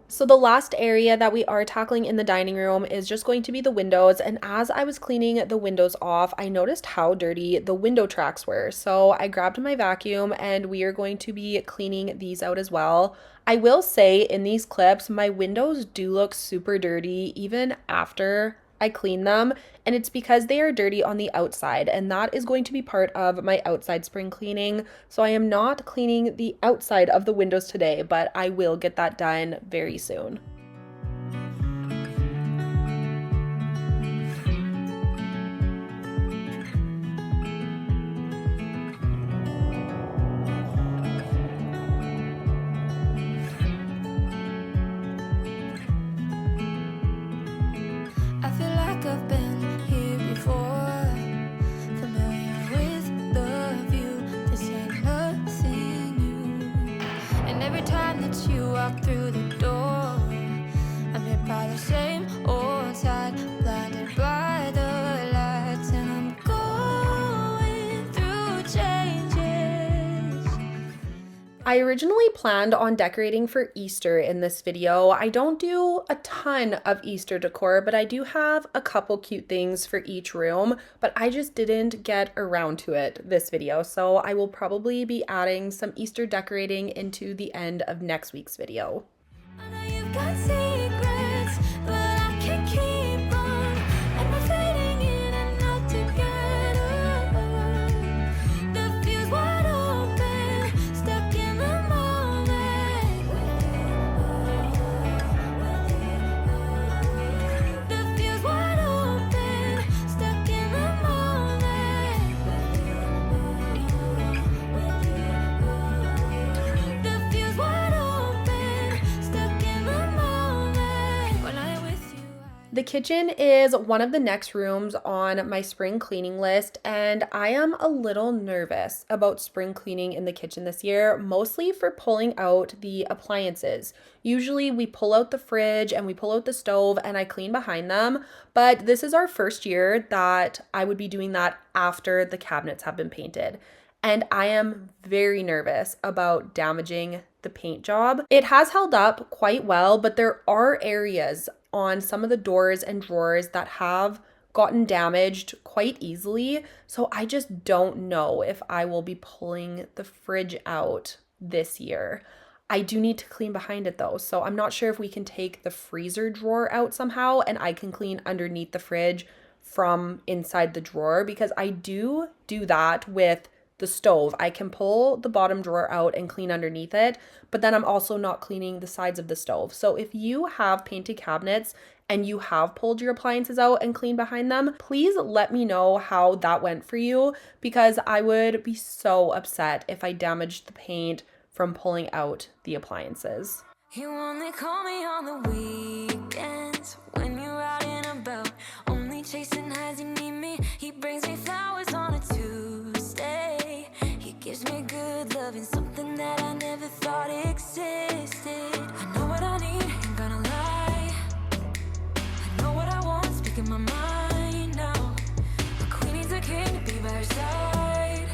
So the last area that we are tackling in the dining room is just going to be the windows. And as I was cleaning the windows off, I noticed how dirty the window tracks were. So I grabbed my vacuum and we are going to be cleaning these out as well. I will say in these clips, my windows do look super dirty even after I clean them, and it's because they are dirty on the outside, and that is going to be part of my outside spring cleaning. So I am not cleaning the outside of the windows today, but I will get that done very soon. I feel like I've been here before, familiar with the view. This ain't nothing new. And every time that you walk through the door, I'm hit by the same old side, blinded by the lights, and I'm going through changes. I originally planned on decorating for Easter in this video. I don't do a ton of Easter decor, but I do have a couple cute things for each room, but I just didn't get around to it this video. So I will probably be adding some Easter decorating into the end of next week's video. I know you've got secrets, but I can't keep on. And we're fading in and out together. The fuse won't The kitchen is one of the next rooms on my spring cleaning list, and I am a little nervous about spring cleaning in the kitchen this year, mostly for pulling out the appliances. Usually we pull out the fridge and we pull out the stove and I clean behind them, but this is our first year that I would be doing that after the cabinets have been painted. And I am very nervous about damaging the paint job. It has held up quite well, but there are areas on some of the doors and drawers that have gotten damaged quite easily. So I just don't know if I will be pulling the fridge out this year. I do need to clean behind it though. So I'm not sure if we can take the freezer drawer out somehow and I can clean underneath the fridge from inside the drawer, because I do that with the stove. I can pull the bottom drawer out and clean underneath it, but then I'm also not cleaning the sides of the stove. So if you have painted cabinets and you have pulled your appliances out and cleaned behind them, please let me know how that went for you, because I would be so upset if I damaged the paint from pulling out the appliances. You only call me on the weekends when you're out and about, only chasing highs. You need me. He brings me flowers on a Tuesday. He gives me good loving, something that I never thought existed. I know what I need, ain't gonna lie. I know what I want, speaking my mind now. A queen needs a king to be by her side.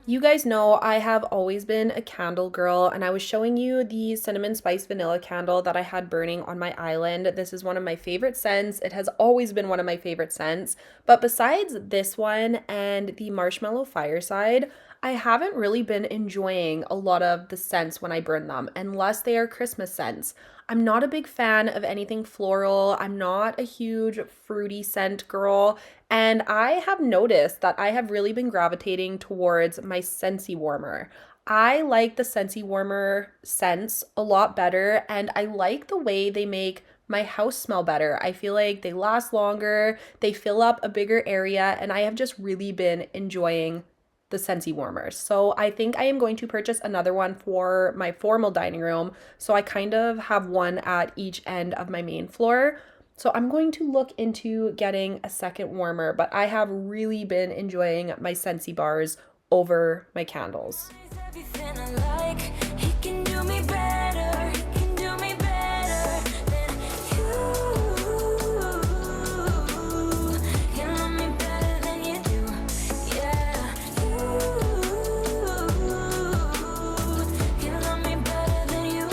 You guys know I have always been a candle girl, and I was showing you the cinnamon spice vanilla candle that I had burning on my island. This is one of my favorite scents. It has always been one of my favorite scents. But besides this one and the marshmallow fireside, I haven't really been enjoying a lot of the scents when I burn them, unless they are Christmas scents. I'm not a big fan of anything floral. I'm not a huge fruity scent girl. And I have noticed that I have really been gravitating towards my Scentsy warmer. I like the Scentsy warmer scents a lot better, and I like the way they make my house smell better. I feel like they last longer, they fill up a bigger area, and I have just really been enjoying the Scentsy warmers. So I think I am going to purchase another one for my formal dining room. So I kind of have one at each end of my main floor. So I'm going to look into getting a second warmer, but I have really been enjoying my Scentsy bars over my candles. Everything I like, he can do me better. He can do me better than you. You love me better than you do. Yeah, you love me better than you.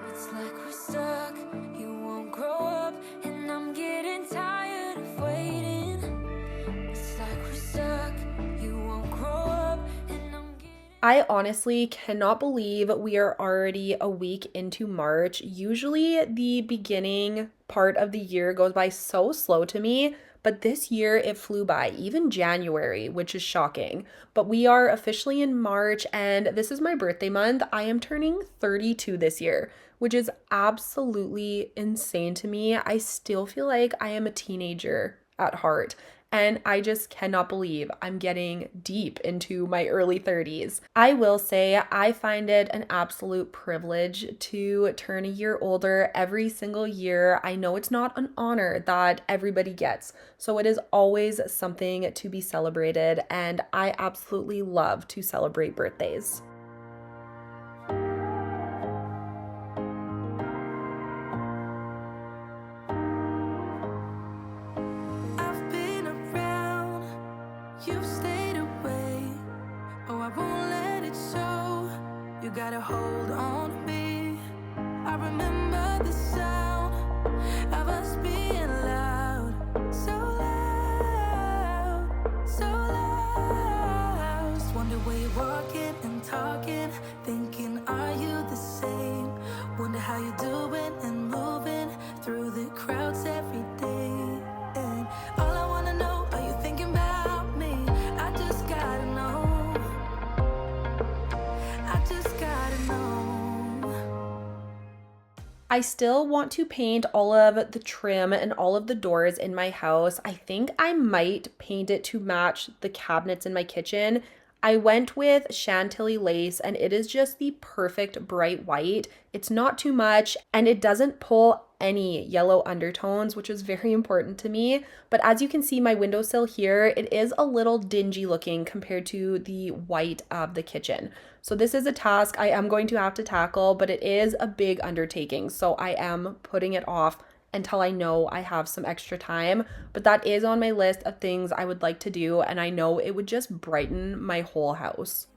It's like we're stuck. You won't grow up, and I'm getting tired of waiting. It's like we're stuck. You won't grow up, and I'm getting. I honestly cannot believe we are already a week into March. Usually the beginning part of the year goes by so slow to me, but this year it flew by, even January, which is shocking. But we are officially in March, and this is my birthday month. I am turning 32 this year, which is absolutely insane to me. I still feel like I am a teenager at heart. And I just cannot believe I'm getting deep into my early 30s. I will say I find it an absolute privilege to turn a year older every single year. I know it's not an honor that everybody gets, so it is always something to be celebrated, and I absolutely love to celebrate birthdays. I've been around, you've stayed away. Oh, I won't let it show. You got a hold on me. I remember the sound of us being loud, so loud, so loud. Just wonder where you're walking and talking, thinking, are you the same? Wonder how you're doing and moving through the crowds every day. And all I wanna know, are you thinking about me? I just gotta know. I just gotta know. I still want to paint all of the trim and all of the doors in my house. I think I might paint it to match the cabinets in my kitchen. I went with Chantilly lace and it is just the perfect bright white. It's not too much and it doesn't pull any yellow undertones, which is very important to me. But as you can see, my windowsill here, it is a little dingy looking compared to the white of the kitchen. So this is a task I am going to have to tackle, but it is a big undertaking. So I am putting it off until I know I have some extra time. But that is on my list of things I would like to do, and I know it would just brighten my whole house.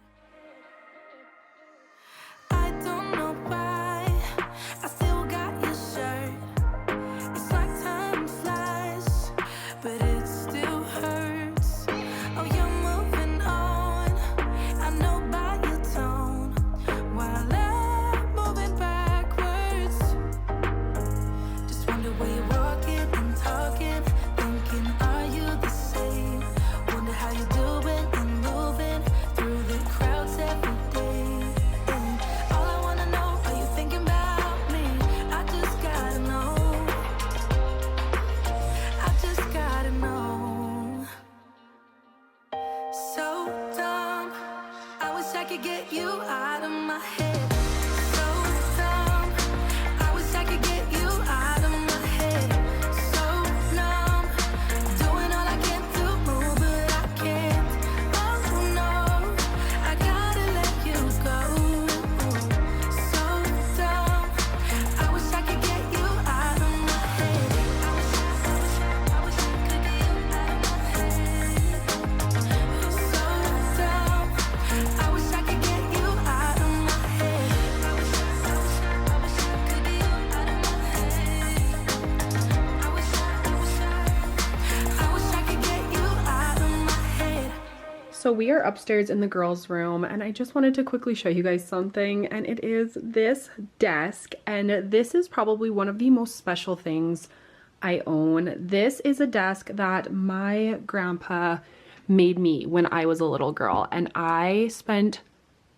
I don't know why I still got your shirt. It's like time flies, but it still hurts. Oh, you're moving on. I know by your tone, while I'm moving backwards. Just wonder where you're walking and talking, thinking, are you the same? Wonder how you're doing and moving through the crowds every day. All I wanna know, are you thinking about me? I just gotta know. I just gotta know. So dumb. I wish I could get you out of my head. So dumb. I wish I could get you out of my head. So numb. Doing all I can to move, but I can't. Oh no, I gotta let you go. So dumb. I wish I could get you out of my head. I wish I could get you out of my head. So dumb. I wish I could get you out of my head. I wish I could get you out of my head. I wish I could get you out of my head. So we are upstairs in the girls' room and I just wanted to quickly show you guys something, and it is this desk, and this is probably one of the most special things I own. This is a desk that my grandpa made me when I was a little girl, and I spent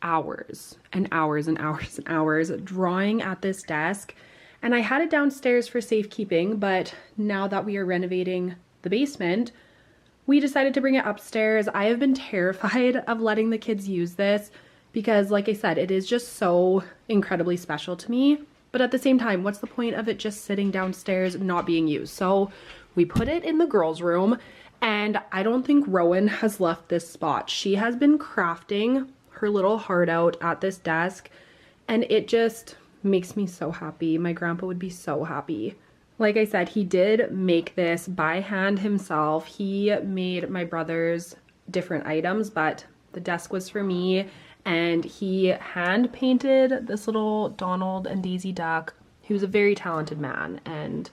hours and hours and hours and hours drawing at this desk, and I had it downstairs for safekeeping, but now that we are renovating the basement, we decided to bring it upstairs. I have been terrified of letting the kids use this because, like I said, it is just so incredibly special to me. But at the same time, what's the point of it just sitting downstairs not being used? So we put it in the girls' room, and I don't think Rowan has left this spot. She has been crafting her little heart out at this desk, and it just makes me so happy. My grandpa would be so happy. Like I said, he did make this by hand himself. He made my brother's different items, but the desk was for me, and he hand painted this little Donald and Daisy duck. He was a very talented man, and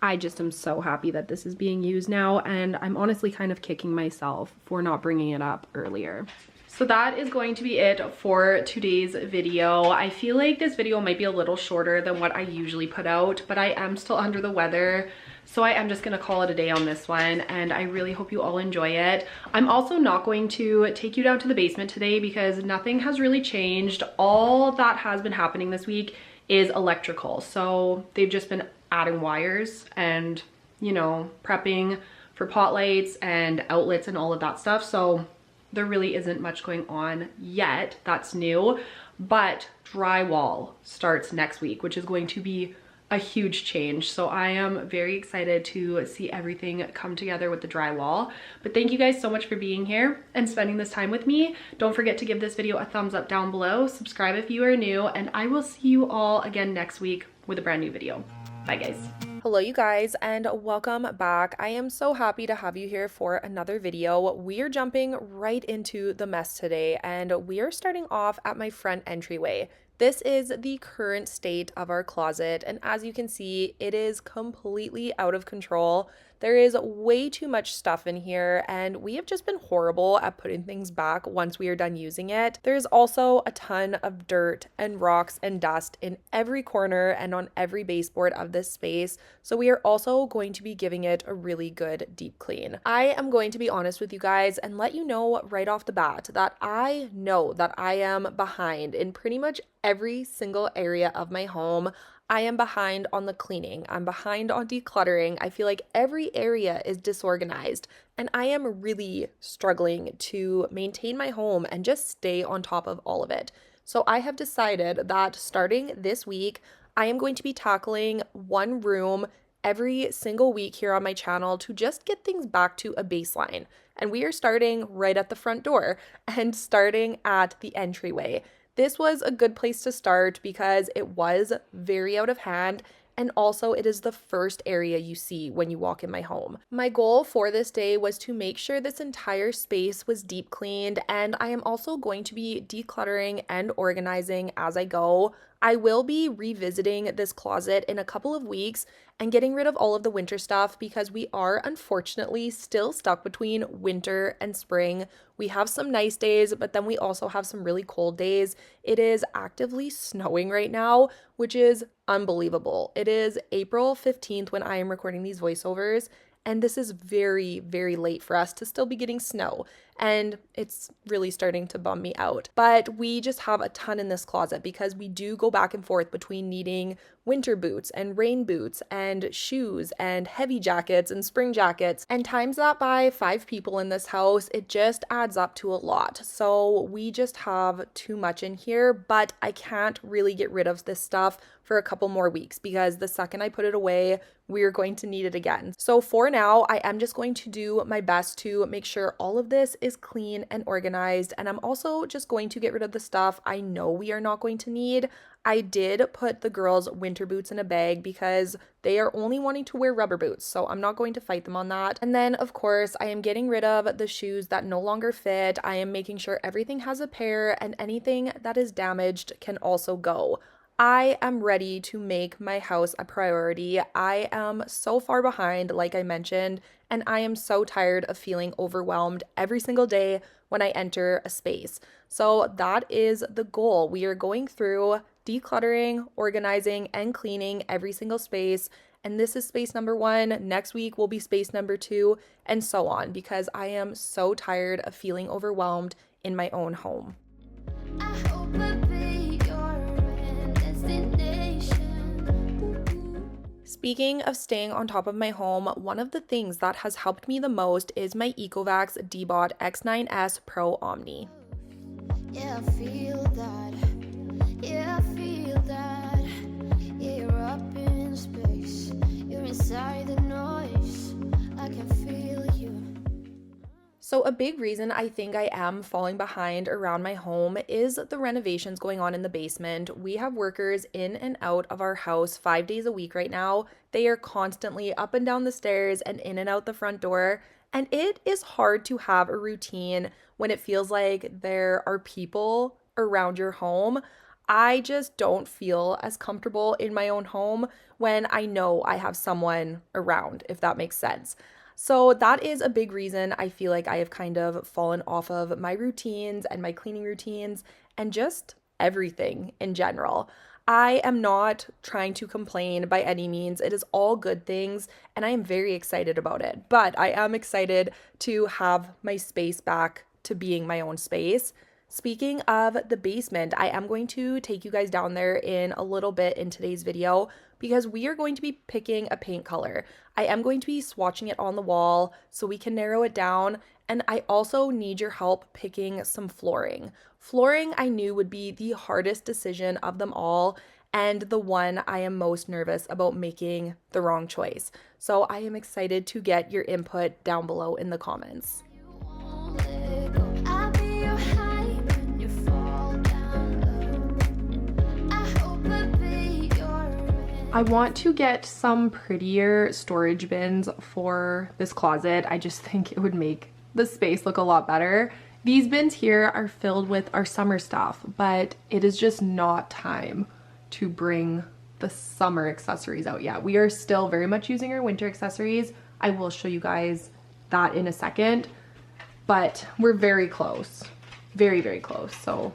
I just am so happy that this is being used now, and I'm honestly kind of kicking myself for not bringing it up earlier. So that is going to be it for today's video. I feel like this video might be a little shorter than what I usually put out, but I am still under the weather, so I am just gonna call it a day on this one, and I really hope you all enjoy it. I'm also not going to take you down to the basement today because nothing has really changed. All that has been happening this week is electrical. So they've just been adding wires and, you know, prepping for pot lights and outlets and all of that stuff. So there really isn't much going on yet. That's new, but drywall starts next week, which is going to be a huge change. So I am very excited to see everything come together with the drywall. But thank you guys so much for being here and spending this time with me. Don't forget to give this video a thumbs up down below, subscribe if you are new, and I will see you all again next week with a brand new video. Bye guys. Hello you guys, and welcome back. I am so happy to have you here for another video. We are jumping right into the mess today, and we are starting off at my front entryway. This is the current state of our closet, and as you can see, it is completely out of control. There is way too much stuff in here, and we have just been horrible at putting things back once we are done using it. There's also a ton of dirt and rocks and dust in every corner and on every baseboard of this space, so we are also going to be giving it a really good deep clean. I am going to be honest with you guys and let you know right off the bat that I know that I am behind in pretty much every single area of my home. I am behind on the cleaning. I'm behind on decluttering. I feel like every area is disorganized, and I am really struggling to maintain my home and just stay on top of all of it. So I have decided that starting this week, I am going to be tackling one room every single week here on my channel to just get things back to a baseline. And we are starting right at the front door and starting at the entryway. This was a good place to start because it was very out of hand, and also it is the first area you see when you walk in my home. My goal for this day was to make sure this entire space was deep cleaned, and I am also going to be decluttering and organizing as I go. I will be revisiting this closet in a couple of weeks and getting rid of all of the winter stuff because we are unfortunately still stuck between winter and spring. We have some nice days, but then we also have some really cold days. It is actively snowing right now, which is unbelievable. It is April 15th when I am recording these voiceovers, and this is very, very late for us to still be getting snow. And it's really starting to bum me out. But we just have a ton in this closet because we do go back and forth between needing winter boots and rain boots and shoes and heavy jackets and spring jackets. And times that by 5 people in this house, it just adds up to a lot. So we just have too much in here, but I can't really get rid of this stuff for a couple more weeks because the second I put it away, we're going to need it again. So for now, I am just going to do my best to make sure all of this is clean and organized. And I'm also just going to get rid of the stuff I know we are not going to need. I did put the girls' winter boots in a bag because they are only wanting to wear rubber boots, so I'm not going to fight them on that. And then, of course, I am getting rid of the shoes that no longer fit. I am making sure everything has a pair, and anything that is damaged can also go. I am ready to make my house a priority. I am so far behind, like I mentioned, and I am so tired of feeling overwhelmed every single day when I enter a space. So that is the goal. We are going through decluttering, organizing, and cleaning every single space. And this is space number 1. Next week will be space number 2, and so on, because I am so tired of feeling overwhelmed in my own home. I hope I'll be your destination. Speaking of staying on top of my home, one of the things that has helped me the most is my Ecovacs Dbot X9S Pro Omni. Yeah, I feel that. Yeah, I feel that. Yeah, you're up in space. You're inside the noise. I can feel you. So a big reason I think I am falling behind around my home is the renovations going on in the basement. We have workers in and out of our house 5 days a week right now. They are constantly up and down the stairs and in and out the front door. And it is hard to have a routine when it feels like there are people around your home. I just don't feel as comfortable in my own home when I know I have someone around, if that makes sense. So that is a big reason I feel like I have kind of fallen off of my routines and my cleaning routines and just everything in general. I am not trying to complain by any means. It is all good things, and I am very excited about it. But I am excited to have my space back to being my own space. Speaking of the basement, I am going to take you guys down there in a little bit in today's video because we are going to be picking a paint color. I am going to be swatching it on the wall so we can narrow it down, and I also need your help picking some flooring. Flooring I knew would be the hardest decision of them all and the one I am most nervous about making the wrong choice. So I am excited to get your input down below in the comments. I'll be your high when you fall down low. I hope I'll be your I want to get some prettier storage bins for this closet. I just think it would make the space look a lot better. These bins here are filled with our summer stuff, but it is just not time to bring the summer accessories out yet. We are still very much using our winter accessories. I will show you guys that in a second, but we're very close, very, very close. So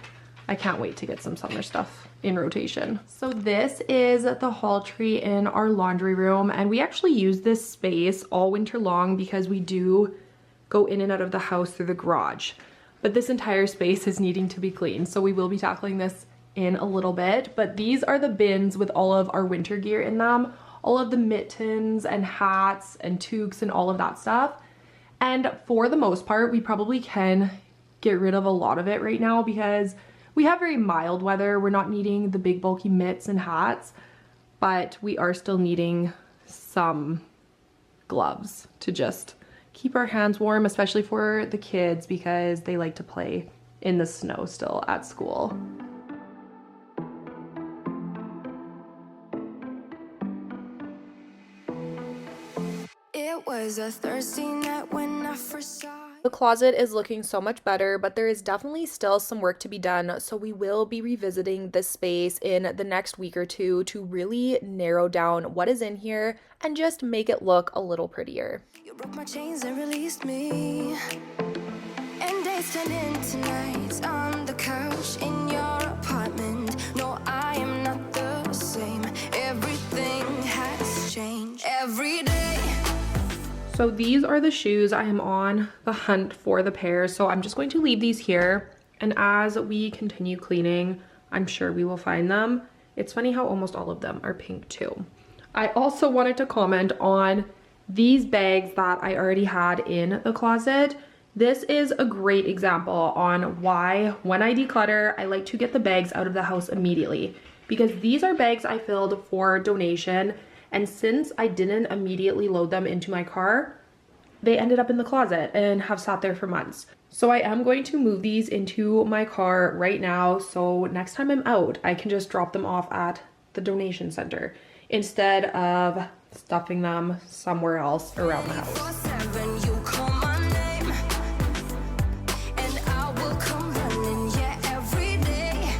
I can't wait to get some summer stuff in rotation. So this is the hall tree in our laundry room, and we actually use this space all winter long because we do go in and out of the house through the garage. But this entire space is needing to be cleaned, so we will be tackling this in a little bit, but these are the bins with all of our winter gear in them, all of the mittens and hats and toques and all of that stuff. And for the most part, we probably can get rid of a lot of it right now because we have very mild weather. We're not needing the big bulky mitts and hats, but we are still needing some gloves to just keep our hands warm, especially for the kids because they like to play in the snow still at school. It was a Thursday night when I first saw. The closet is looking so much better, but there is definitely still some work to be done, so we will be revisiting this space in the next week or two to really narrow down what is in here and just make it look a little prettier. You broke my chains and released me. And days turned into nights on the couch in your apartment. No, I am not the same. Everything has changed every day. So these are the shoes. I am on the hunt for the pair, so I'm just going to leave these here, and as we continue cleaning, I'm sure we will find them. It's funny how almost all of them are pink too. I also wanted to comment on these bags that I already had in the closet. This is a great example on why when I declutter, I like to get the bags out of the house immediately, because these are bags I filled for donation. And since I didn't immediately load them into my car, they ended up in the closet and have sat there for months. So I am going to move these into my car right now, so next time I'm out, I can just drop them off at the donation center instead of stuffing them somewhere else around the house. 24/7, you call my name, and I will come running, yeah, every day.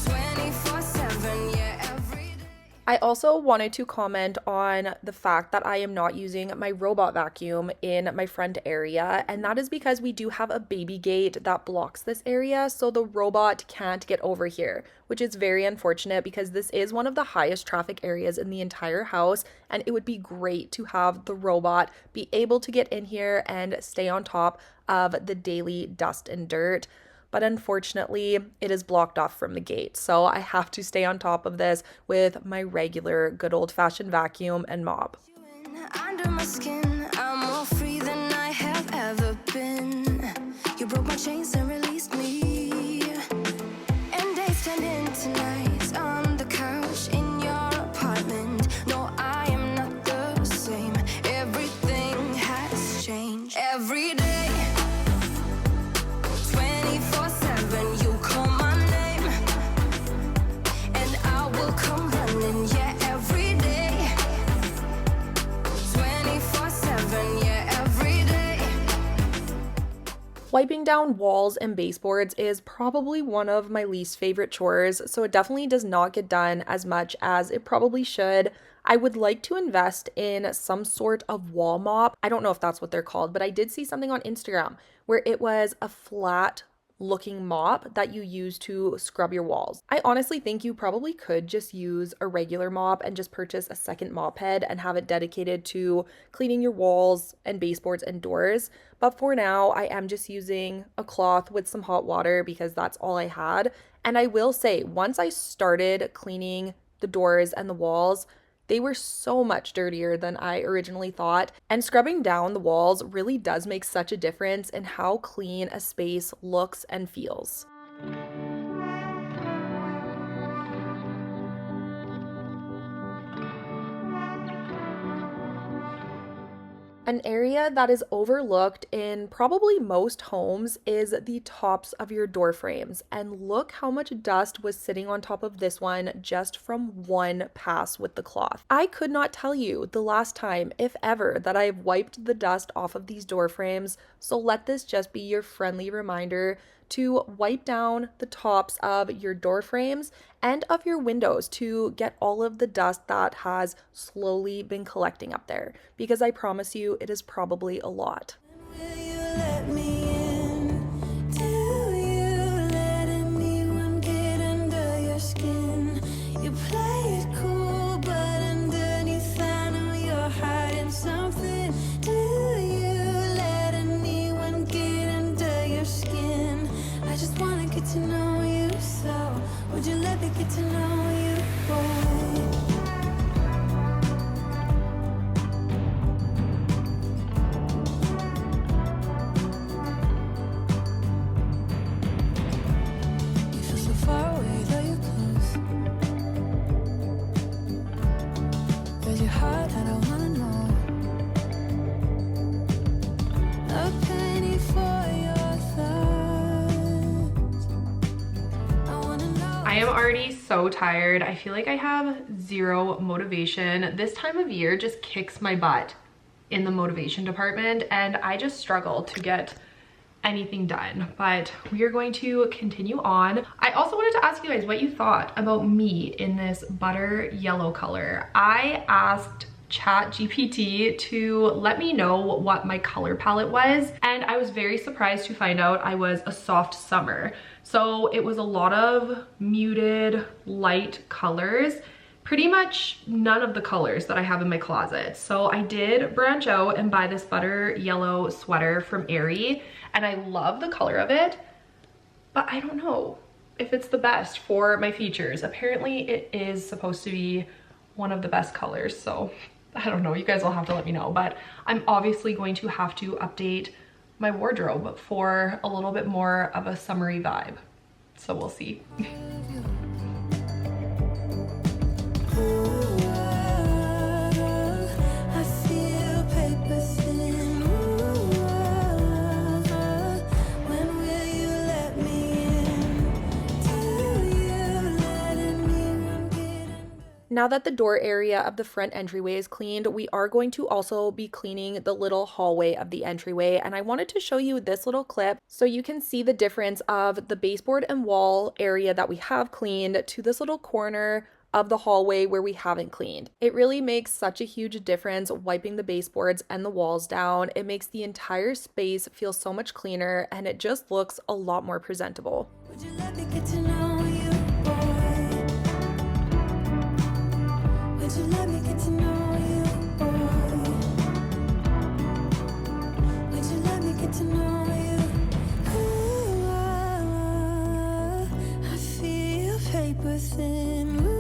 24/7, yeah, every day. I also wanted to comment on the fact that I am not using my robot vacuum in my front area, and that is because we do have a baby gate that blocks this area, so the robot can't get over here, which is very unfortunate because this is one of the highest traffic areas in the entire house, and it would be great to have the robot be able to get in here and stay on top of the daily dust and dirt. But unfortunately, it is blocked off from the gate. So I have to stay on top of this with my regular good old-fashioned vacuum and mop. Under my skin, I'm more free than I have ever been. You broke my chains and released me. And days turned into nights on the couch in your apartment. No, I am not the same. Everything has changed every day. 24/7, you call my name, and I will come running, yeah, every day. 24/7, yeah, every day. Wiping down walls and baseboards is probably one of my least favorite chores, so it definitely does not get done as much as it probably should. I would like to invest in some sort of wall mop. I don't know if that's what they're called, but I did see something on Instagram where it was a flat looking mop that you use to scrub your walls. I honestly think you probably could just use a regular mop and just purchase a second mop head and have it dedicated to cleaning your walls and baseboards and doors. But for now, I am just using a cloth with some hot water because that's all I had. And I will say, once I started cleaning the doors and the walls, they were so much dirtier than I originally thought, and scrubbing down the walls really does make such a difference in how clean a space looks and feels. An area that is overlooked in probably most homes is the tops of your door frames. And look how much dust was sitting on top of this one just from one pass with the cloth. I could not tell you the last time, if ever, that I've wiped the dust off of these door frames. So let this just be your friendly reminder to wipe down the tops of your door frames and of your windows to get all of the dust that has slowly been collecting up there, because I promise you it is probably a lot. Will you let me in? Do you let anyone get under your skin? You play it cool, but underneath I know you're hiding something. Do you let anyone get under your skin? I just wanna get to know you so Would you let me get to know you, boy? You feel so far away, though you're close. There's your heart that I wanna know. A penny for your thoughts. I wanna know. I am already so tired. I feel like I have zero motivation. This time of year just kicks my butt in the motivation department, and I just struggle to get anything done, but we are going to continue on. I also wanted to ask you guys what you thought about me in this butter yellow color. I asked ChatGPT to let me know what my color palette was, and I was very surprised to find out I was a soft summer. So it was a lot of muted light colors, pretty much none of the colors that I have in my closet. So I did branch out and buy this butter yellow sweater from Aerie, and I love the color of it, but I don't know if it's the best for my features. Apparently it is supposed to be one of the best colors, so I don't know, you guys will have to let me know. But I'm obviously going to have to update my wardrobe for a little bit more of a summery vibe, so we'll see. I feel paper thin. When will you let me in? Do you let anyone get in? Now that the door area of the front entryway is cleaned, we are going to also be cleaning the little hallway of the entryway. And I wanted to show you this little clip so you can see the difference of the baseboard and wall area that we have cleaned to this little corner of the hallway where we haven't cleaned. It really makes such a huge difference wiping the baseboards and the walls down. It makes the entire space feel so much cleaner, and it just looks a lot more presentable. Would you let me get to know you, boy? Would you let me get to know you, boy? Would you let me get to know you? Ooh, I feel paper thin. Ooh,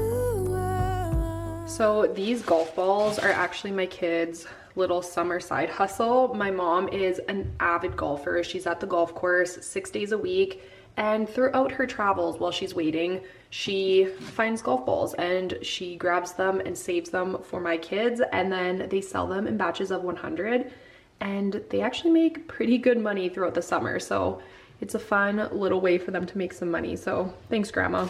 So these golf balls are actually my kids' little summer side hustle. My mom is an avid golfer. She's at the golf course 6 days a week, and throughout her travels while she's waiting, she finds golf balls and she grabs them and saves them for my kids, and then they sell them in batches of 100, and they actually make pretty good money throughout the summer. So it's a fun little way for them to make some money. So thanks, Grandma.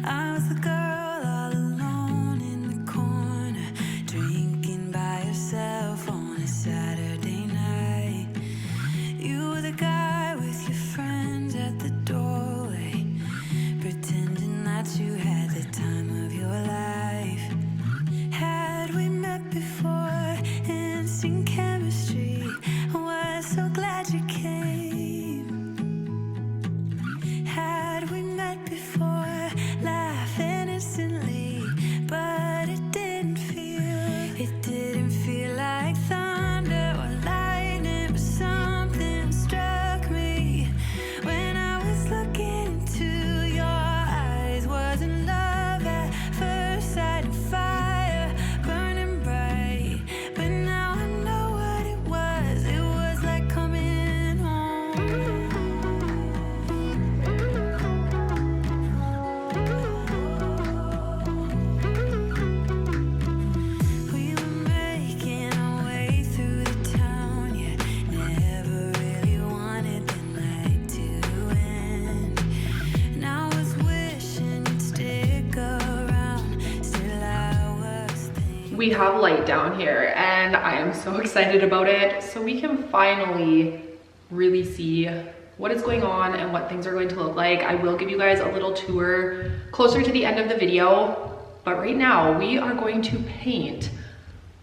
I was the girl all alone in the corner, drinking by yourself on a Saturday night. You were the guy with your friends at the doorway, pretending that you had the time of your life. Had we met before, instant chemistry, I was so glad you came. Had we met before, laughing instantly, but it didn't feel like thunder or lightning, but something struck me when I was looking into your eyes. Wasn't love at first sight, and fire burning bright, but now I know what it was. It was like coming home. We were making our way through the town, yeah. Never really wanted the night to end. And I was wishing you'd stick around. Still, I was thinking. We have light down here and I am so excited about it. So we can finally really see what is going on and what things are going to look like. I will give you guys a little tour closer to the end of the video, but right now we are going to paint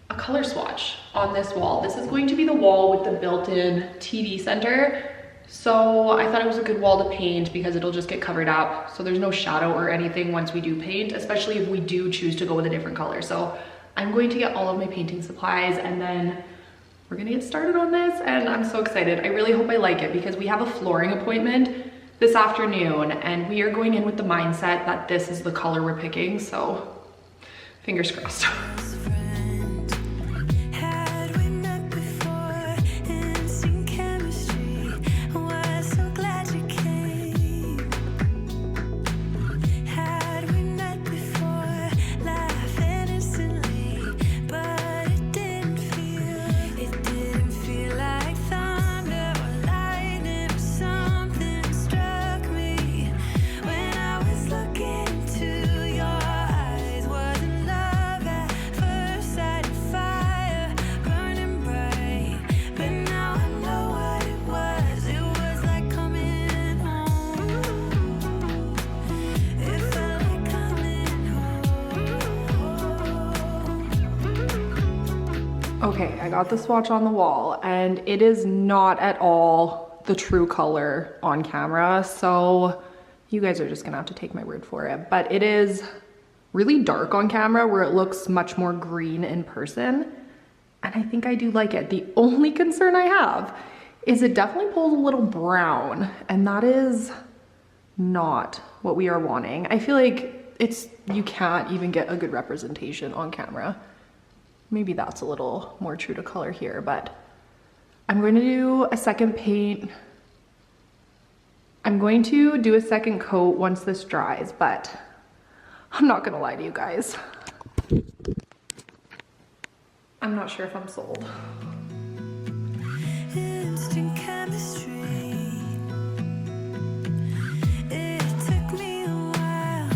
a color swatch on this wall. This is going to be the wall with the built-in TV center. So I thought it was a good wall to paint because it'll just get covered up, so there's no shadow or anything once we do paint, especially if we do choose to go with a different color. So I'm going to get all of my painting supplies and then we're gonna get started on this, and I'm so excited. I really hope I like it because we have a flooring appointment this afternoon and we are going in with the mindset that this is the color we're picking, so fingers crossed. Okay, I got the swatch on the wall and it is not at all the true color on camera, so you guys are just gonna have to take my word for it. But it is really dark on camera where it looks much more green in person, and I think I do like it. The only concern I have is it definitely pulls a little brown, and that is not what we are wanting. I feel like you can't even get a good representation on camera. Maybe that's a little more true to color here, but I'm going to do a second paint. I'm going to do a second coat once this dries, but I'm not gonna lie to you guys. I'm not sure if I'm sold. Instant chemistry. It took me a while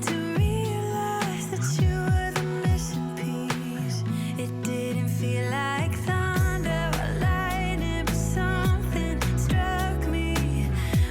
to realize that you were the missing piece. It didn't feel like thunder or lightning, but something struck me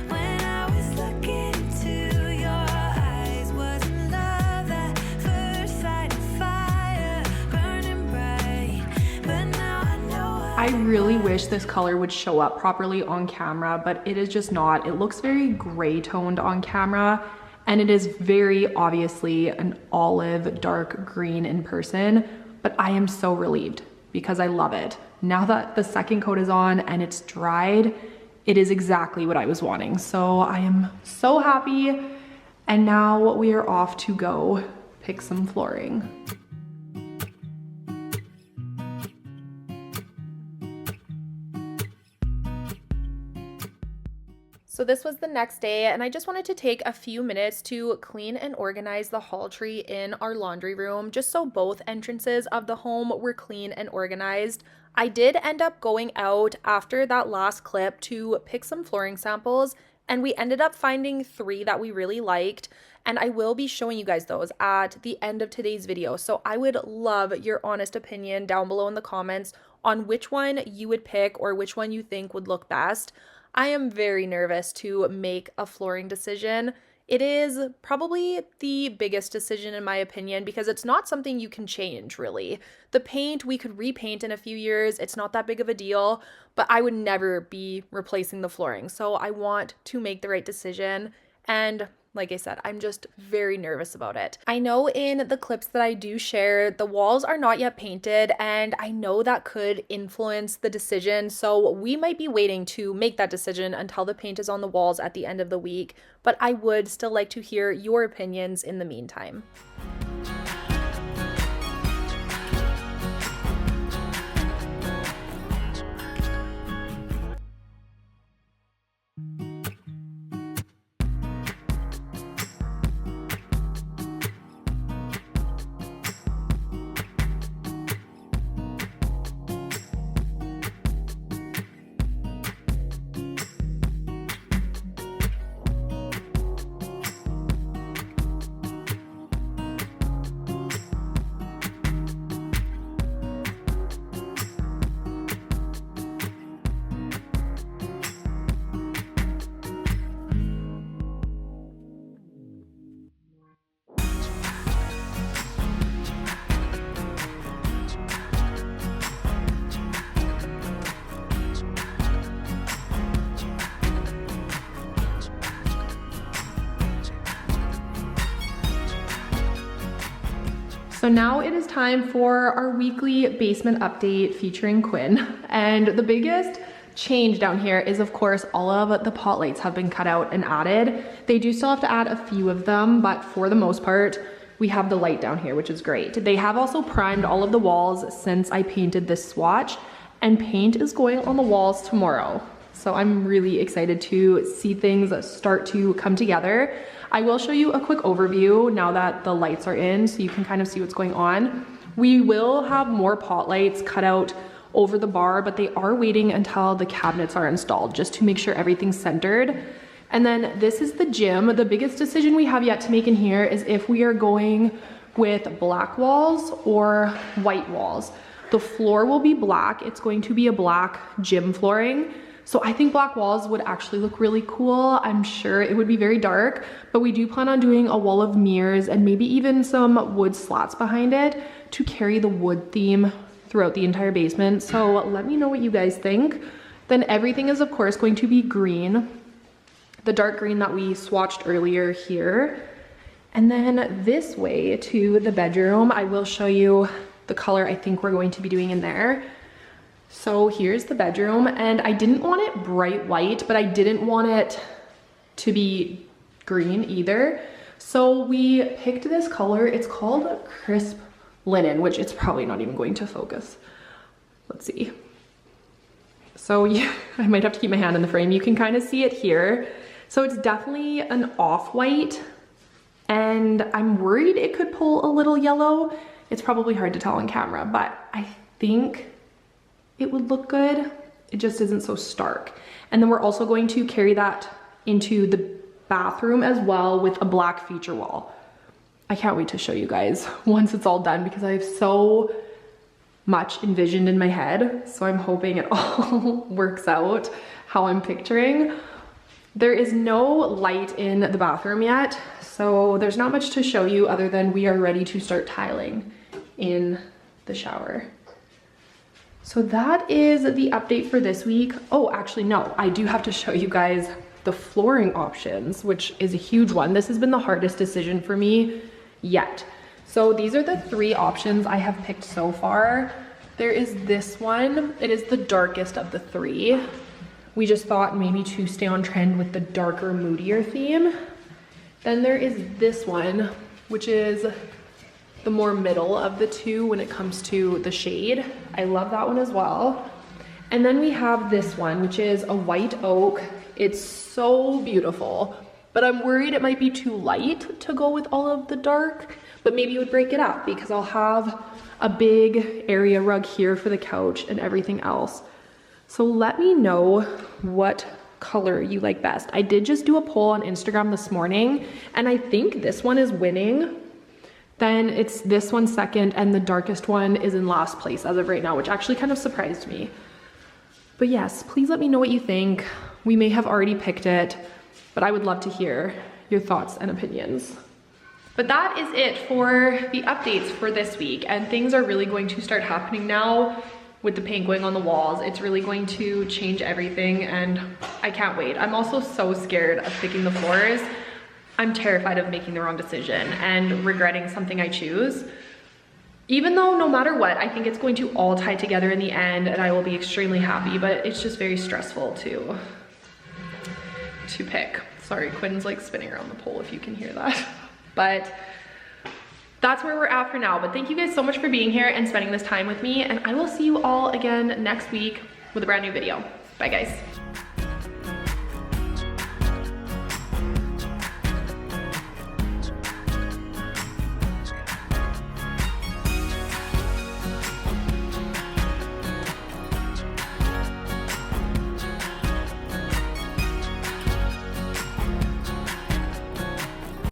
when I was looking into your eyes. Wasn't love at first sight, of fire burning bright, but now I know I really wish this color would show up properly on camera, but it is just not. It looks very gray toned on camera, and it is very obviously an olive dark green in person, but I am so relieved because I love it. Now that the second coat is on and it's dried, it is exactly what I was wanting. So I am so happy, and now we are off to go pick some flooring. So this was the next day, and I just wanted to take a few minutes to clean and organize the hall tree in our laundry room, just so both entrances of the home were clean and organized. I did end up going out after that last clip to pick some flooring samples, and we ended up finding 3 that we really liked, and I will be showing you guys those at the end of today's video. So I would love your honest opinion down below in the comments on which one you would pick or which one you think would look best. I am very nervous to make a flooring decision. It is probably the biggest decision in my opinion because it's not something you can change really. The paint we could repaint in a few years. It's not that big of a deal, but I would never be replacing the flooring. So I want to make the right decision, and like I said, I'm just very nervous about it. I know in the clips that I do share, the walls are not yet painted, and I know that could influence the decision. So we might be waiting to make that decision until the paint is on the walls at the end of the week, but I would still like to hear your opinions in the meantime. So now it is time for our weekly basement update featuring Quinn. And the biggest change down here is, of course, all of the pot lights have been cut out and added. They do still have to add a few of them, but for the most part, we have the light down here, which is great. They have also primed all of the walls since I painted this swatch, and paint is going on the walls tomorrow. So I'm really excited to see things start to come together. I will show you a quick overview now that the lights are in so you can kind of see what's going on. We will have more pot lights cut out over the bar, but they are waiting until the cabinets are installed just to make sure everything's centered. And then this is the gym. The biggest decision we have yet to make in here is if we are going with black walls or white walls. The floor will be black. It's going to be a black gym flooring. So I think black walls would actually look really cool. I'm sure it would be very dark, but we do plan on doing a wall of mirrors and maybe even some wood slats behind it to carry the wood theme throughout the entire basement. So let me know what you guys think. Then everything is of course going to be green, the dark green that we swatched earlier here. And then this way to the bedroom, I will show you the color I think we're going to be doing in there. So here's the bedroom, and I didn't want it bright white, but I didn't want it to be green either. So we picked this color. It's called Crisp Linen, which it's probably not even going to focus. Let's see. So yeah, I might have to keep my hand in the frame. You can kind of see it here. So it's definitely an off-white, and I'm worried it could pull a little yellow. It's probably hard to tell on camera, but I think it would look good. It just isn't so stark. And then we're also going to carry that into the bathroom as well with a black feature wall. I can't wait to show you guys once it's all done because I have so much envisioned in my head. So I'm hoping it all works out how I'm picturing. There is no light in the bathroom yet, so there's not much to show you other than we are ready to start tiling in the shower. So that is the update for this week. Oh, actually no, I do have to show you guys the flooring options, which is a huge one. This has been the hardest decision for me yet. So these are the 3 options I have picked so far. There is this one. It is the darkest of the 3. We just thought maybe to stay on trend with the darker, moodier theme. Then there is this one, which is the more middle of the 2 when it comes to the shade. I love that one as well. And then we have this one, which is a white oak. It's so beautiful, but I'm worried it might be too light to go with all of the dark, but maybe it would break it up because I'll have a big area rug here for the couch and everything else. So let me know what color you like best. I did just do a poll on Instagram this morning, and I think this one is winning. Then it's this one second, and the darkest one is in last place as of right now, which actually kind of surprised me. But yes, please let me know what you think. We may have already picked it, but I would love to hear your thoughts and opinions. But that is it for the updates for this week, and things are really going to start happening now with the paint going on the walls. It's really going to change everything, and I can't wait. I'm also so scared of picking the floors. I'm terrified of making the wrong decision and regretting something I choose. Even though no matter what, I think it's going to all tie together in the end and I will be extremely happy, but it's just very stressful to pick. Sorry, Quinn's like spinning around the pole if you can hear that. But that's where we're at for now. But thank you guys so much for being here and spending this time with me, and I will see you all again next week with a brand new video. Bye guys.